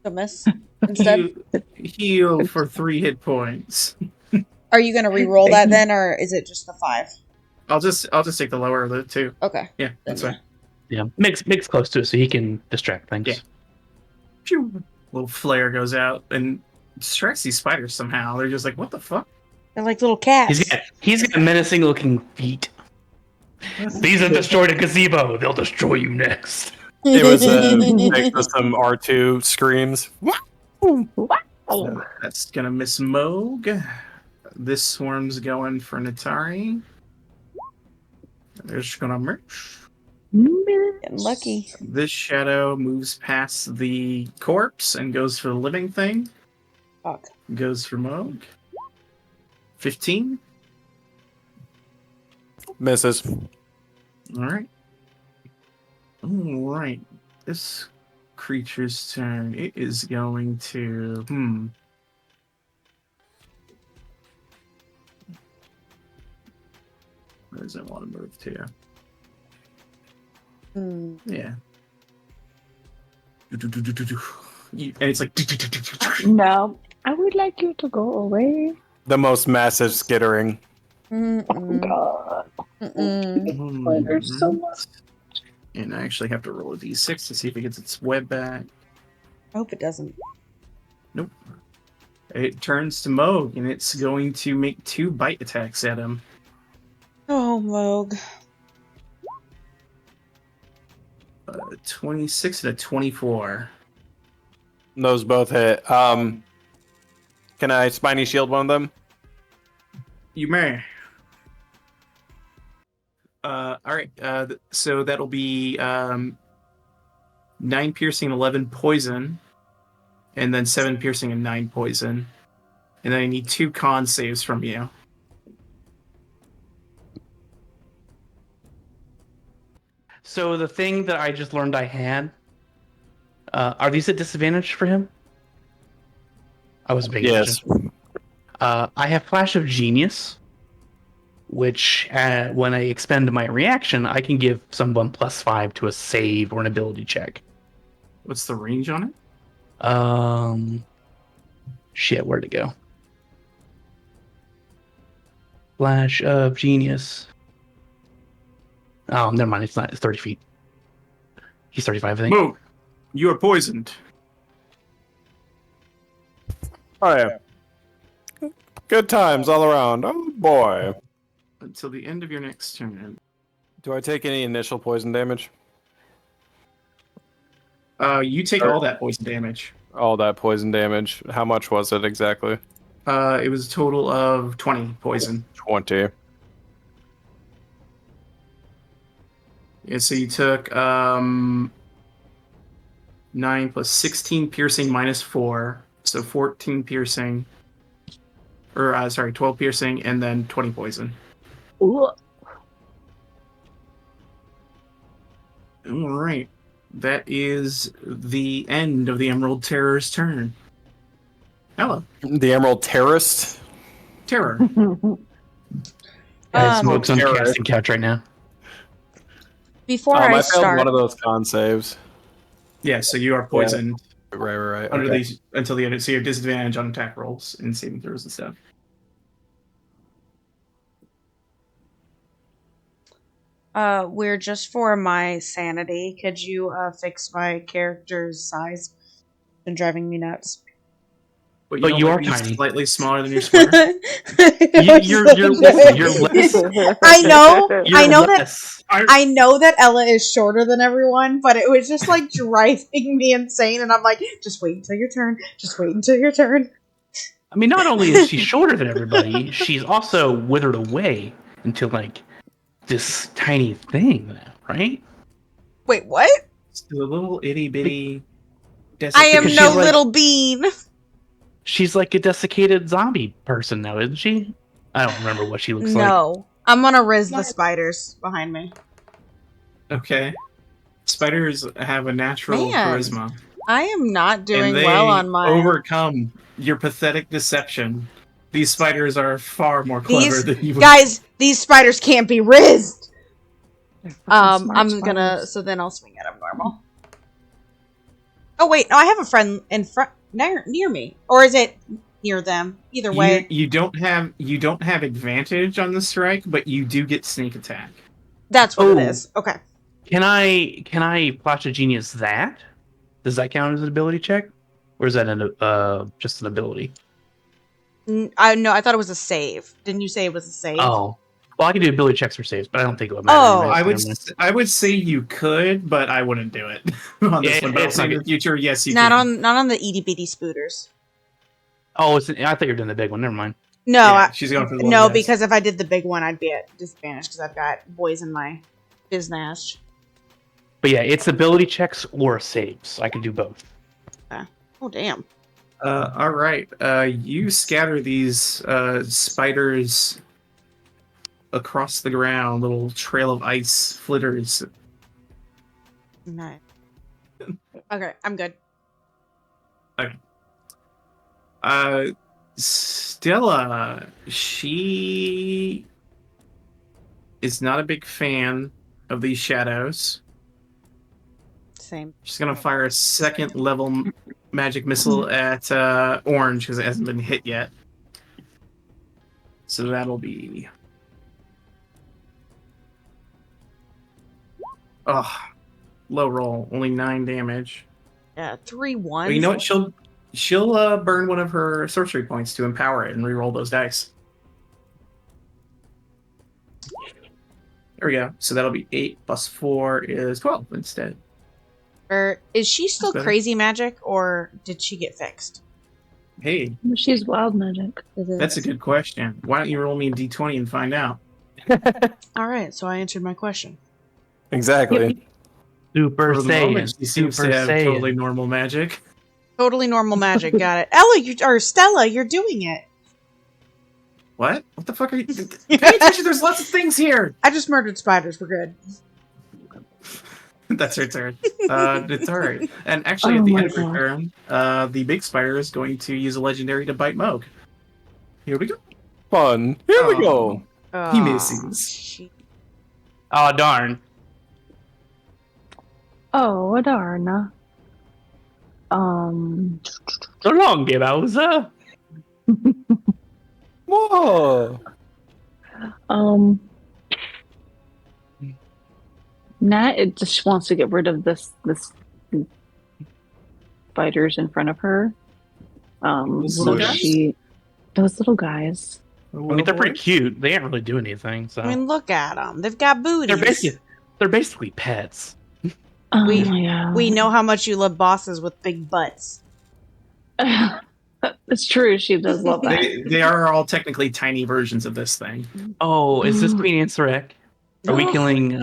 A miss. Instead, Heal for 3 hit points. are you gonna re-roll that then, or is it just the 5? I'll just take the lower of the 2. Okay. Yeah, that's fine. Yeah, Mig's close to it, so he can distract things. Yeah. Phew. Little flare goes out and distracts these spiders somehow. They're just like, what the fuck? They're like little cats. He's got menacing looking feet. These have destroyed a gazebo. They'll destroy you next. It was like some R2 screams. So that's gonna miss Moog. This swarm's going for Natari. They're just gonna merge. Getting lucky. This shadow moves past the corpse and goes for the living thing. Fuck. Goes for Moog. 15. Misses. Alright. Alright. This creature's turn. It is going to... Where does it want to move to? Yeah. And it's like... No, I would like you to go away. The most massive skittering. Oh God. There's so much. And I actually have to roll a d6 to see if it gets its web back. I hope it doesn't. Nope. It turns to Moog, and it's going to make 2 bite attacks at him. Oh, Moog. 26 and a 24. Those both hit. Can I spiny shield one of them? You may. Alright, so that'll be 9 piercing, 11 poison, and then 7 piercing and 9 poison. And then I need 2 con saves from you. So the thing that I just learned I had, are these at disadvantage for him? I was paying attention. I have Flash of Genius, which when I expend my reaction, I can give someone +5 to a save or an ability check. What's the range on it? Shit, where'd it go? Flash of genius. Oh, never mind. It's not. It's 30 feet. He's 35, I think. Move. You are poisoned. Oh yeah. Good times all around. Oh boy. Until the end of your next turn. Do I take any initial poison damage? You take all that poison damage. All that poison damage. How much was it exactly? It was a total of 20 poison. 20. Yeah, so you took 9 plus 16 piercing minus 4, so 14 piercing. Or 12 piercing and then 20 poison. Ooh. All right. That is the end of the Emerald Terror's turn. Hello, The Emerald Terrorist? Terror. Smoke's on the casting couch right now. Before I I failed start, one of those con saves. Yeah, so you are poisoned Right. under Okay. these until the end. So you have disadvantage on attack rolls and saving throws and stuff. we're just for my sanity. Could you fix my character's size? It's been driving me nuts. But But you don't are like being tiny. slightly smaller than your square. You're less. I know. You're I know that. less. I know that Ella is shorter than everyone, but it was just like driving me insane. And I'm like, just wait until your turn. Just wait until your turn. I mean, not only is she shorter than everybody, she's also withered away into like this tiny thing now, right? Wait, what? It's the little itty bitty. I am Because no she's like- little bean. She's like a desiccated zombie person now, isn't she? I don't remember what she looks like. No. I'm gonna riz the spiders behind me. Okay. Spiders have a natural Man. charisma. I am not doing and they well on my. overcome your pathetic deception. These spiders are far more clever than you. Guys, these spiders can't be rizzed. Smart I'm gonna. spiders. So then I'll swing at him normal. Oh wait, no, I have a friend in front near me, or is it near them? Either way, You don't have advantage on the strike, but you do get sneak attack. that's what Oh. it is. Okay. Can I Flash of Genius that? Does that count as an ability check? Or is that just an ability? I thought it was a save. Didn't you say it was a save? Oh. Well, I can do ability checks for saves, but I don't think it would matter. Oh. anyway. I would say you could, but I wouldn't do it on this Yeah, one. But I'll it's say not in the future, yes, you not can. on the itty bitty spooters. Oh, I thought you were doing the big one. Never mind. No, Yeah, she's going for the no, one, yes. because if I did the big one, I'd be at disadvantage because I've got boys in my business. But yeah, it's ability checks or saves. I can do both. Oh damn! All right. You scatter these spiders across the ground. Little trail of ice flitters. Nice. Okay, I'm good. Stella, she is not a big fan of these shadows. Same. She's gonna fire a second level magic missile at Orange because it hasn't been hit yet. So that'll be. Oh, low roll, only 9 damage. Yeah, 3-1. But you know what? She'll burn one of her sorcery points to empower it and re-roll those dice. There we go. So that'll be 8 plus 4 is 12 instead. Is she still better. crazy magic, or did she get fixed? Hey, She's wild magic. that's a good question. Why don't you roll me a d20 and find out? All right, so I answered my question. Exactly. Super For the moment, Saiyan. she seems Super to have Saiyan. totally normal magic. Totally normal magic. Got it. Ella, or Stella, you're doing it. What? What the fuck are you... Pay attention, there's lots of things here! I just murdered spiders. We're good. That's her turn. It's alright. And actually, Oh at the my end of her God. turn, the big spider is going to use a legendary to bite Moog. Here we go. Fun. Here we go. He Aw, misses. she- Oh, darn. Oh, darn. So long, Bowser. Whoa! Nat, it just wants to get rid of this spiders in front of her. Those So little guys? those little guys. I mean, they're pretty cute. They ain't really do anything. So I mean, look at them. They've got they're booties. basically pets. Oh We- my god. We know how much you love bosses with big butts. It's true. She does love that. They are all technically tiny versions of this thing. Oh, is this Queen Ansorek? Are we killing?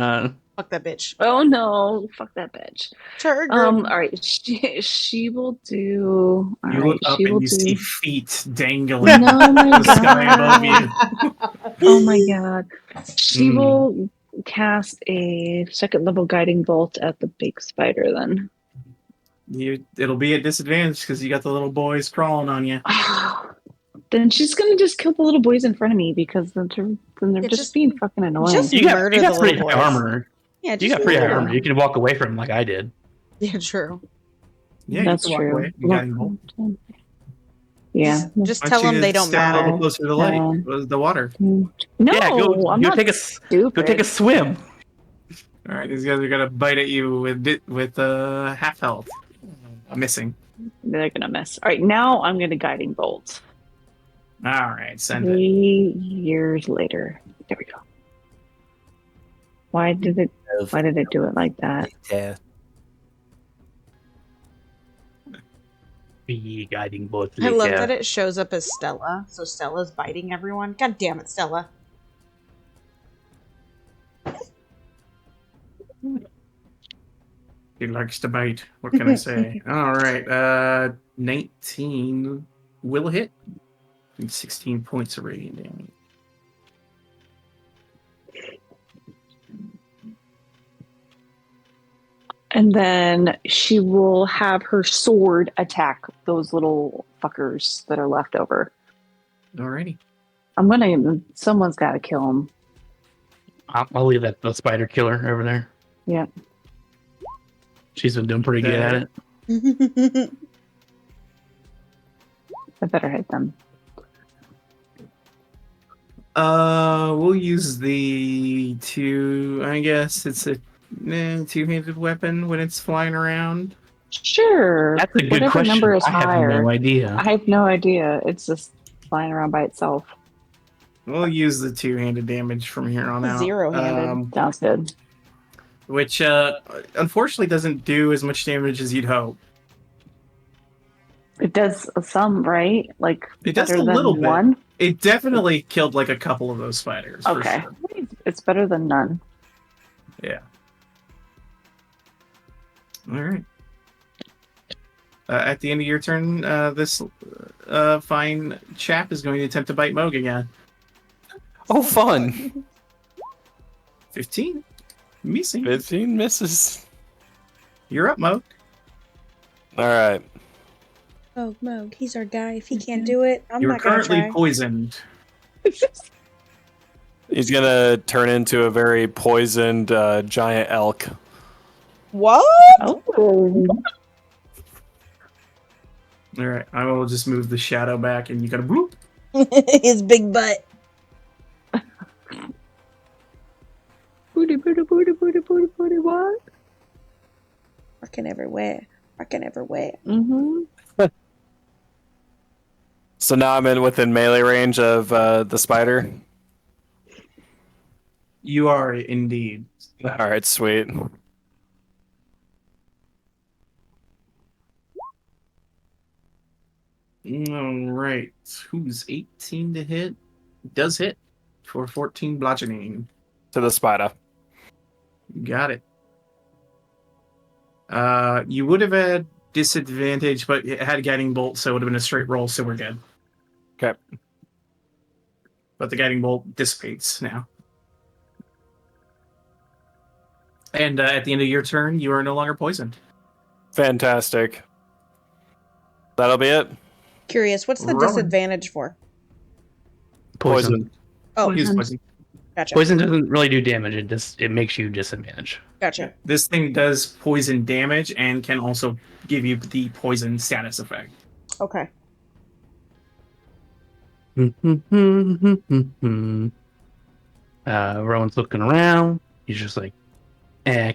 Fuck that bitch. Oh no! Fuck that bitch. Triggered. All right. She will do. All You right. look up She will and you do. see feet dangling No, in my the sky above god. you. Oh my god. She Mm. will cast a second level guiding bolt at the big spider then. It'll be at disadvantage because you got the little boys crawling on you. Then she's gonna just kill the little boys in front of me because then they're Yeah, just just- being fucking annoying. just- You got Murder you the got pretty little high boys. armor. Yeah, You just got pretty high murder armor. You can walk away from them like I did. Yeah, true. Yeah, That's you can walk true. away. You got him bolt. Yeah. Just Why tell don't them you they don't step a little matter. closer to the light, the water. No, Yeah, I'm go not take a stupid. go take a swim. All right, these guys are gonna bite at you with half health, missing. They're gonna miss. All right, now I'm gonna guiding bolt. All right, send it. 3 years later. There we go. Why did it do it like that? Yeah. Be guiding both. I love that it shows up as Stella. So Stella's biting everyone. God damn it, Stella. He likes to bite. What can I say? All right, 19 will hit. And 16 points of radiant damage. And then she will have her sword attack those little fuckers that are left over. Alrighty. Someone's got to kill them. I'll leave that the spider killer over there. Yeah. She's been doing pretty good at it. I better hit them. We'll use the two. I guess it's a two-handed weapon when it's flying around. Sure. That's a good Whatever question. number is I have higher. no idea. I have no idea. It's just flying around by itself. We'll use the two-handed damage from here on out. Zero-handed. Sounds good. Which unfortunately doesn't do as much damage as you'd hope. It does some, right? Like It does better a than little bit. one. It definitely killed like a couple of those spiders. for Okay, sure. it's better than none. Yeah. All right. At the end of your turn, this fine chap is going to attempt to bite Moog again. Oh, fun. 15. Missing. 15 misses. You're up, Moog. All right. Moog, he's our guy. If he can't do it, I'm You're not gonna currently try. poisoned. He's gonna turn into a very poisoned giant elk. What? Oh, All right. I will just move the shadow back, and you gotta whoop. His big butt. booty, booty, booty, booty, booty, booty, what? Fucking everywhere. Fucking everywhere. Mm-hmm. So now I'm in within melee range of the spider. You are indeed. All right, sweet. All right. Who's 18 to hit? Does hit for 14 bludgeoning. To the spider. Got it. You would have had disadvantage, but it had guiding bolt, so it would have been a straight roll, so we're good. Okay. But the guiding bolt dissipates now. And at the end of your turn, you are no longer poisoned. Fantastic. That'll be it. Curious, what's the Rolling. disadvantage for? Poison. Oh, He's poisoned. gotcha. Poison doesn't really do damage. It makes you disadvantage. Gotcha. This thing does poison damage and can also give you the poison status effect. Okay. Rowan's looking around. He's just like,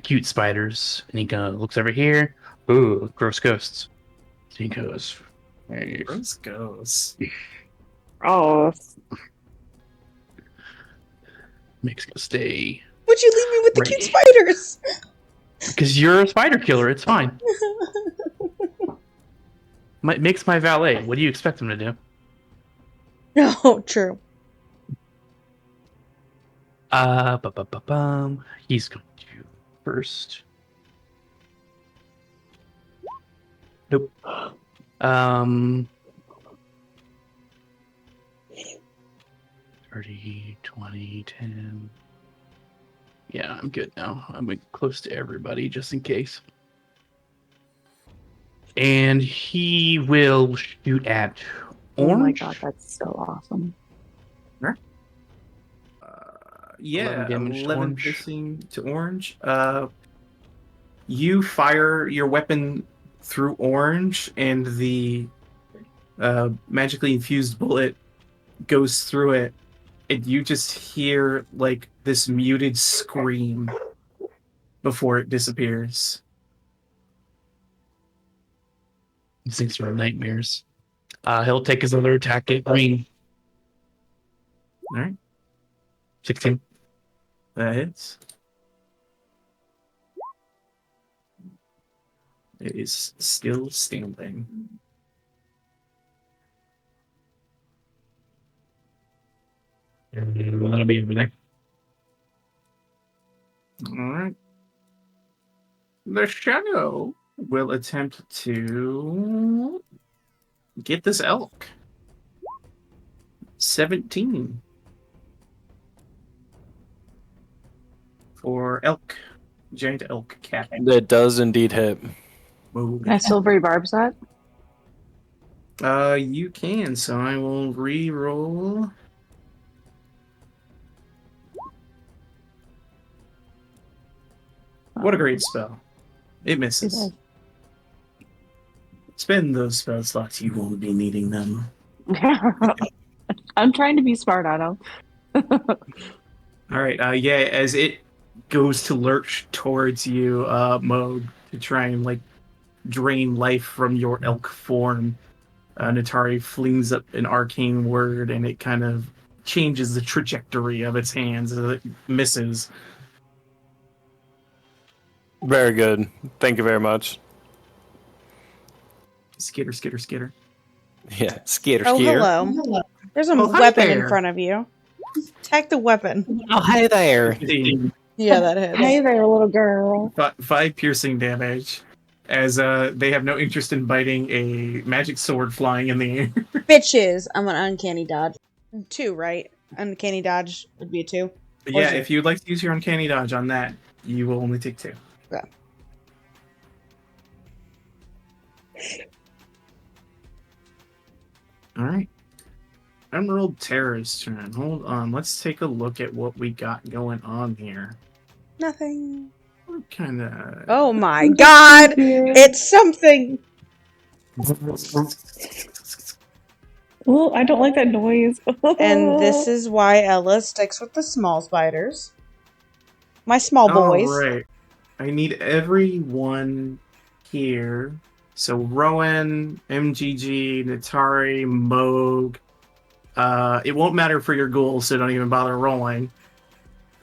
cute spiders. And he kind of looks over here. Ooh, gross ghosts. So he goes, hey, Gross goes. Oh, makes go stay. Would you leave me with the Right. cute spiders? Because you're a spider killer, it's fine. Makes my valet. What do you expect him to do? No, true. He's going to first. Nope. 30, 20, 10. Yeah, I'm good now. I'm close to everybody just in case. And he will shoot at oh my Orange. god, that's so awesome. Yeah, 11 damage to 11 Orange. piercing to Orange. You fire your weapon through Orange, and the magically infused bullet goes through it, and you just hear like this muted scream before it disappears. These things are nightmares. He'll take his other attack at green. All right, 16. that hits. It is still standing. And that'll be everything. All right. The shadow will attempt to get this elk. 17 for elk, giant elk cat. That does indeed hit. Move. Can I silvery barbs that? You can, so I will re-roll. What a great spell. It misses. Spend those spell slots, you won't be needing them. I'm trying to be smart, Otto. Alright, yeah, as it goes to lurch towards you, Moog, to try and, like, drain life from your elk form, Natari flings up an arcane word, and it kind of changes the trajectory of its hands as it misses. Very good. Thank you very much. Skitter, skitter, skitter. Yeah, skitter, Oh, skitter. hello. There's a Oh, hi weapon in there. front of you. Attack the weapon. Oh, hey there. 15. Yeah, that hits. Hey there, little girl. 5 piercing damage, as they have no interest in biting a magic sword flying in the air. Bitches. I'm an uncanny dodge. 2, right? Uncanny dodge would be a 2. But Or yeah, is it- if you'd like to use your uncanny dodge on that, you will only take 2. Yeah. Alright. Emerald Terror's turn. Hold on, let's take a look at what we got going on here. Nothing. What kind of... Oh my god! It's something! Oh, I don't like that noise. And this is why Ella sticks with the small spiders. My small boys. Alright. I need everyone here. So Rowan, MGG, Natari, Moog. It won't matter for your ghouls, so don't even bother rolling.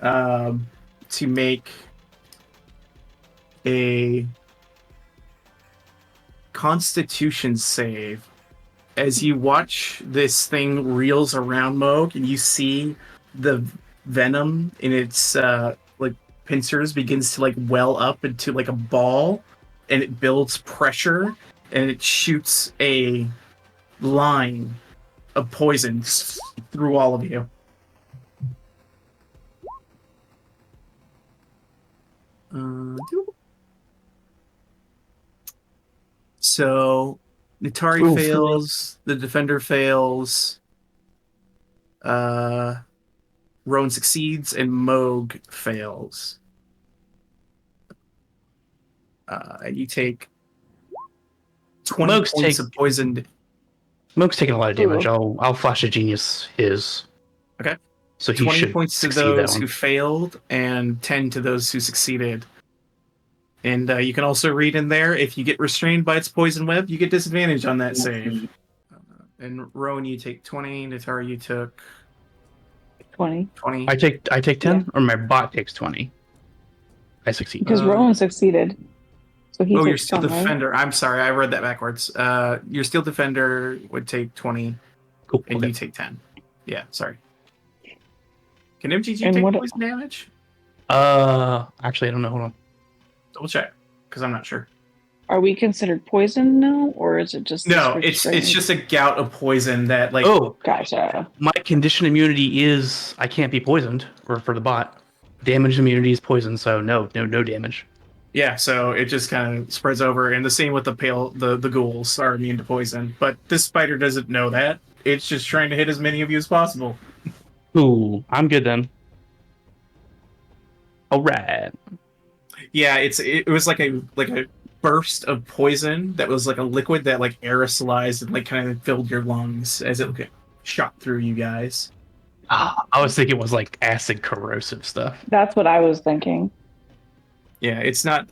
To make a Constitution save. As you watch this thing reels around Moog, and you see the venom in its like pincers begins to like well up into like a ball, and it builds pressure, and it shoots a line of poison through all of you. So Natari Oof. fails, the defender fails, Rowan succeeds, and Moog fails. And you take 20 Moog's points of poison. Smoke's taking a lot of damage. Ooh. I'll flash a genius his. Okay. So he 20 should points to succeed that those one. who failed, and 10 to those who succeeded. And you can also read in there, if you get restrained by its poison web, you get disadvantage on that save. And Rowan, you take 20. Natara, you took 20. 20. I take 10, or my bot takes 20. I succeed. Because Rowan succeeded. So he you're takes still 10, right? defender. I'm sorry, I read that backwards. Your steel defender would take 20, Cool. and Okay. you take 10. Yeah, sorry. Can MGG And take what- poison damage? Actually, I don't know. Hold on. Double check, because I'm not sure. Are we considered poison now, or is it just No, the it's restraint? just a gout of poison that like. Oh, Gotcha. my condition immunity is I can't be poisoned, or for the bot. Damage immunity is poison, so no damage. Yeah, so it just kind of spreads over, and the same with the ghouls are immune to poison. But this spider doesn't know that. It's just trying to hit as many of you as possible. Ooh, I'm good then. All right. Yeah, it was like a burst of poison that was like a liquid that like aerosolized and like kind of filled your lungs as it like, shot through you guys. I was thinking it was like acid corrosive stuff. That's what I was thinking. Yeah, it's not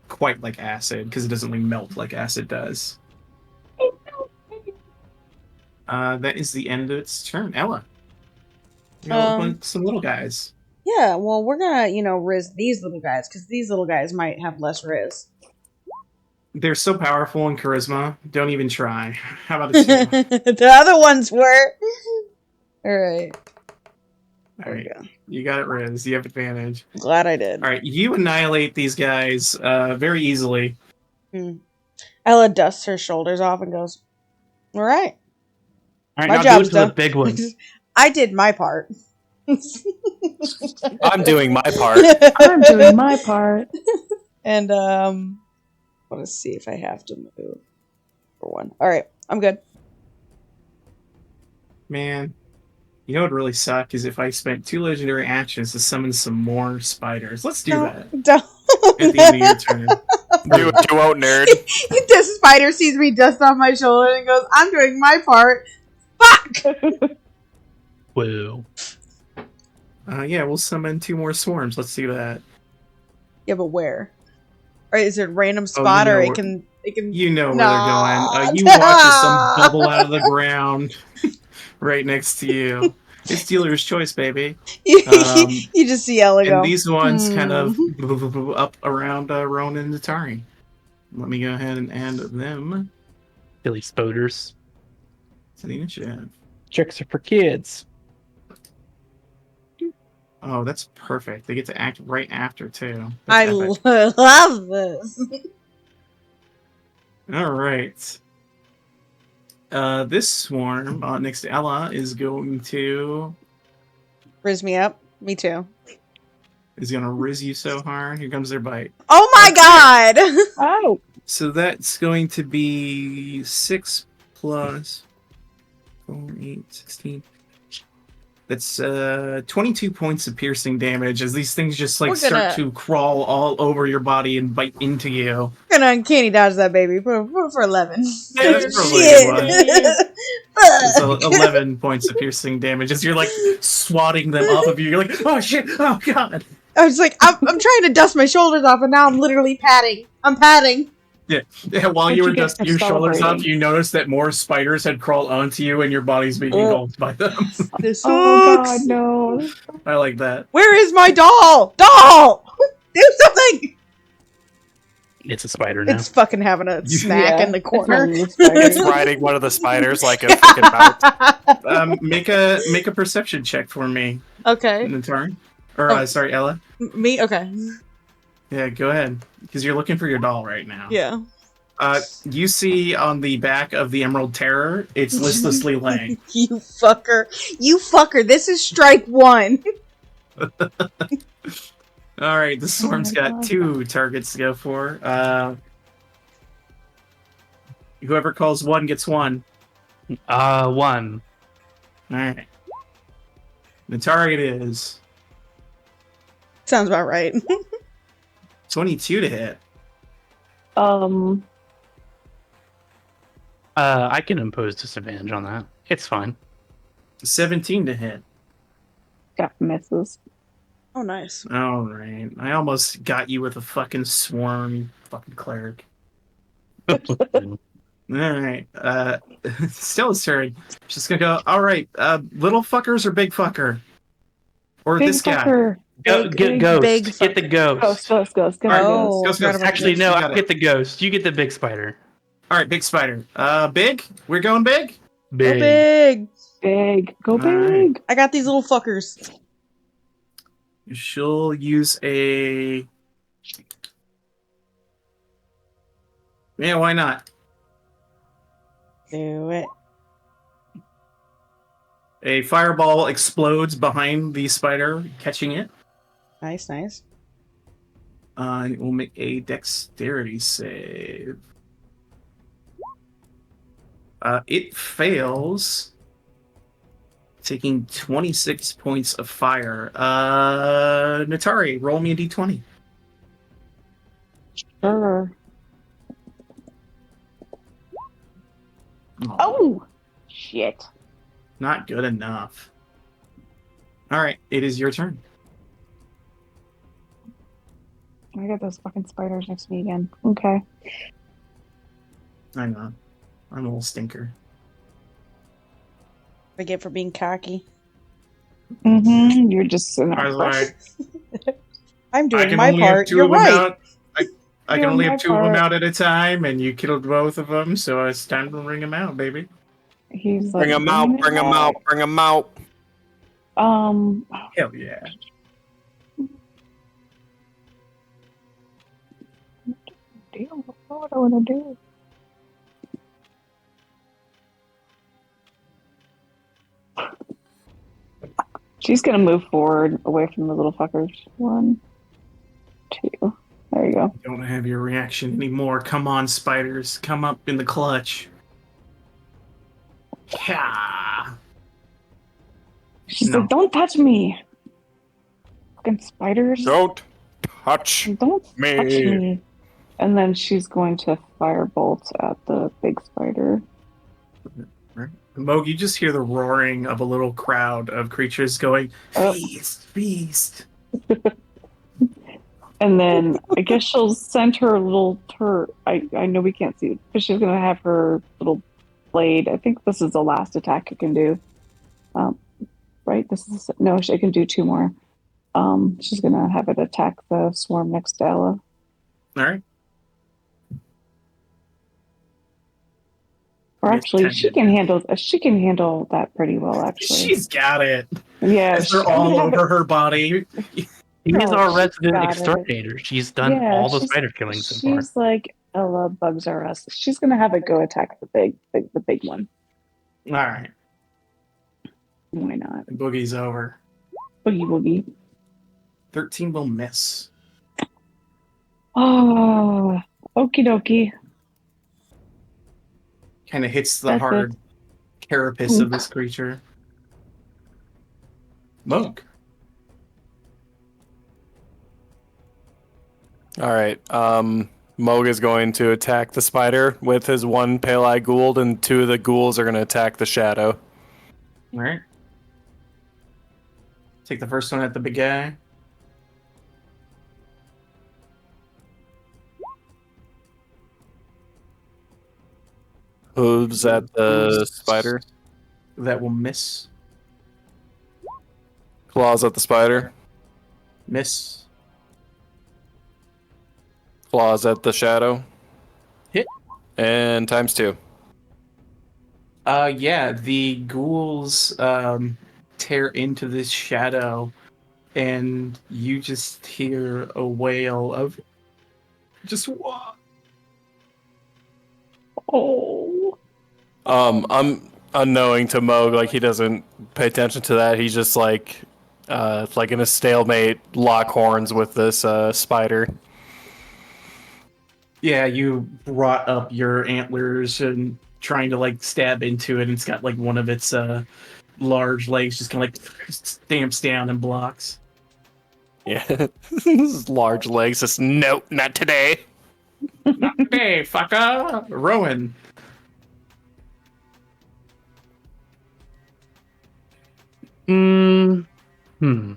quite like acid because it doesn't like melt like acid does. That is the end of its turn. Ella, some little guys. Yeah, well, we're gonna, riz these little guys, because these little guys might have less riz. They're so powerful in charisma. Don't even try. How about the two? The other ones were. Alright. All right, you got it, Riz. You have advantage. Glad I did. All right, you annihilate these guys very easily. Ella dusts her shoulders off and goes, Alright. All right, My now do it job's to the done. big ones. I did my part. I'm doing my part. I'm doing my part. And let's see if I have to move for one. Alright, I'm good. Man, you know what would really suck is if I spent 2 legendary actions to summon some more spiders. Let's do that Don't. at the end of your turn. Do what you won't, nerd. The spider sees me dust off my shoulder and goes, I'm doing my part. Fuck! Whoa. Yeah, we'll summon 2 more swarms. Let's do that. Yeah, but where? Or is it a random spot, or it can? You know where Nah. they're going. You watch as some bubble out of the ground right next to you. It's dealer's choice, baby. You just see Ella go. And these ones kind of up around Rowan and Natari. Let me go ahead and add them Silly spoders. to the initiative. Tricks are for kids. Oh, that's perfect. They get to act right after, too. I That's epic. love this. All right. This swarm next to Ella is going to Me up. Me too. riz you so hard. Here comes their bite. Oh my god! Oh. So that's going to be 6 plus 4, 8, 16. That's 22 points of piercing damage as these things just like start to crawl all over your body and bite into you. We're gonna uncanny dodge that baby for 11. Yeah, that's probably Shit. So 11 points of piercing damage as you're like swatting them off of you. You're like, oh shit, oh god. I was like, I'm trying to dust my shoulders off, and now I'm literally patting. I'm patting. Yeah, while you were dusting your shoulders off, celebrating? you noticed that more spiders had crawled onto you and your body's being engulfed by them. This Oh sucks. god, no. I like that. Where is my doll? Doll! Do something! It's a spider now. It's fucking having a snack in the corner. It's riding one of the spiders like a freaking mount. Make a perception check for me, Okay. Natari. Or Oh. sorry, Ella. Me? Okay. Yeah, go ahead. Because you're looking for your doll right now. Yeah. You see on the back of the Emerald Terror, it's listlessly laying. You fucker. You fucker. This is strike 1. All right, the swarm's my got God. 2 targets to go for. Whoever calls 1 gets 1. 1. All right. The target is Sounds about right. 22 to hit. I can impose disadvantage on that. It's fine. 17 to hit. Got misses. Oh, nice. All right. I almost got you with a fucking swarm, you fucking cleric. All right. Stella's turn. She's gonna go. All right. Little fuckers or big fucker, or Big this guy. fucker. Go, get big, ghost. big Get the ghost. Ghost. All right, Oh, ghost, forgot ghost. about Actually, this. no. You I got it. get the ghost. You get the big spider. All right, big spider. Big. We're going big. Big. Go big. Big. Go All right. big. I got these little fuckers. She'll use a. Yeah, why not? Do it. A fireball explodes behind the spider, catching it. Nice, nice. It will make a dexterity save. It fails, taking 26 points of fire. Natari, roll me a d20. Sure. Oh, shit. Not good enough. All right, it is your turn. I got those fucking spiders next to me again. Okay. I know. I'm a little stinker. I get for being cocky. Mm-hmm. You're just an I was like, I'm I doing can my only have part. 2 You're of them right. out. I can Doing only my have 2 of them part. out at a time, and you killed both of them, so it's time to bring them out, baby. He's like, Bring them out, bring them out, bring them out. Hell yeah. Damn, what do I want to do? She's gonna move forward away from the little fuckers. 1, 2. There you go. Don't have your reaction anymore. Come on, spiders. Come up in the clutch. Yeah. She's No. like, don't touch me. Fucking spiders. Don't touch Don't touch me. me. And then she's going to firebolt at the big spider. Moog, you just hear the roaring of a little crowd of creatures going, Oh. feast, feast. And then I guess she'll send her little I know we can't see it, but she's gonna have her little blade. I think this is the last attack it can do. Right? No, she can do 2 more. She's gonna have it attack the swarm next to Ella. All right. Or Yes, actually, 10 she can handle that pretty well. Actually, She's got it. yeah, As they're all over her body. She's No, our she's resident got it. exterminator. She's done Yeah, all the she's- spider killing so far. she's like Ella bugs are us. She's gonna have it go attack the big one. All right. Why not? The boogie's over. Boogie boogie. 13 will miss. Oh, okie dokie. Kind of hits the That's hard carapace of this creature. Moog. All right. Moog is going to attack the spider with his 1 pale eye Gould, and 2 of the ghouls are going to attack the shadow. All right. Take the first one at the big guy. Hooves at the spider. That will miss. Claws at the spider. Miss. Claws at the shadow. Hit. And times 2. Yeah, the ghouls tear into this shadow, and you just hear a wail of just what? Oh, I'm unknowing to Moog, like he doesn't pay attention to that. He's just like in a stalemate, lock horns with this spider. Yeah, you brought up your antlers and trying to like stab into it, and it's got like one of its large legs just kind of like stamps down and blocks. Yeah, his large legs. Just nope, not today. Not today, fucker. Rowan. Hmm. Hmm.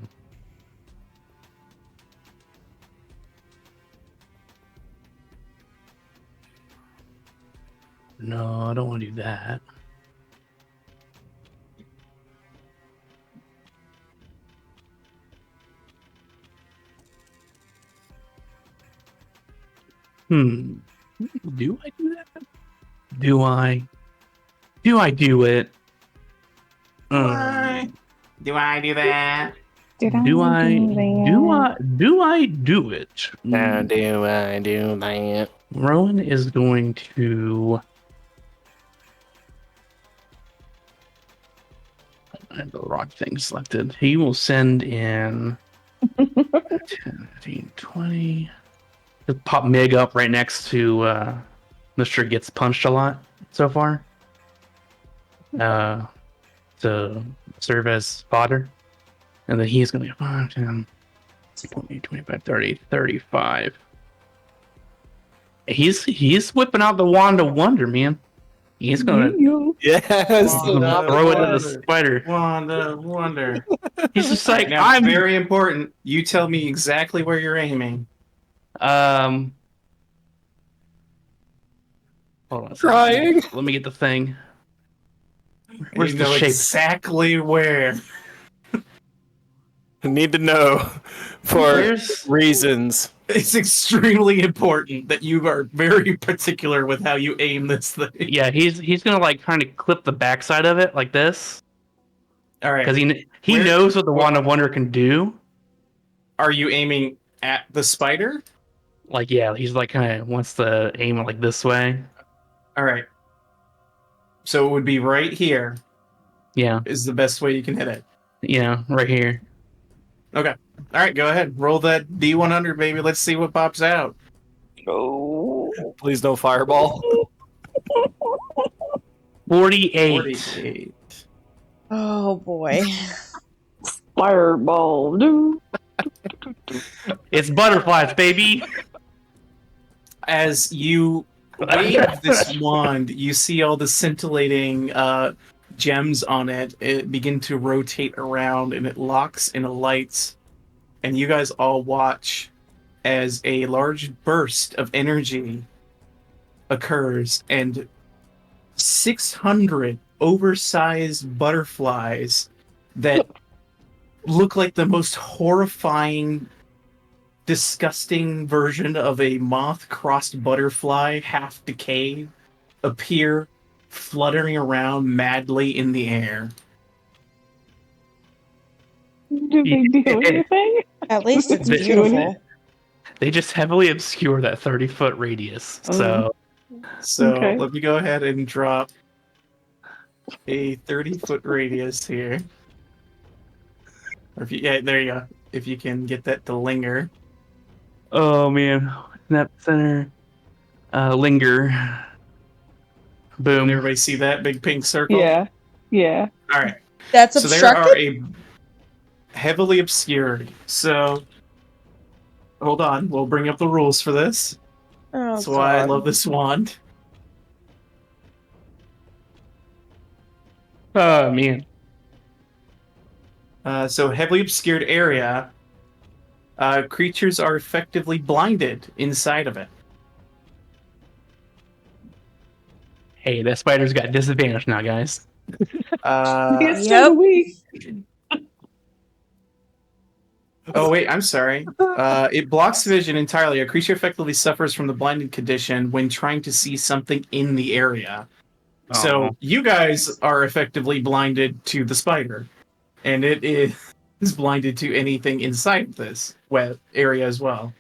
No, I don't want to do that. Hmm. Do I do that? Do I? Do I do it? What? Do I do that? Did I Do I? Do that? I? Do I do it? How do I do that? Rowan is going to. I have the wrong thing selected. He will send in 10, 15, 20. Just pop Mig up right next to Mr. Gets Punched a Lot so far. To serve as fodder. And then he's going to be 5, 10, 20, 25, 30, 35. He's whipping out the wand of wonder, man. He's going to Yes. throw it at the spider. Wonder. He's just All like, right, now, I'm. very important. You tell me exactly where you're aiming. Hold on. Trying. Let me get the thing. Where's You the know shape? exactly where. I need to know for Where's reasons. It's extremely important that you are very particular with how you aim this thing. yeah? He's gonna like kind of clip the backside of it like this All right. because he Where- knows what the wand of wonder can do. Are you aiming at the spider? Like yeah, he's like kind of wants to aim it like this way. All right. So it would be right here Yeah, is the best way you can hit it. yeah, right here. Okay. All right, go ahead. Roll that D100, baby. Let's see what pops out. Oh. Please no fireball. 48. 48. Oh boy. Fireball. Do. It's butterflies, baby. As you wave this wand, you see all the scintillating gems on it. It begin to rotate around and it locks and it lights. And you guys all watch as a large burst of energy occurs and 600 oversized butterflies that look like the most horrifying, disgusting version of a moth-crossed butterfly, half decayed, appear fluttering around madly in the air. Do they do anything? At least it's They- beautiful. They just heavily obscure that 30-foot radius. So So Okay. let me go ahead and drop a 30-foot radius here. Or if you, yeah, there you go. If you can get that to linger. oh man, snap center, linger. Can Boom. everybody see that big pink circle? Yeah. Yeah. All right. That's So there are obstructed? a heavily obscured. So hold on, we'll bring up the rules for this. Oh, That's why I God. love this wand. Oh man. So heavily obscured area. Creatures are effectively blinded inside of it. Hey, that spider's got disadvantage now, guys. It's Yep. so weak. Oh wait, I'm sorry. It blocks vision entirely. A creature effectively suffers from the blinded condition when trying to see something in the area. So Aw. you guys are effectively blinded to the spider, and it is blinded to anything inside this wet area as well.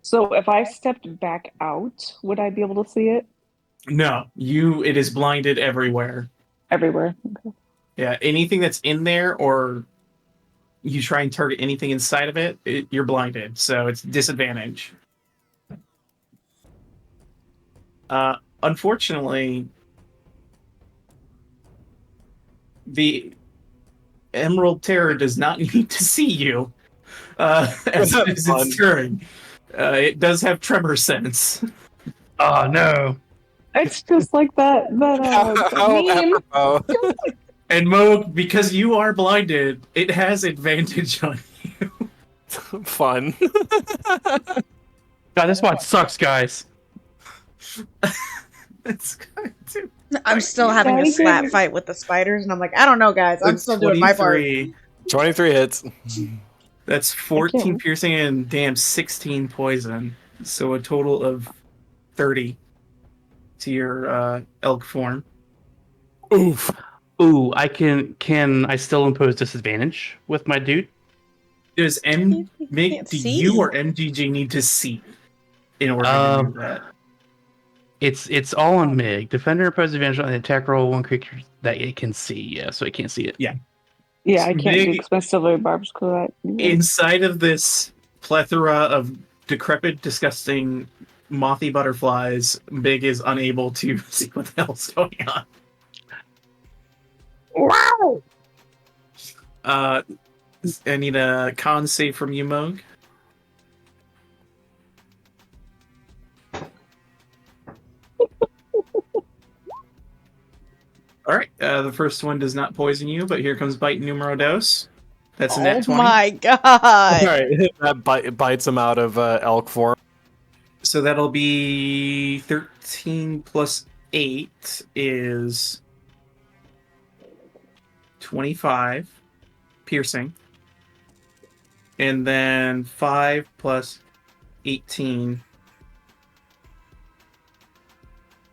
So if I stepped back out, would I be able to see it? No, it is blinded everywhere. Everywhere. Yeah, anything that's in there or you try and target anything inside of it, you're blinded. So it's disadvantage. Unfortunately, the Emerald Terror does not need to see you as its turn. It does have tremor sense. Oh no. It's just like that How meme. apropos. And Moog, because you are blinded, it has advantage on you. Fun. God, this mod sucks, guys. That's good too. I'm still having a slap fight with the spiders, and I'm like, I don't know, guys. I'm still doing my part. 23 hits. That's 14 Okay. piercing and damn 16 poison. So a total of 30 to your elk form. Oof. Ooh, I can I still impose disadvantage with my dude? Does can't do see. you or MGG need to see in order to do that? It's all on Mig. Defender imposes advantage on the attack roll one creature that it can see. Yeah, so it can't see it. Yeah, I can't do Mig, because my silver barbs because inside of this plethora of decrepit, disgusting, mothy butterflies, Big is unable to see what the hell's going on. Wow! I need a con save from you, Moog. All right, the first one does not poison you, but here comes bite numero dos. That's a Oh net 20. my god! Alright, that bites him out of elk form. So that'll be 13 plus 8 is 25 piercing. And then 5 plus 18,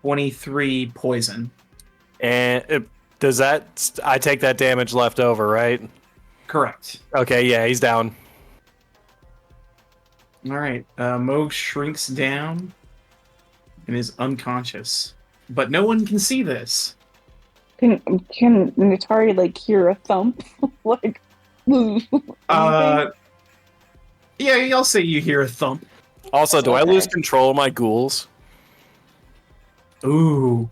23 poison. And does that... I take that damage left over, right? Correct. Okay, yeah, he's down. All right. Moog shrinks down and is unconscious. But no one can see this. Can Natari like hear a thump? Like, Yeah, I'll say you hear a thump. Also, do I Okay. lose control of my ghouls? Ooh.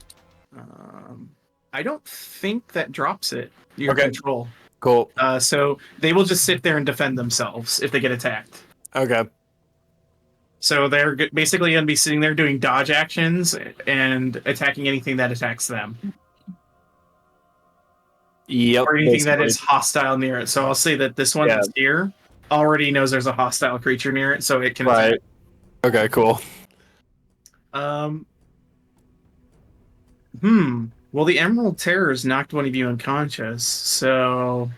I don't think that drops it. Your Okay. control. Cool. So they will just sit there and defend themselves if they get attacked. Okay. So they're basically going to be sitting there doing dodge actions and attacking anything that attacks them. Yep. Or anything that basically. is hostile near it. So I'll say that this one Yeah. that's here already knows there's a hostile creature near it, so it can Right. attack. Okay, cool. Well, the Emerald Terrors knocked one of you unconscious, so...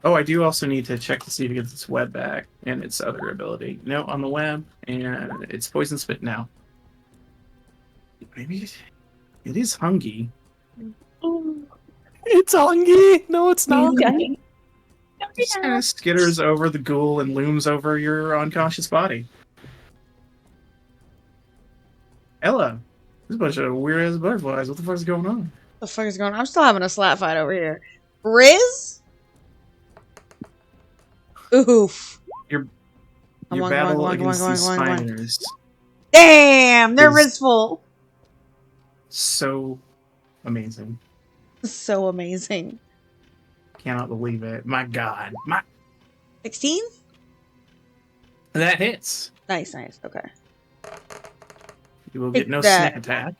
Oh, I do also need to check to see if it gets its web back and its other ability. No, on the web, and it's Poison Spit now. Maybe it is Hungy. It's Hungy! No, it's not. It just kind of skitters over the ghoul and looms over your unconscious body. Ella, there's a bunch of weird-ass butterflies. What the fuck is going on? The fuck is going on? I'm still having a slap fight over here. Riz? Oof. Your Come on, battle come on, against come on, these come on, come on. spiders Damn, they're Is- Rizful. so amazing. So amazing. Cannot believe it. My God. 16? That hits. Nice. Okay. You will get Take no that. sneak attack.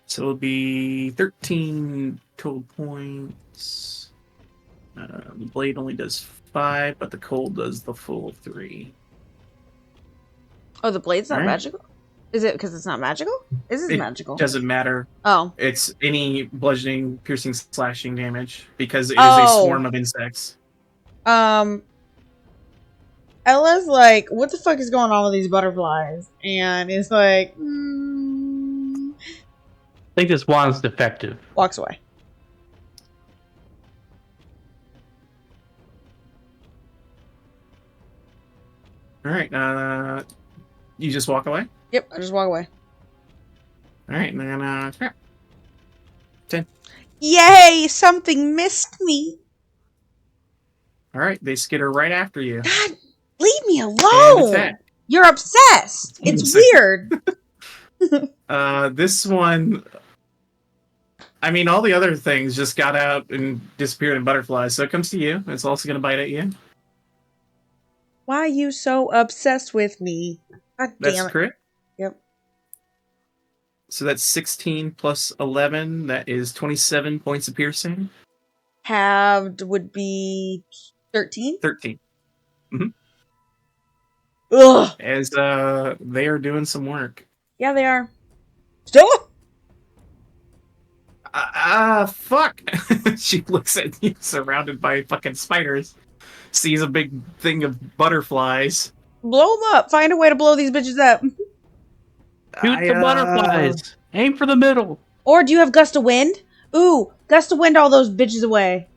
So it'll be 13 total points. The blade only does 5, but the cold does the full 3. Oh, the blade's not Alright. magical? Is it because it's not magical? Is it It magical? Doesn't matter. Oh. It's any bludgeoning, piercing, slashing damage because it is a Oh. swarm of insects. Ella's like, what the fuck is going on with these butterflies? And it's like, I think this wand's defective. walks away. All right. You just walk away. Yep, I just walk away. All right, and then 10. Yay! Something missed me. All right, they skitter right after you. God, leave me And alone. attack. You're obsessed. It's weird. This one, I mean, all the other things just got out and disappeared in butterflies, so it comes to you. It's also going to bite at you. Why are you so obsessed with me? God That's damn it. correct. Yep. So that's 16 plus 11. That is 27 points of piercing. Halved would be 13. 13. Ugh. As they are doing some work. Yeah, they are. Still? Fuck. She looks at you surrounded by fucking spiders. Sees a big thing of butterflies. Blow them up. Find a way to blow these bitches up. Shoot the butterflies. Aim for the middle. Or do you have gust of wind? Ooh, gust of wind all those bitches away.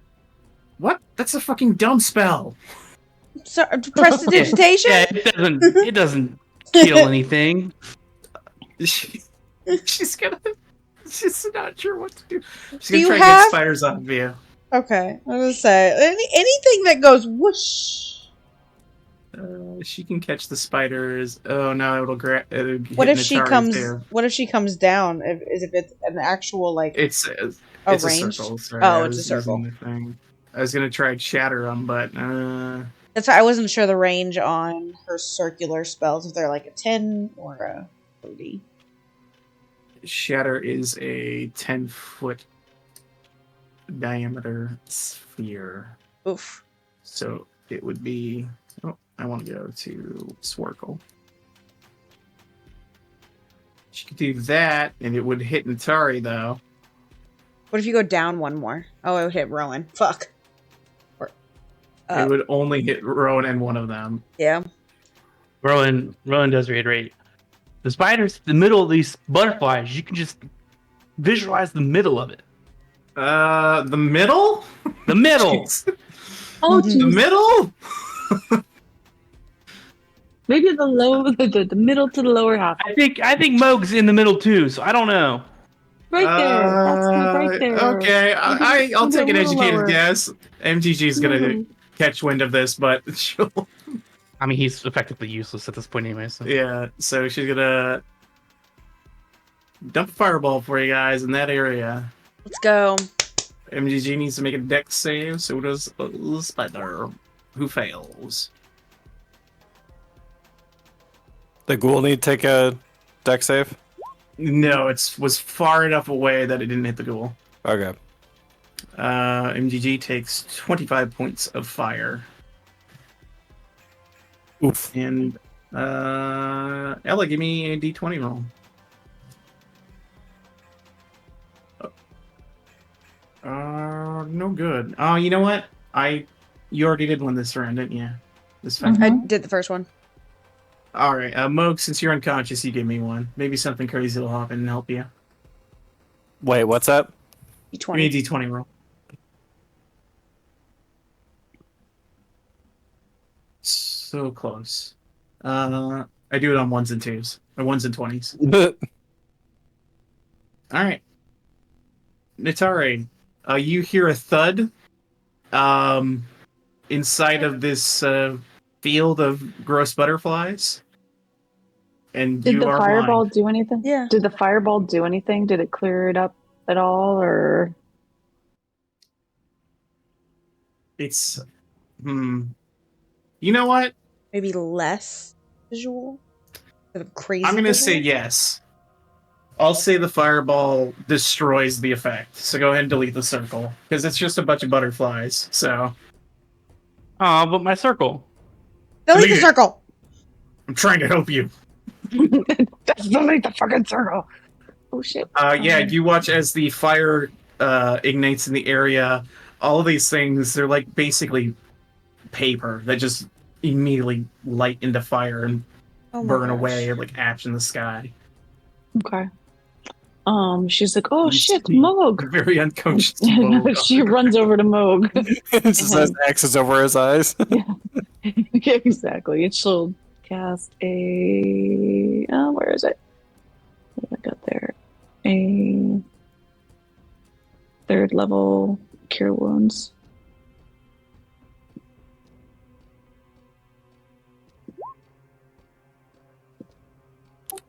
What? That's a fucking dumb spell. So, prestidigitation? Yeah, it doesn't kill anything. She's not sure what to do. She's Do gonna you try to have- get spiders off of you. Okay, I was gonna say anything that goes whoosh. She can catch the spiders. Oh no, it'll hit What if she Natari comes? too. What if she comes down? If it's an actual like It's a a range? circle. Sorry, Oh, I it's a was circle. using the thing. I was gonna try and shatter them, but That's why I wasn't sure the range on her circular spells, if they're like a 10 or a 30. shatter is a 10-foot diameter sphere. Oof. So it would be. Oh, I want to go to Swarkle. She could do that, and it would hit Natari though. What if you go down one more? Oh, it would hit Rowan. Fuck. Or, It would only hit Rowan and one of them. yeah. Rowan does reiterate. The spiders, the middle of these butterflies, you can just visualize the middle of it. The middle? The middle. Jeez. Oh, The geez. middle? Maybe the middle to the lower half. I think Moog's in the middle too, so I don't know. Right there. That's right there. Okay, I'll Maybe take a an little educated lower. guess. MTG's gonna Mhm. catch wind of this, but she'll. I mean, he's effectively useless at this point anyway. So. Yeah, so she's gonna dump a fireball for you guys in that area. Let's go. MGG needs to make a dex save, so does Spider, who fails. The ghoul need to take a deck save? No, was far enough away that it didn't hit the ghoul. Okay. MGG takes 25 points of fire. Oof. And Ella, give me a d20 roll. No good. Oh, you know what? You already did one this round, didn't you? This fight. I did the first one. All right, Moog, since you're unconscious, you give me one. Maybe something crazy will happen and help you. Wait, what's that? Give me a d20 roll. So close. I do it on ones and twos, or ones and 20s. All right, Natari, you hear a thud inside of this field of gross butterflies, and Did you the are fireball blind. do anything? Yeah. Did the fireball do anything? Did it clear it up at all, or? It's You know what? Maybe less visual? Instead of crazy. I'm gonna visual? say yes. I'll say the fireball destroys the effect. So go ahead and delete the circle because it's just a bunch of butterflies. So Oh, but my circle. Delete Delete the it. circle! I'm trying to help you. Just delete the fucking circle. Oh shit. Yeah, you watch as the fire ignites in the area. All of these things, they're like basically paper that just immediately light into fire and Oh my burn gosh. away like ash in the sky. Okay. She's like, oh You shit, see Moog. Very unconscious. Moog. She runs over to Moog. Just says X's over his eyes. Yeah, exactly. And she'll cast a. Oh, where is it? What did I got there? A 3rd level cure wounds.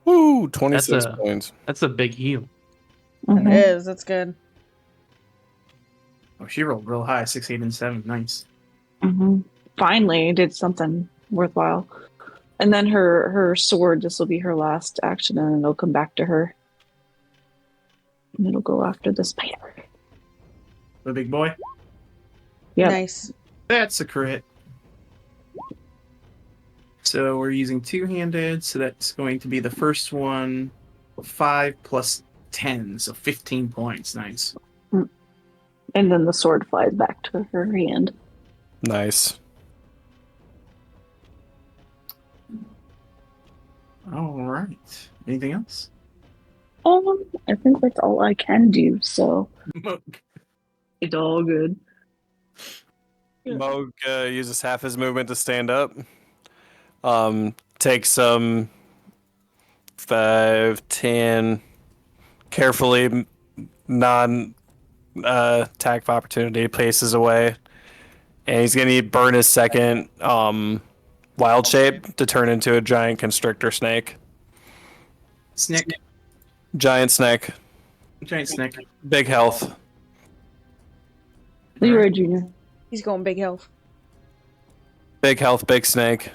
Woo, 26 That's a- points. That's a big heal. It Mhm. is. That's good. Oh, she rolled real high, 6, 8, and 7. Nice. Mhm. Finally, did something worthwhile. And then her sword. This will be her last action, and it'll come back to her. And it'll go after the spider. The big boy. Yeah. Nice. That's a crit. So we're using two-handed, so that's going to be the first one. 5 plus 10, so 15 points. Nice. And then the sword flies back to her hand. Nice. All right. Anything else? I think that's all I can do, so Moog. it's all good. Moog uses half his movement to stand up. Takes some 5, 10, carefully non attack of opportunity, paces away. And he's gonna burn his second wild shape to turn into a giant constrictor snake. Snake. Giant snake. Giant snake. Big health. Leroy Jr. He's going big health. Big health, big snake.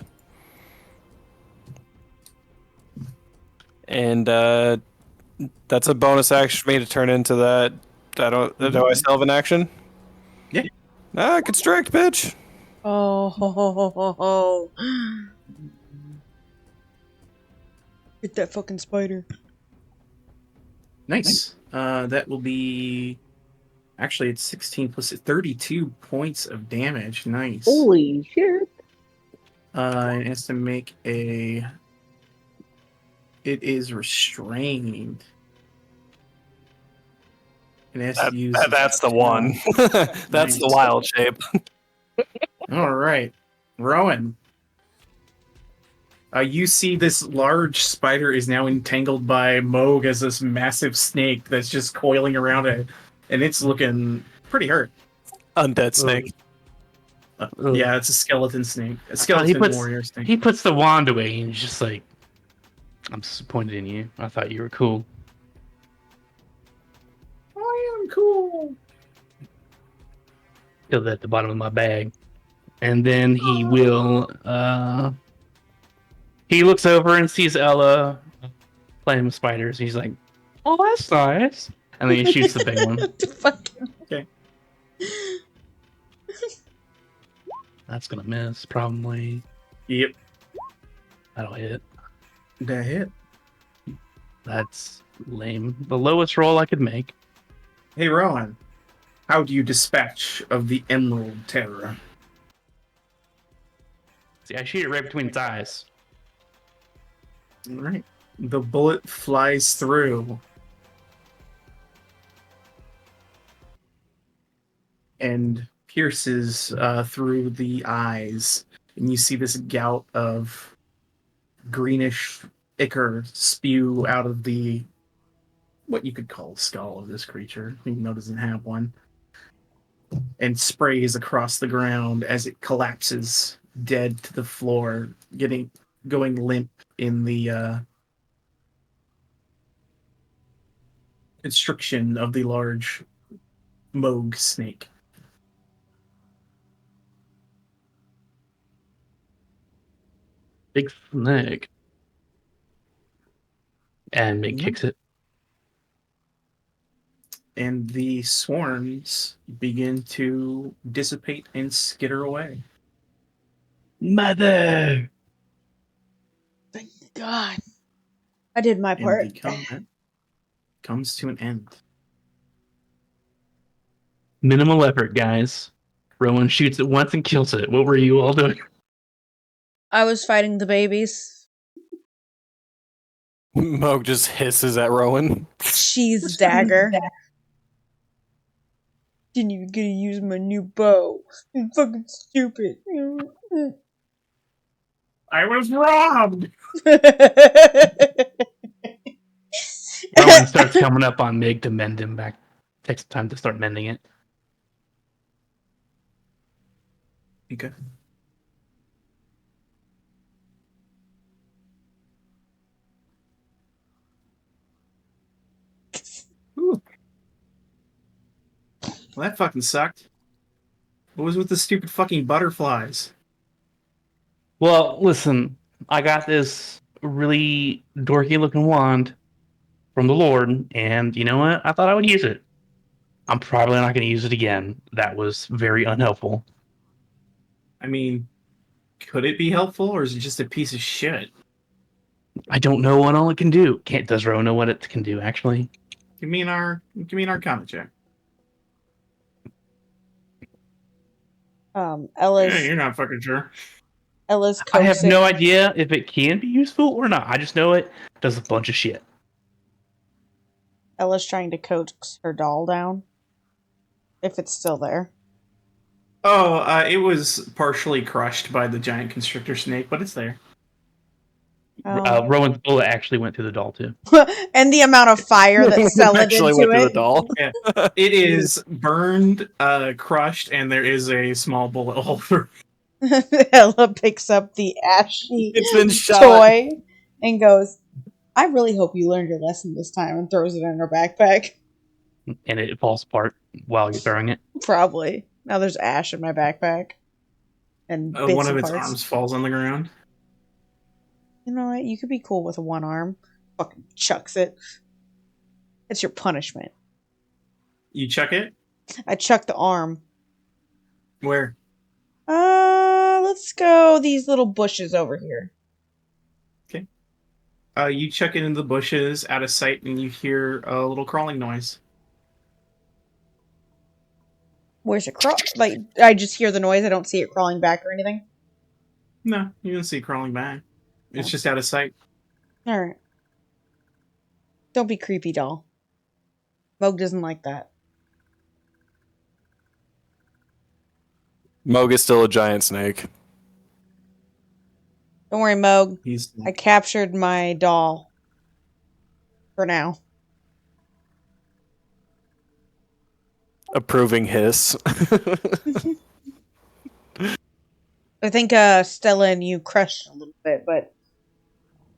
And that's a bonus action for me to turn into that. Do I still have an action? Yeah. Constrict, bitch. Oh, ho, ho, ho, ho, ho. Get that fucking spider. Nice. That will be... Actually, it's 16 plus 32 points of damage. Nice. Holy shit. It has to make a... It is restrained. It has to use... That's the one. That's the wild shape. All right. Rowan. You see this large spider is now entangled by Moog as this massive snake that's just coiling around it. And it's looking pretty hurt. Undead snake. Yeah, it's a skeleton snake. A skeleton warrior snake. He puts the wand away and he's just like, I'm disappointed in you. I thought you were cool. I am cool. Still at the bottom of my bag. And then he will, he looks over and sees Ella playing with spiders. He's like, oh, that's nice. And then he shoots the big one. Okay. That's gonna miss, probably. Yep. That'll hit. That hit. That's lame. The lowest roll I could make. Hey, Rowan. How do you dispatch of the Emerald Terror? See, I shoot it right between its eyes. All right. The bullet flies through. And pierces through the eyes. And you see this gout of greenish ichor spew out of the what you could call the skull of this creature, even though it doesn't have one, and sprays across the ground as it collapses dead to the floor, going limp in the constriction of the large Moog snake. Big snake. And Mig kicks it. And the swarms begin to dissipate and skitter away. Mother! Thank God. I did my And part. the combat comes to an end. Minimal effort, guys. Rowan shoots it once and kills it. What were you all doing? I was fighting the babies. Moog just hisses at Rowan. She's dagger. Didn't even get to use my new bow. It's fucking stupid. I was robbed! Rowan starts coming up on Mig to mend him back. Takes time to start mending it. Okay. Ooh. Well, that fucking sucked. What was with the stupid fucking butterflies? Well, listen. I got this really dorky looking wand. from the Lord, and you know what? I thought I would use it. I'm probably not going to use it again. That was very unhelpful. I mean, could it be helpful, or is it just a piece of shit? I don't know what all it can do. Does Ro know what it can do, actually? Give me an Arcana check. Yeah, Ella's you're not fucking sure. I have coaxing. no idea if it can be useful or not. I just know it does a bunch of shit. Ella's trying to coax her doll down. If it's still there. Oh, it was partially crushed by the giant constrictor snake, but it's there. Rowan's bullet actually went through the doll, too. And the amount of fire that Stella did Actually to went to the it. doll. Yeah. It is burned, crushed, and there is a small bullet hole through. Ella picks up the ashy It's been shot. toy and goes, I really hope you learned your lesson this time, and throws it in her backpack. And it falls apart while you're throwing it. Probably. Now there's ash in my backpack. And bits One of and its parts. arms falls on the ground. You know what? You could be cool with one arm. Fucking chucks it. It's your punishment. You check it? I chuck the arm. Where? Let's go these little bushes over here. Okay. You chuck it into the bushes, out of sight, and you hear a little crawling noise. Where's it crawl? Like, I just hear the noise. I don't see it crawling back or anything. No, you don't see it crawling back. It's Oh. just out of sight. Alright. Don't be creepy, doll. Moog doesn't like that. Moog is still a giant snake. Don't worry, Moog. He's I captured my doll. For now. Approving hiss. I think Stella and you crushed a little bit, but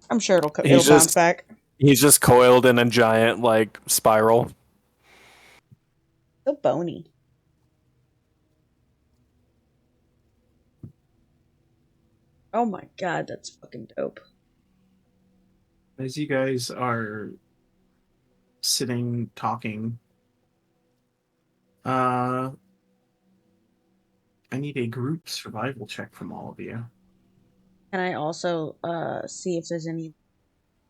I'm sure it'll He's bounce just- back. He's just coiled in a giant, like, spiral. So bony. Oh my god, that's fucking dope. As you guys are sitting talking, I need a group survival check from all of you. Can I also see if there's any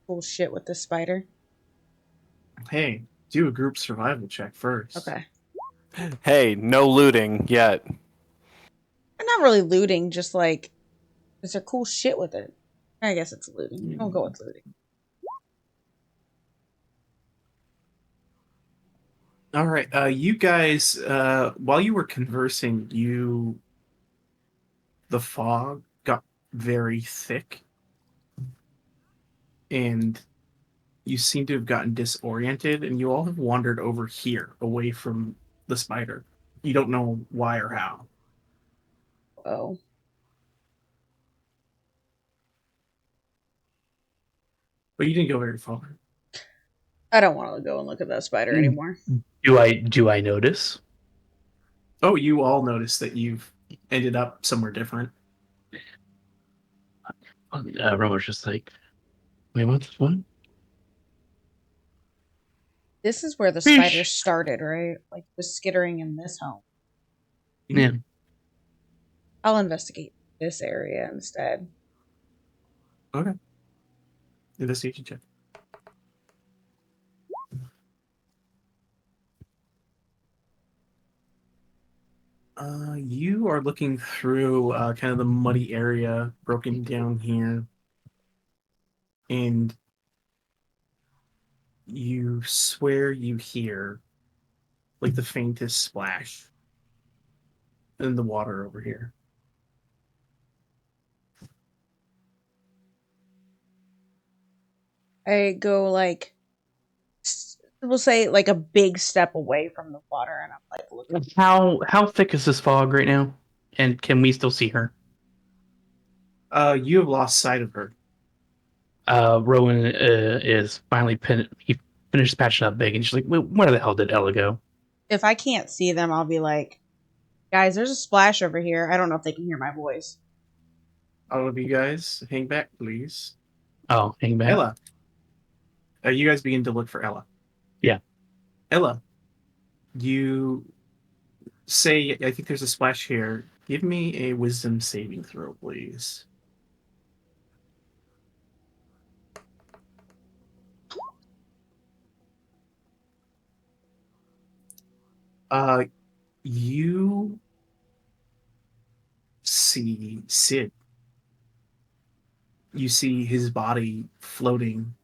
cool shit with the spider? Hey, do a group survival check first. Okay. Hey, no looting yet. I'm not really looting, just like, is there cool shit with it? I guess it's looting. I'll go with looting. All right, you guys, while you were conversing, the fog got very thick, and you seem to have gotten disoriented, and you all have wandered over here, away from the spider. You don't know why or how. Oh. But you didn't go very far. I don't want to go and look at that spider Mm. anymore. Do I notice? Oh, you all noticed that you've ended up somewhere different. Rowan's just like, wait, what's what? This is where the Fish. spider started, right? Like, the skittering in this home. Yeah. I'll investigate this area instead. Okay. Investigation check. You are looking through kind of the muddy area broken down here, and you swear you hear like the faintest splash in the water over here. I go, like, we'll say, like, a big step away from the water, and I'm like, looking. How thick is this fog right now? And can we still see her? You have lost sight of her. Rowan is finally he finished patching up big, and she's like, "Wait, where the hell did Ella go?" If I can't see them, I'll be like, guys, there's a splash over here. I don't know if they can hear my voice. All of you guys, hang back, please. Oh, hang back. You guys begin to look for Ella. Yeah. Ella, you say, I think there's a splash here. Give me a wisdom saving throw, please. You see Sid. You see his body floating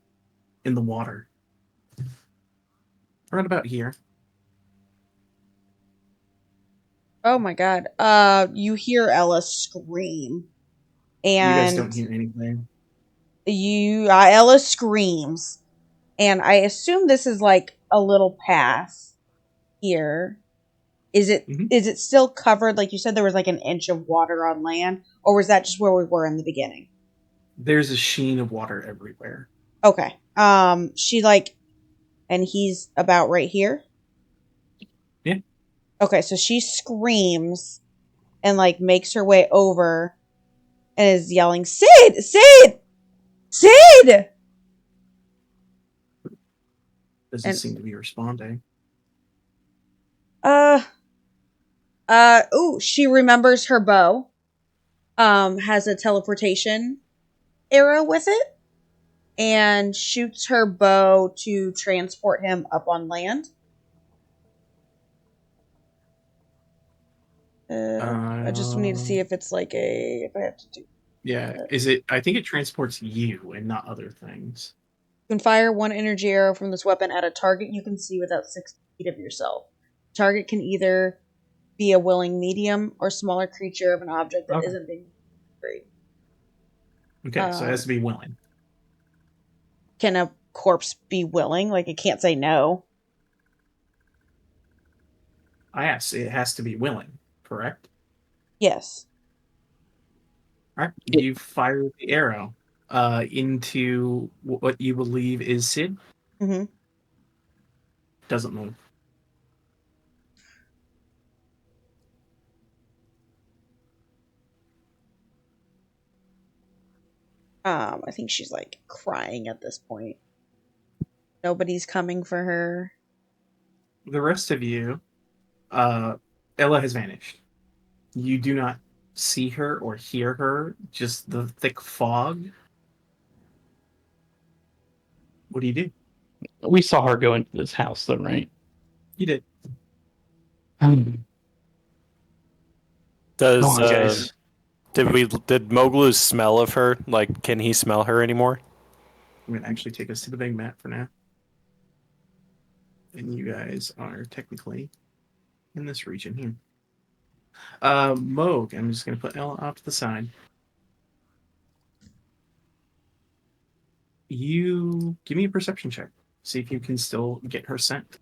in the water. Right about here. Oh my god. You hear Ella scream. You guys And don't hear anything. Ella screams. And I assume this is like a little path here. Is it Mhm. is it still covered? Like you said, there was like an inch of water on land, or was that just where we were in the beginning? There's a sheen of water everywhere. Okay. She like, and he's about right here. Yeah. Okay, so she screams and like makes her way over and is yelling, "Sid! Sid! Sid!" Doesn't And seem to be responding. uh she remembers her bow. Has a teleportation arrow with it and shoots her bow to transport him up on land. I just need to see if it's like if I have to do. Yeah. Is it? I think it transports you and not other things. You can fire one energy arrow from this weapon at a target you can see without 60 feet of yourself. The target can either be a willing medium or smaller creature of an object that Okay. isn't being free. Okay, so it has to be willing. Can a corpse be willing? Like it can't say no. I asked. It has to be willing. Correct. Yes. All right. You fire the arrow into what you believe is Sid. Mm-hmm. Doesn't move. I think she's like crying at this point. Nobody's coming for her. The rest of you, Ella has vanished. You do not see her or hear her. Just the thick fog. What do you do? We saw her go into this house, though, right? You did. Come Does on, guys. did Moglu's smell of her? Like, can he smell her anymore? I'm gonna actually take us to the big map for now. And you guys are technically in this region here. Moog, I'm just gonna put Ella off to the side. You give me a perception check. See if you can still get her scent.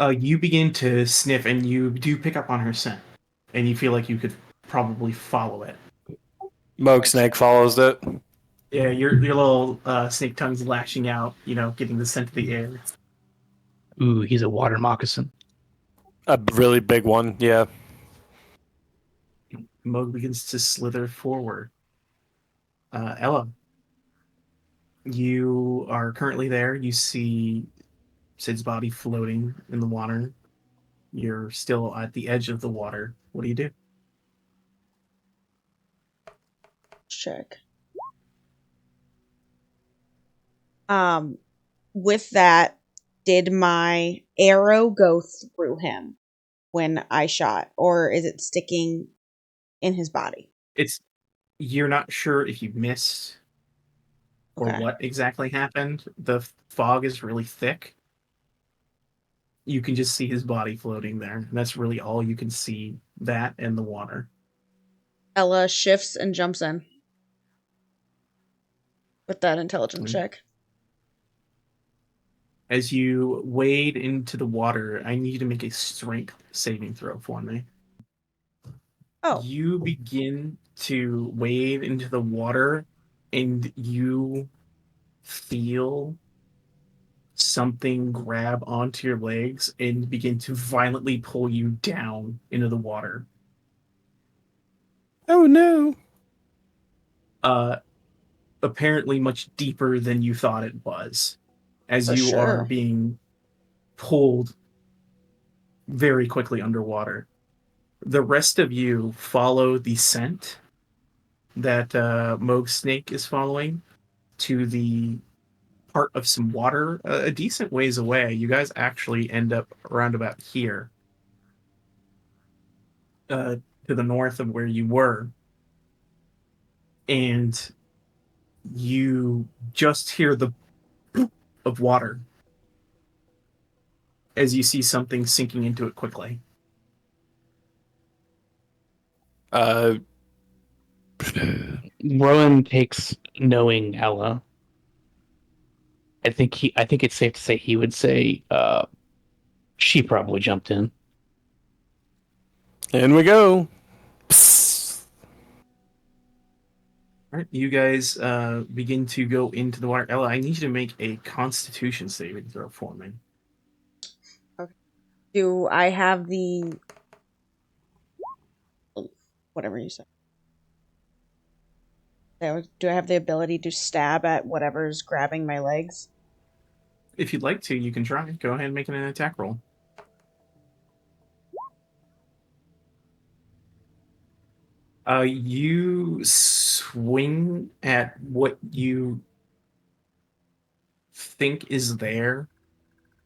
You begin to sniff and you do pick up on her scent. And you feel like you could probably follow it. Moog Snake follows it. Yeah, your little snake tongue's lashing out, getting the scent of the air. Ooh, he's a water moccasin. A really big one, yeah. Moog begins to slither forward. Ella, you are currently there. You see Sid's body floating in the water. You're still at the edge of the water. What do you do? Check. With that, did my arrow go through him when I shot, or is it sticking in his body? You're not sure if you missed or Okay. what exactly happened. The fog is really thick. You can just see his body floating there. And that's really all you can see, that and the water. Ella shifts and jumps in with that intelligence check. As you wade into the water, I need you to make a strength saving throw for me. Oh. You begin to wade into the water and you feel something grab onto your legs and begin to violently pull you down into the water. Oh no. Apparently much deeper than you thought it was, as For you are sure. being pulled very quickly underwater. The rest of you follow the scent that Moog Snake is following to the part of some water a decent ways away. You guys actually end up around about here, to the north of where you were. And you just hear the boop of water as you see something sinking into it quickly. Uh, Rowan takes knowing Ella. I think it's safe to say he would say she probably jumped in. in we go. Psst. All right, you guys begin to go into the water. Ella, I need you to make a Constitution saving throw for me. Do I have the whatever you said? Do I have the ability to stab at whatever's grabbing my legs? If you'd like to, you can try. Go ahead and make an attack roll. You swing at what you think is there,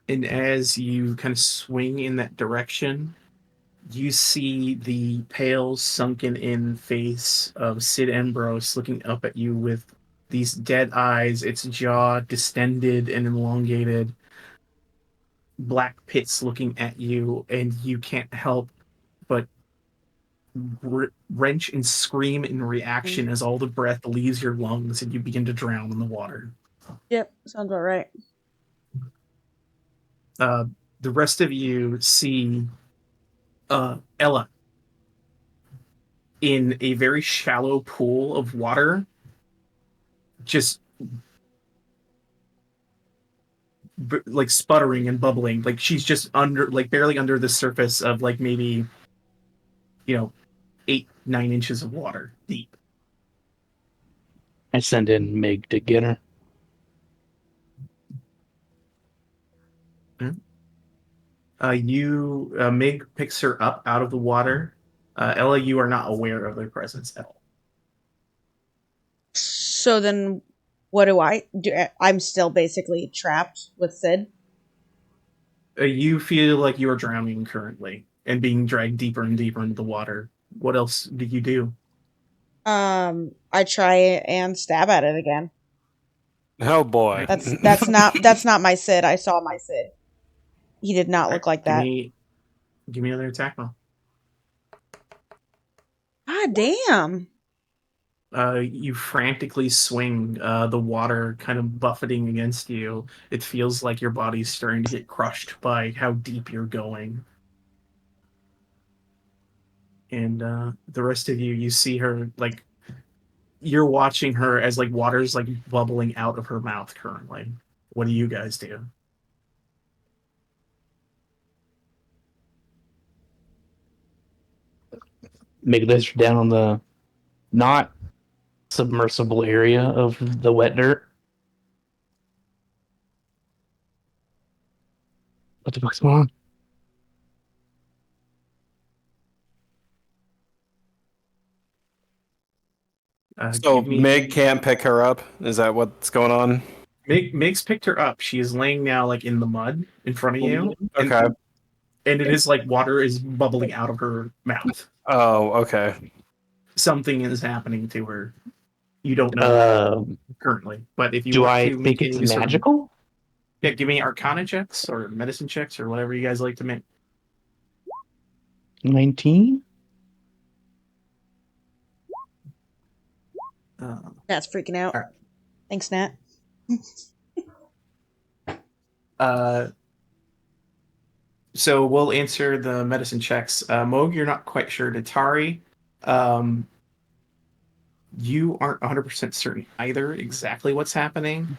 and as you kind of swing in that direction, you see the pale, sunken-in face of Sid Ambrose looking up at you with these dead eyes, its jaw distended and elongated, black pits looking at you, and you can't help but wrench and scream in reaction as all the breath leaves your lungs and you begin to drown in the water. Yep, sounds about right. The rest of you see Ella in a very shallow pool of water, just like sputtering and bubbling. Like she's just under, like barely under the surface of like maybe, 8-9 inches of water deep. I send in Meg to get her. Mig picks her up out of the water. Ella, you are not aware of their presence at all. So then, what do I do? I'm still basically trapped with Sid. You feel like you are drowning currently and being dragged deeper and deeper into the water. What else do you do? I try and stab at it again. Oh boy. That's not my Sid. I saw my Sid. He did not look like that. Give me another attack roll. God damn. You frantically swing, the water kind of buffeting against you. It feels like your body's starting to get crushed by how deep you're going. And the rest of you see her, like, you're watching her as, like, water's, like, bubbling out of her mouth currently. What do you guys do? Meg lays her down on the not submersible area of the wet dirt. What the fuck's going on? So Give me... Meg can't pick her up? Is that what's going on? Meg's picked her up. She is laying now, like, in the mud in front of you. Okay. And it is like water is bubbling out of her mouth. Oh, okay. Something is happening to her. You don't know currently. But if you Do want I to think make it's any sort of... magical? Yeah, give me Arcana checks or medicine checks or whatever you guys like to make. 19? Nat's freaking out. All right. Thanks, Nat. So we'll answer the medicine checks. Moog, you're not quite sure. Natari, you aren't 100% certain either exactly what's happening,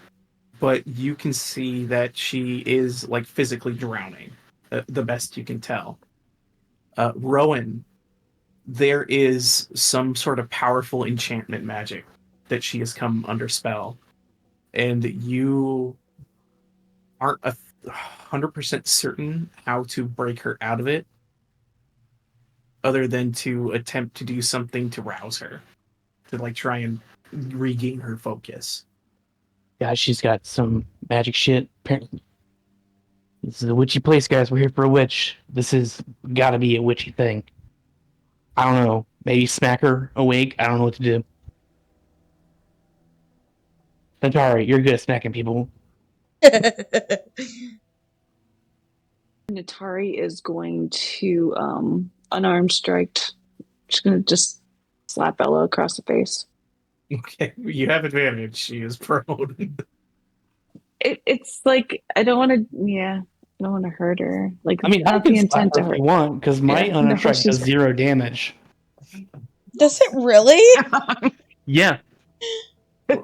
but you can see that she is like physically drowning, the best you can tell. Rowan, there is some sort of powerful enchantment magic that she has come under spell, and you aren't 100% certain how to break her out of it, other than to attempt to do something to rouse her, to like try and regain her focus. Yeah, she's got some magic shit. Apparently, this is a witchy place, guys. We're here for a witch. This has got to be a witchy thing. I don't know. Maybe smack her awake. I don't know what to do. Natari, you're good at smacking people. Natari is going to unarmed strike. She's gonna just slap Ella across the face. Okay, you have advantage. She is prone. It's like I don't want to. Yeah, I don't want to hurt her. Like I mean, it's I not can the slap intent her to if hurt. you want, because my Yeah, unarmed no, strike does she's 0 damage. Does it really? Yeah.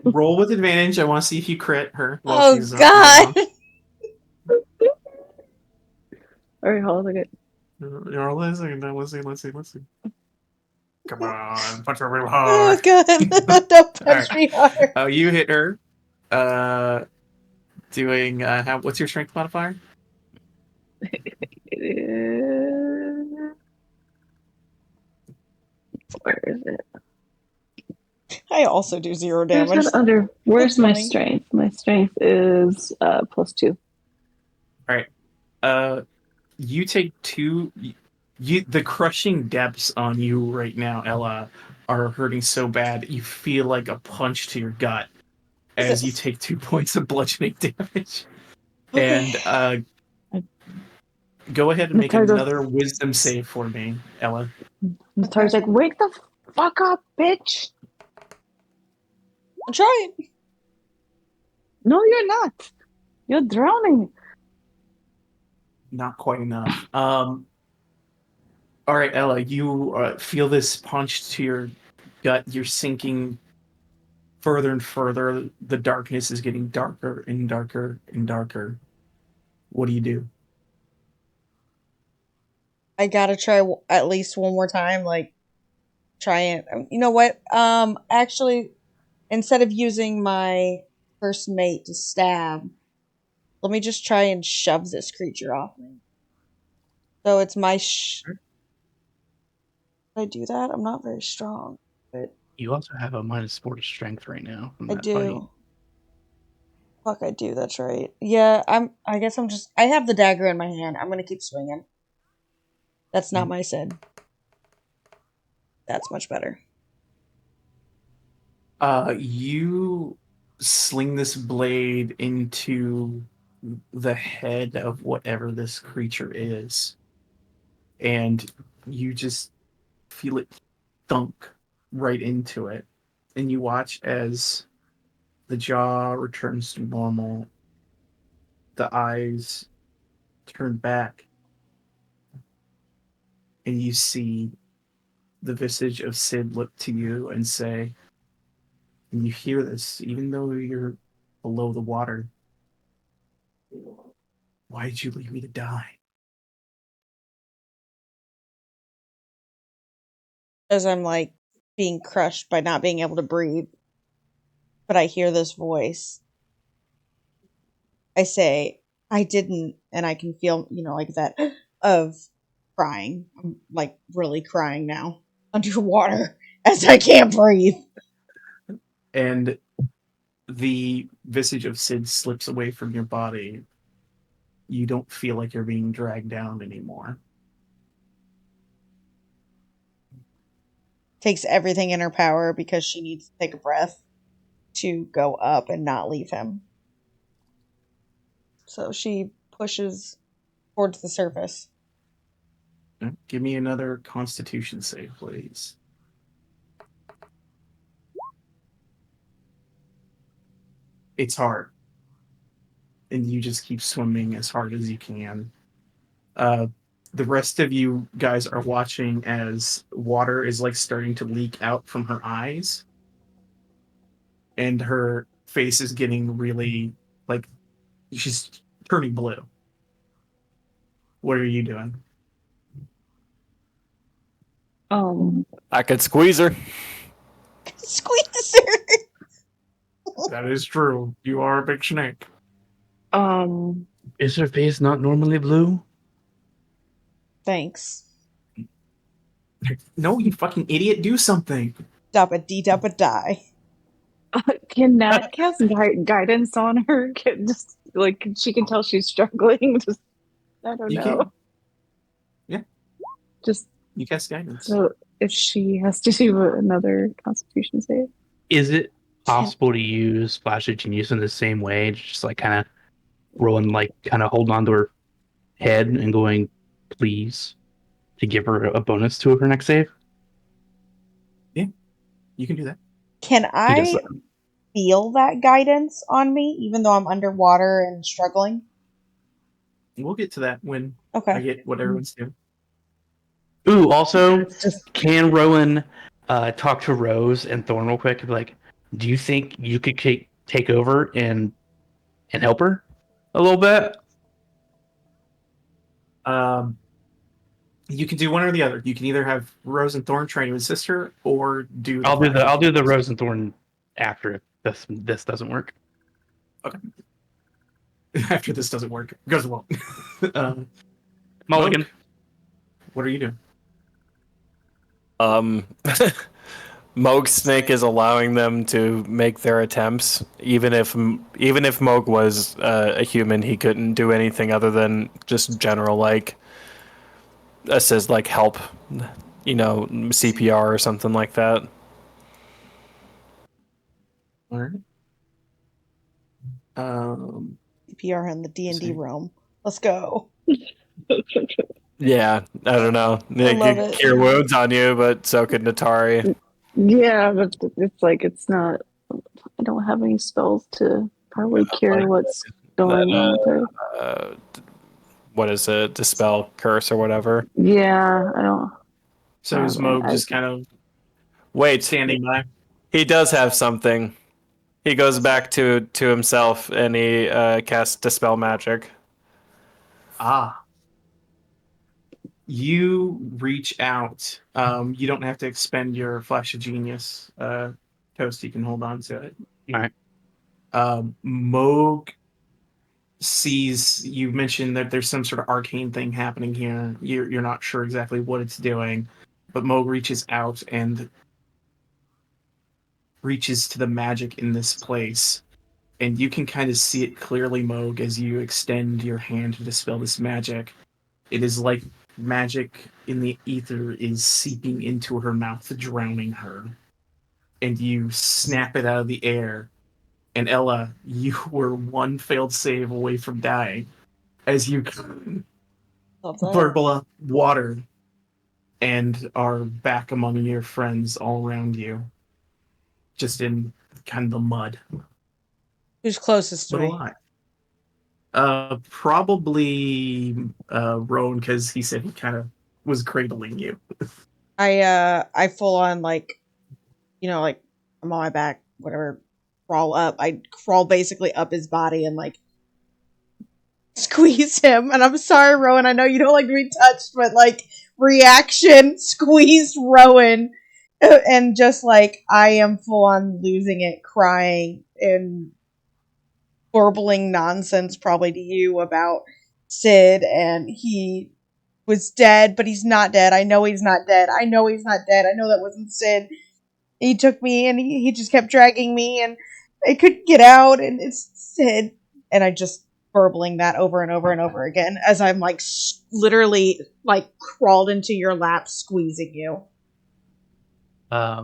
Roll with advantage. I want to see if you crit her while Oh she's holding God! off. all right. Hold on. Let's see. Come on, punch her real Oh hard. God! Don't All punch right. me hard. You hit her. Doing what's your strength modifier? Where is it? I also do 0 There's damage. that under. Where's That's my funny. strength? My strength is +2. All right. You take 2. The crushing depths on you right now, Ella, are hurting so bad you feel like a punch to your gut as you Jesus. take 2 points of bludgeoning damage. Okay. And go ahead and make Natari goes. another wisdom save for me, Ella. Natari's like, wake the fuck up, bitch! I'm trying. No, you're not. You're drowning. Not quite enough. All right, Ella, you feel this punch to your gut. You're sinking further and further. The darkness is getting darker and darker and darker. What do you do? I gotta try at least one more time. Like, try and you know what? Actually, instead of using my first mate to stab, let me just try and shove this creature off me. So it's my Did I do that? I'm not very strong, but You also have a -4 to strength right now from I that fight. do. Fuck, I do. That's right. Yeah, I guess I'm just. I have the dagger in my hand. I'm gonna keep swinging. That's not my Sid. That's much better. You sling this blade into the head of whatever this creature is, and you just feel it thunk right into it. And you watch as the jaw returns to normal, the eyes turn back, and you see the visage of Sid look to you and say, and you hear this, even though you're below the water, why did you leave me to die? As I'm like being crushed by not being able to breathe, but I hear this voice. I say, I didn't, and I can feel, like that of crying. I'm like really crying now underwater as I can't breathe. And the visage of Sid slips away from your body. You don't feel like you're being dragged down anymore. Takes everything in her power because she needs to take a breath to go up and not leave him. So she pushes towards the surface. Give me another Constitution save, please. It's hard. And you just keep swimming as hard as you can. The rest of you guys are watching as water is like starting to leak out from her eyes. And her face is getting really like she's turning blue. What are you doing? I could squeeze her. Squeeze her. That is true. You are a big snake. Is her face not normally blue? Thanks. No, you fucking idiot. Do something. Duppa die. Can Nat cast guidance on her? Just like she can tell she's struggling. Just I don't You know. can. Yeah. Just You cast guidance. so if she has to do another Constitution save. Is it possible to use Flash of Genius in the same way? Just like kind of rolling, like kind of holding on to her head and going, please, to give her a bonus to her next save? Yeah, you can do that. Can He does I that. feel that guidance on me, even though I'm underwater and struggling? We'll get to that when Okay. I get what everyone's doing. Ooh, also, It's just can Rowan talk to Rose and Thorn real quick and be like, do you think you could take over and help her a little bit? You can do one or the other. You can either have Rose and Thorn try to assist her, or do. I'll do the Rose and Thorn after if this doesn't work. Okay. After this doesn't work, because it won't. Mulligan. What are you doing? Moog Snake is allowing them to make their attempts. Even if Moog was a human, he couldn't do anything other than just general like assist, like help, CPR or something like that. All right. CPR in the D&D realm. Let's go. Yeah, I don't know. They love could it. cure wounds on you, but so could Natari. yeah, but it's like it's not. I don't have any spells to probably cure what's going on with her. What is it? Dispel curse or whatever. Yeah, I don't. So is Moog just kind of Wait, standing by? he does have something. He goes back to himself and he casts Dispel Magic. Ah. You reach out. You don't have to expend your Flash of Genius toast. You can hold on to it. All right. Moog sees, you mentioned that there's some sort of arcane thing happening here. You're not sure exactly what it's doing, but Moog reaches out and reaches to the magic in this place. And you can kind of see it clearly, Moog, as you extend your hand to dispel this magic. It is like magic in the ether is seeping into her mouth, drowning her. And you snap it out of the air. And Ella, you were one failed save away from dying as you burble up water and are back among your friends all around you. Just in kind of the mud. Who's closest to But me? alive. Probably Rowan, because he said he kind of was cradling you. I full on like I'm on my back, whatever, crawl up. I crawl basically up his body and like squeeze him. And I'm sorry, Rowan, I know you don't like to be touched, but like reaction squeezed Rowan and just like I am full on losing it, crying and burbling nonsense probably to you about Sid, and he was dead, but he's not dead. I know he's not dead. I know he's not dead. I know that wasn't Sid. He took me and he just kept dragging me and I couldn't get out and it's Sid. And I just burbling that over and over and over again as I'm like literally like crawled into your lap squeezing you. Are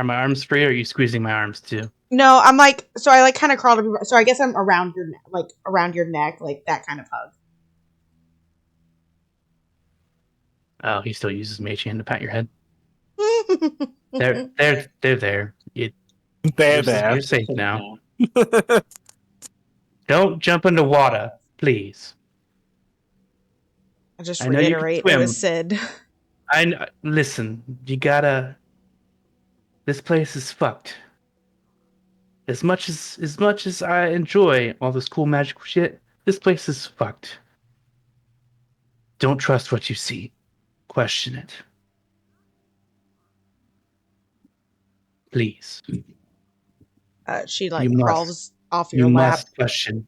my arms free or are you squeezing my arms too? No, I'm like, so I like kind of crawled up, so I guess I'm around your neck, like that kind of hug. Oh, he still uses Mage Hand to pat your head. They're there. You're safe now. Don't jump into water, please. I just I know you can reiterate, it swim. was Sid. Listen, you gotta. This place is fucked. As much as I enjoy all this cool magical shit, this place is fucked. Don't trust what you see. Question it. Please. She You must. crawls off You your lap must question.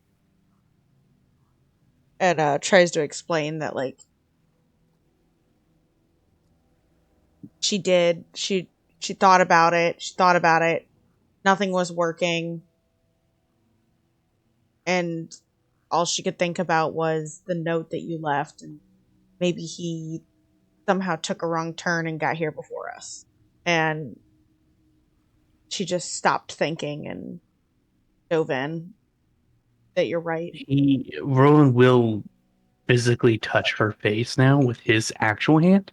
and tries to explain that she thought about it. She thought about it. Nothing was working. And all she could think about was the note that you left, and maybe he somehow took a wrong turn and got here before us. And she just stopped thinking and dove in. That you're right. Roland will physically touch her face now with his actual hand.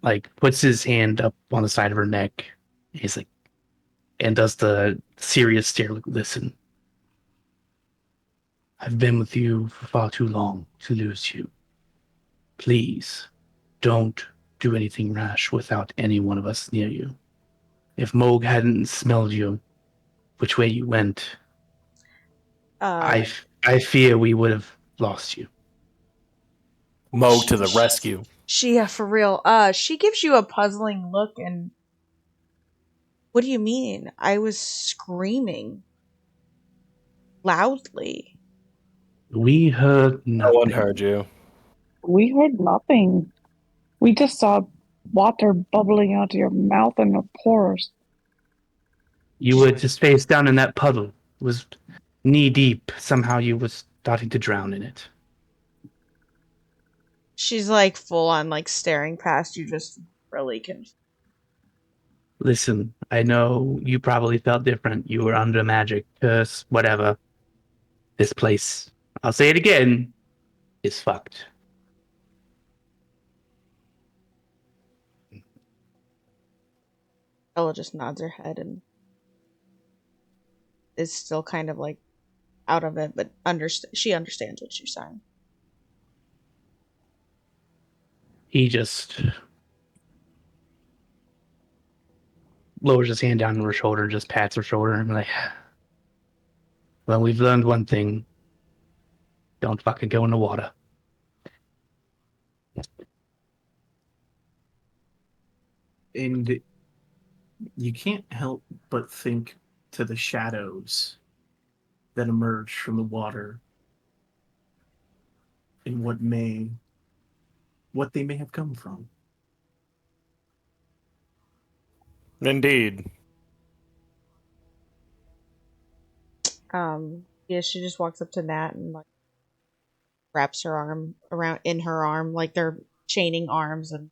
Like puts his hand up on the side of her neck. He's like, and does the serious stare. Like, listen, I've been with you for far too long to lose you. Please, don't do anything rash without any one of us near you. If Moog hadn't smelled you, which way you went, I fear we would have lost you. Moog to the rescue. For real. She gives you a puzzling look and what do you mean? I was screaming loudly. We heard nothing. No one heard you. We heard nothing. We just saw water bubbling out of your mouth and your pores. You were just face down in that puddle. It was knee deep. Somehow you were starting to drown in it. She's full on staring past you, just really confused. Listen, I know you probably felt different. You were under magic, curse, whatever. This place, I'll say it again, is fucked. Ella just nods her head and is still kind of out of it, but she understands what you're saying. He just lowers his hand down on her shoulder and just pats her shoulder and like, well, we've learned one thing. Don't fucking go in the water. And you can't help but think to the shadows that emerge from the water and what they may have come from. Indeed. Yeah, she just walks up to Nat and wraps her arm around in her arm, like they're chaining arms and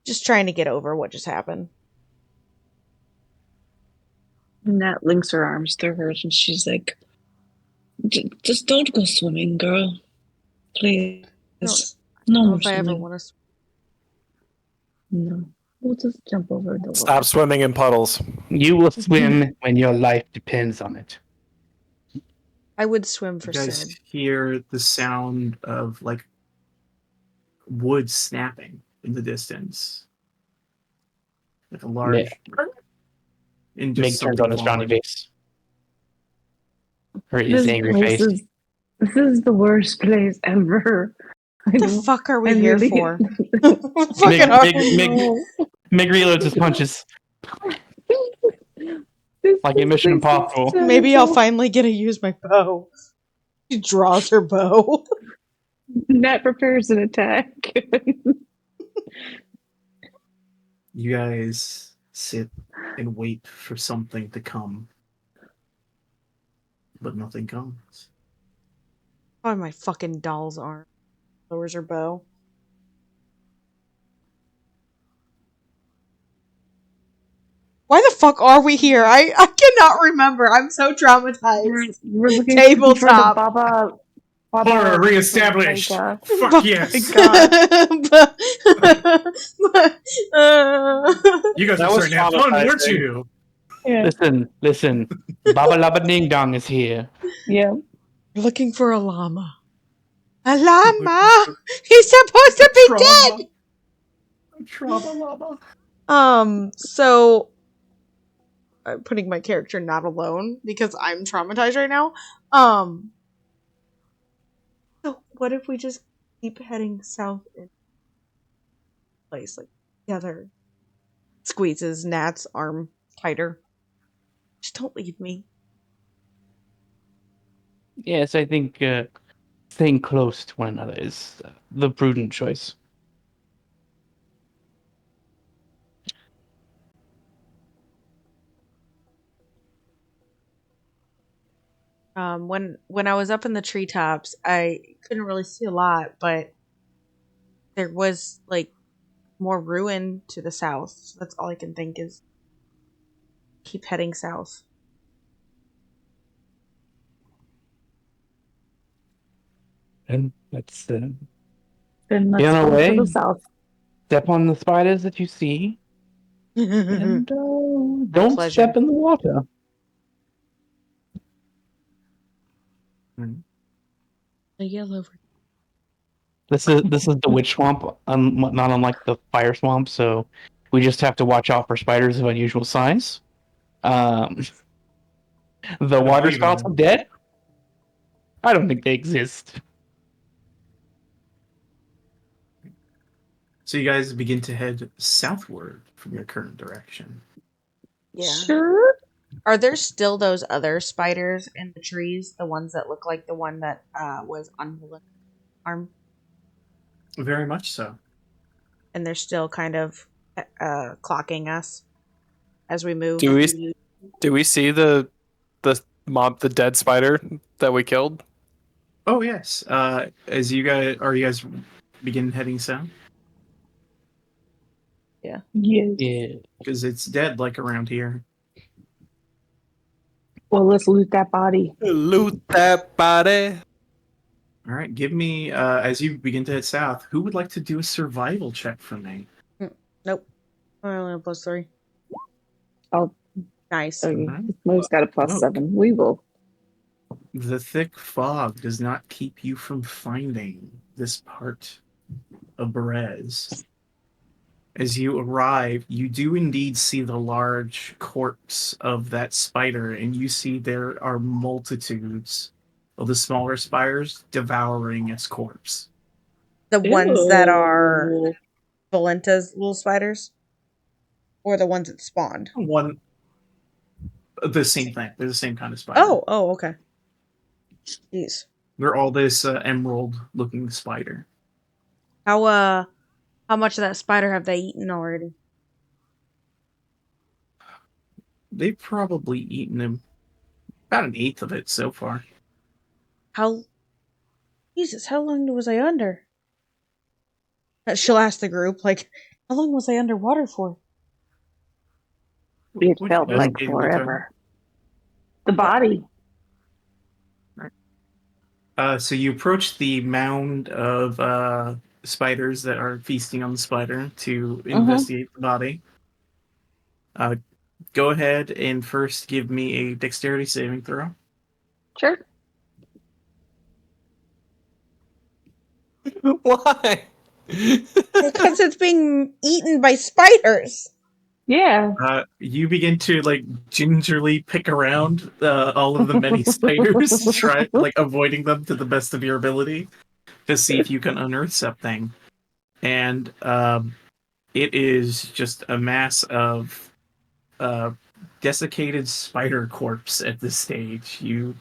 just trying to get over what just happened. Nat links her arms through hers and she's like, just don't go swimming, girl. Please. No more if I ever swimming. want to. No. We'll just jump over the water. Stop swimming in puddles. You will swim when your life depends on it. I would swim for You guys Sid. hear the sound of wood snapping in the distance, like a large. And Meg just turns something on his frowny falling. face. Or his angry face. This is the worst place ever. What the fuck are we I here really- for? Meg reloads his punches. Like in Mission Impossible. Maybe I'll finally get to use my bow. She draws her bow. Nat prepares an attack. You guys sit and wait for something to come, but nothing comes. Oh, my fucking doll's arm. Lowers her bow. Why the fuck are we here? I cannot remember. I'm so traumatized. We're looking Tabletop. for the Baba Horror reestablished. Volenta. Fuck yes. You guys That are was starting to have fun, weren't traumatizing. you? Yeah. Listen. Baba Laba Ding Dong is here. Yeah. We're looking for a llama. A llama? He's supposed to be dead! Trauma llama. So I'm putting my character not alone because I'm traumatized right now. So what if we just keep heading south in place, together? Squeezes Nat's arm tighter. Just don't leave me. Yes, I think staying close to one another is the prudent choice. When I was up in the treetops, I couldn't really see a lot, but there was like more ruin to the south. So that's all I can think is keep heading south. And let's Then let's on our go to way. the south. Step on the spiders that you see, and don't pleasure. step in the water. The yellow. This is the witch swamp, not unlike the fire swamp. So we just have to watch out for spiders of unusual size. The water believe spouts in are it. dead. I don't think they exist. So you guys begin to head southward from your current direction. Yeah. Sure. Are there still those other spiders in the trees? The ones that look like the one that was on the arm? Very much so. And they're still kind of clocking us as we move. Do we see the dead spider that we killed? Oh yes. As you guys begin heading south? Yes. Yeah. Because it's dead like around here. Well, let's loot that body. Loot that body. All right, give me as you begin to head south. Who would like to do a survival check for me? Nope. I only have +3. Oh, Nice. okay. Mhm. Mo's got a Smoke. +7. We will. The thick fog does not keep you from finding this part of Berez. As you arrive, you do indeed see the large corpse of that spider, and you see there are multitudes of the smaller spiders devouring its corpse. The ones that are Ew. Volenta's little spiders? Or the ones that spawned? The same thing. They're the same kind of spider. Oh, okay. Jeez. They're all this emerald-looking spider. How much of that spider have they eaten already? They've probably eaten about an eighth of it so far. Jesus, how long was I under? She'll ask the group, like, how long was I underwater for? It Would felt you guys like be able to forever. The body. So you approach the mound of spiders that are feasting on the spider to investigate the body. Go ahead and first give me a dexterity saving throw. Sure. Why? Because it's being eaten by spiders. Yeah. You begin to like gingerly pick around all of the many spiders, try like avoiding them to the best of your ability to see if you can unearth something. And it is just a mass of desiccated spider corpse at this stage. You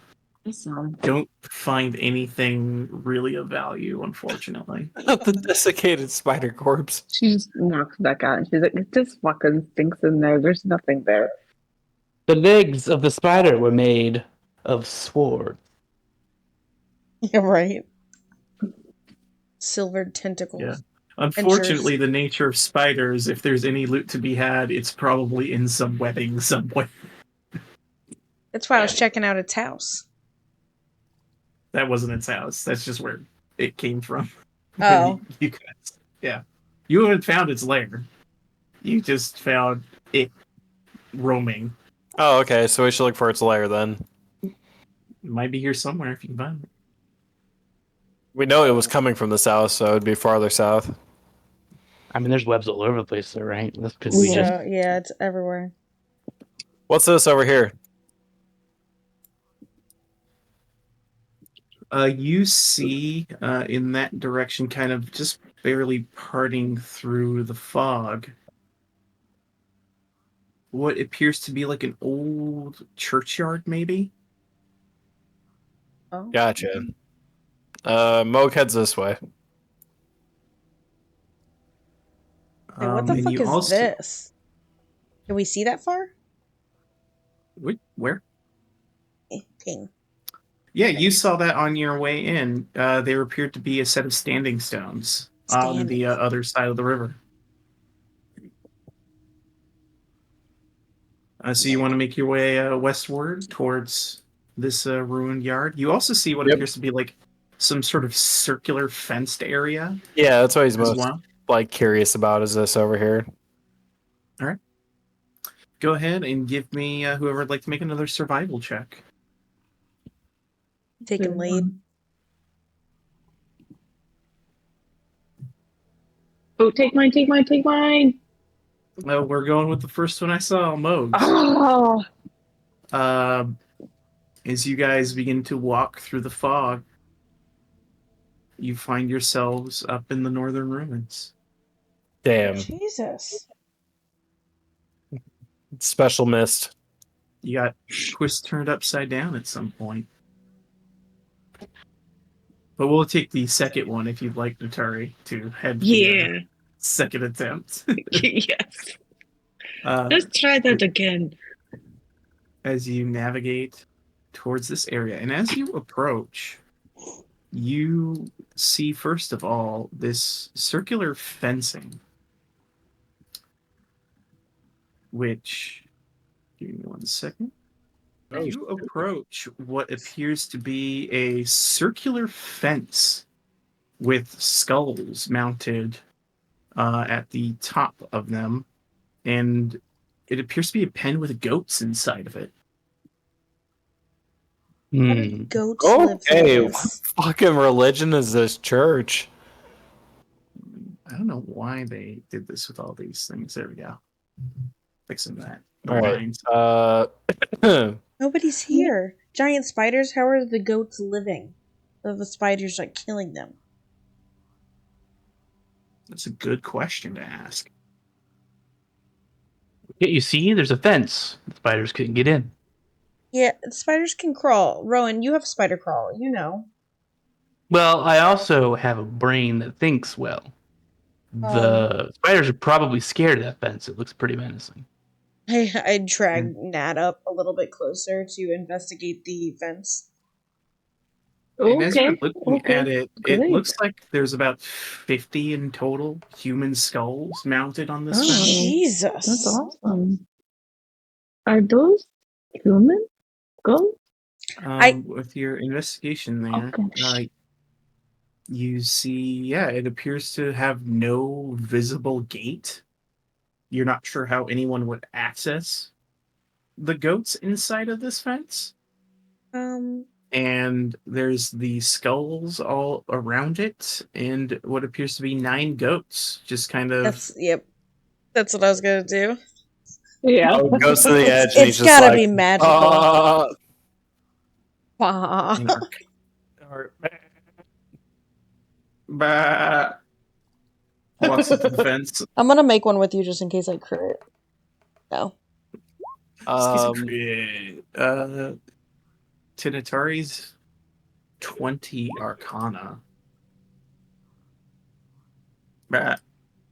don't find anything really of value, unfortunately. The desiccated spider corpse. She just knocks back out and she's like, it just fucking stinks in there. There's nothing there. The legs of the spider were made of sword. Yeah, right. Silvered tentacles. Yeah. Unfortunately, the nature of spiders, if there's any loot to be had, it's probably in some webbing somewhere. That's why I was checking out its house. That wasn't its house. That's just where it came from. Oh. You guys, yeah. You haven't found its lair. You just found it roaming. Oh, okay. So we should look for its lair then. It might be here somewhere if you can find it. We know it was coming from the south, so it'd be farther south. I mean, there's webs all over the place, though, right? This could be just Yeah, it's everywhere. What's this over here? You see in that direction, kind of just barely parting through the fog, what appears to be like an old churchyard, maybe. Oh. Gotcha. Moog heads this way. Wait, what the And fuck you is also this? Can we see that far? where? Ping. Yeah, you saw that on your way in. There appeared to be a set of standing stones on the other side of the river. So you want to make your way westward towards this ruined yard. You also see what Yep. appears to be like some sort of circular fenced area Yeah, that's what he's as most well. curious about. Is this over here? All right. Go ahead and give me whoever would like to make another survival check. Taking lead. Oh, take mine, take mine, take mine. We're going with the first one I saw, Mogs. Oh, As you guys begin to walk through the fog, you find yourselves up in the northern ruins. Damn. Jesus. Special mist. You got twist turned upside down at some point. But we'll take the second one if you'd like, Natari, to head the yeah. second attempt. Yes. uh, Let's try that again. as you navigate towards this area. And as you approach, you see, first of all, this circular fencing, which, give me 1 second. You approach what appears to be a circular fence with skulls mounted at the top of them, and it appears to be a pen with goats inside of it. How did goats live through Okay, this? what fucking religion is this church? I don't know why they did this with all these things. There we go. Fixing that. The All right. lines. Nobody's here. Giant spiders? How are the goats living? The spiders are killing them. That's a good question to ask. Yeah, you see, there's a fence. The spiders couldn't get in. Yeah, the spiders can crawl. Rowan, you have spider crawl. You know. Well, I also have a brain that thinks well. The spiders are probably scared of that fence. It looks pretty menacing. I'd drag Nat up a little bit closer to investigate the fence. And as you're Okay. looking at it, it Great. looks like there's about 50 in total human skulls mounted on this Oh. fence. Jesus. That's awesome. Are those human? Go. With your investigation there, Okay. you see, it appears to have no visible gate. You're not sure how anyone would access the goats inside of this fence. And there's the skulls all around it, and what appears to be 9 goats, just kind of. That's what I was gonna do. Yeah. Goes to the edge. And It's he's just gotta like, be magical. Wah. an Bah. Walks up to the fence. I'm gonna make one with you just in case I crit. No. Tinatari's 20 Arcana. Bah.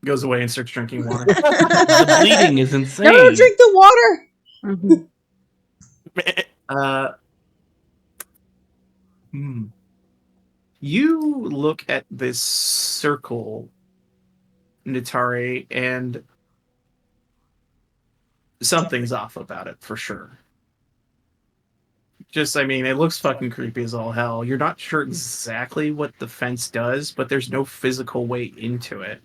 Goes away and starts drinking water. The bleeding is insane. No, drink the water. You look at this circle, Natari, and something's off about it for sure. It looks fucking creepy as all hell. You're not sure exactly what the fence does, but there's no physical way into it.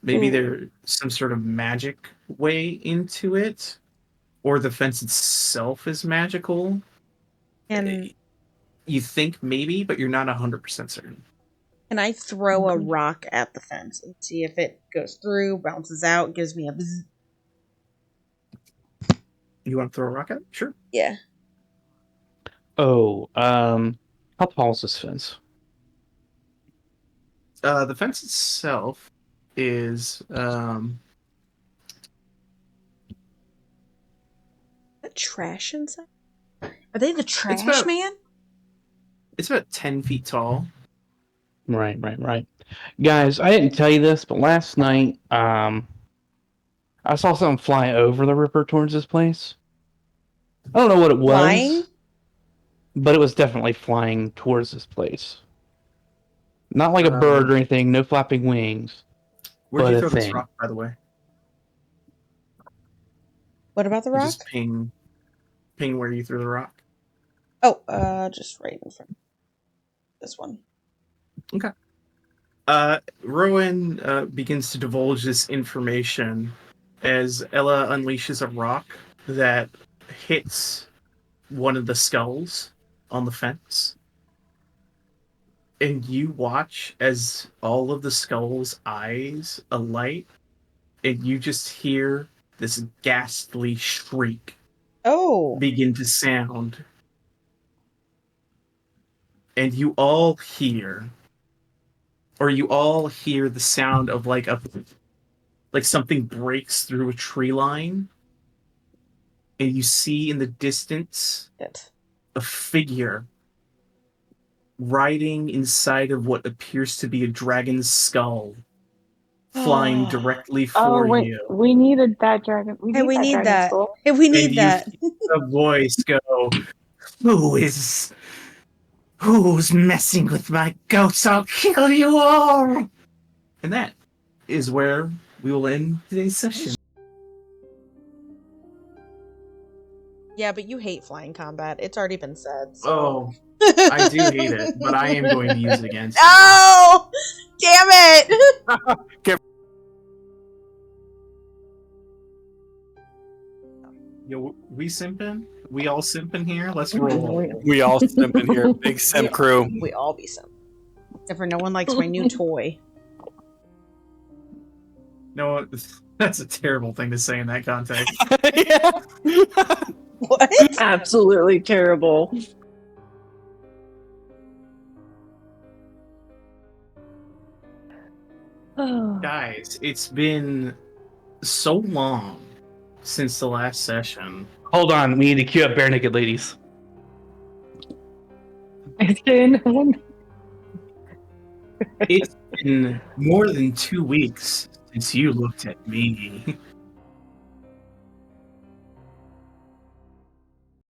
Maybe there's some sort of magic way into it, or the fence itself is magical. And you think maybe, but you're not 100% certain. can I throw a rock at the fence and see if it goes through, bounces out, gives me a bzz? You want to throw a rock at it? Sure. Yeah. Oh, how tall is this fence? The fence itself is What trash inside? Are they the trash about- man? It's about 10 feet tall. Right. Guys, I didn't tell you this, but last night, I saw something fly over the river towards this place. I don't know what it was, Flying? but it was definitely flying towards this place. Not like a bird or anything, no flapping wings. Where'd But you a throw this thing. rock, by the way? What about the You rock? just ping where you threw the rock. Oh, just right in front. This one. Rowan begins to divulge this information as Ella unleashes a rock that hits one of the skulls on the fence. And you watch as all of the skull's eyes alight, and you just hear this ghastly shriek Oh. begin to sound. And you all hear the sound of like something breaks through a tree line, and you see in the distance It. a figure riding inside of what appears to be a dragon's skull, flying directly for you. We needed that dragon. Hey, we need dragon that. skull. Hey, we And need you that. hear a voice go, Who's messing with my goats? I'll kill you all! And that is where we will end today's session. Yeah, but you hate flying combat. It's already been said. So. Oh, I do hate it, but I am going to use it against you. Oh! Damn it! Yo, we simping? We all simping here? Let's roll. We all simp in here. Big simp crew. We all be some. Except for no one likes my new toy. No, that's a terrible thing to say in that context. Yeah. What? Absolutely terrible. Guys, it's been so long since the last session. Hold on, we need to queue up Bare Naked Ladies. It's been It's been more than 2 weeks since you looked at me.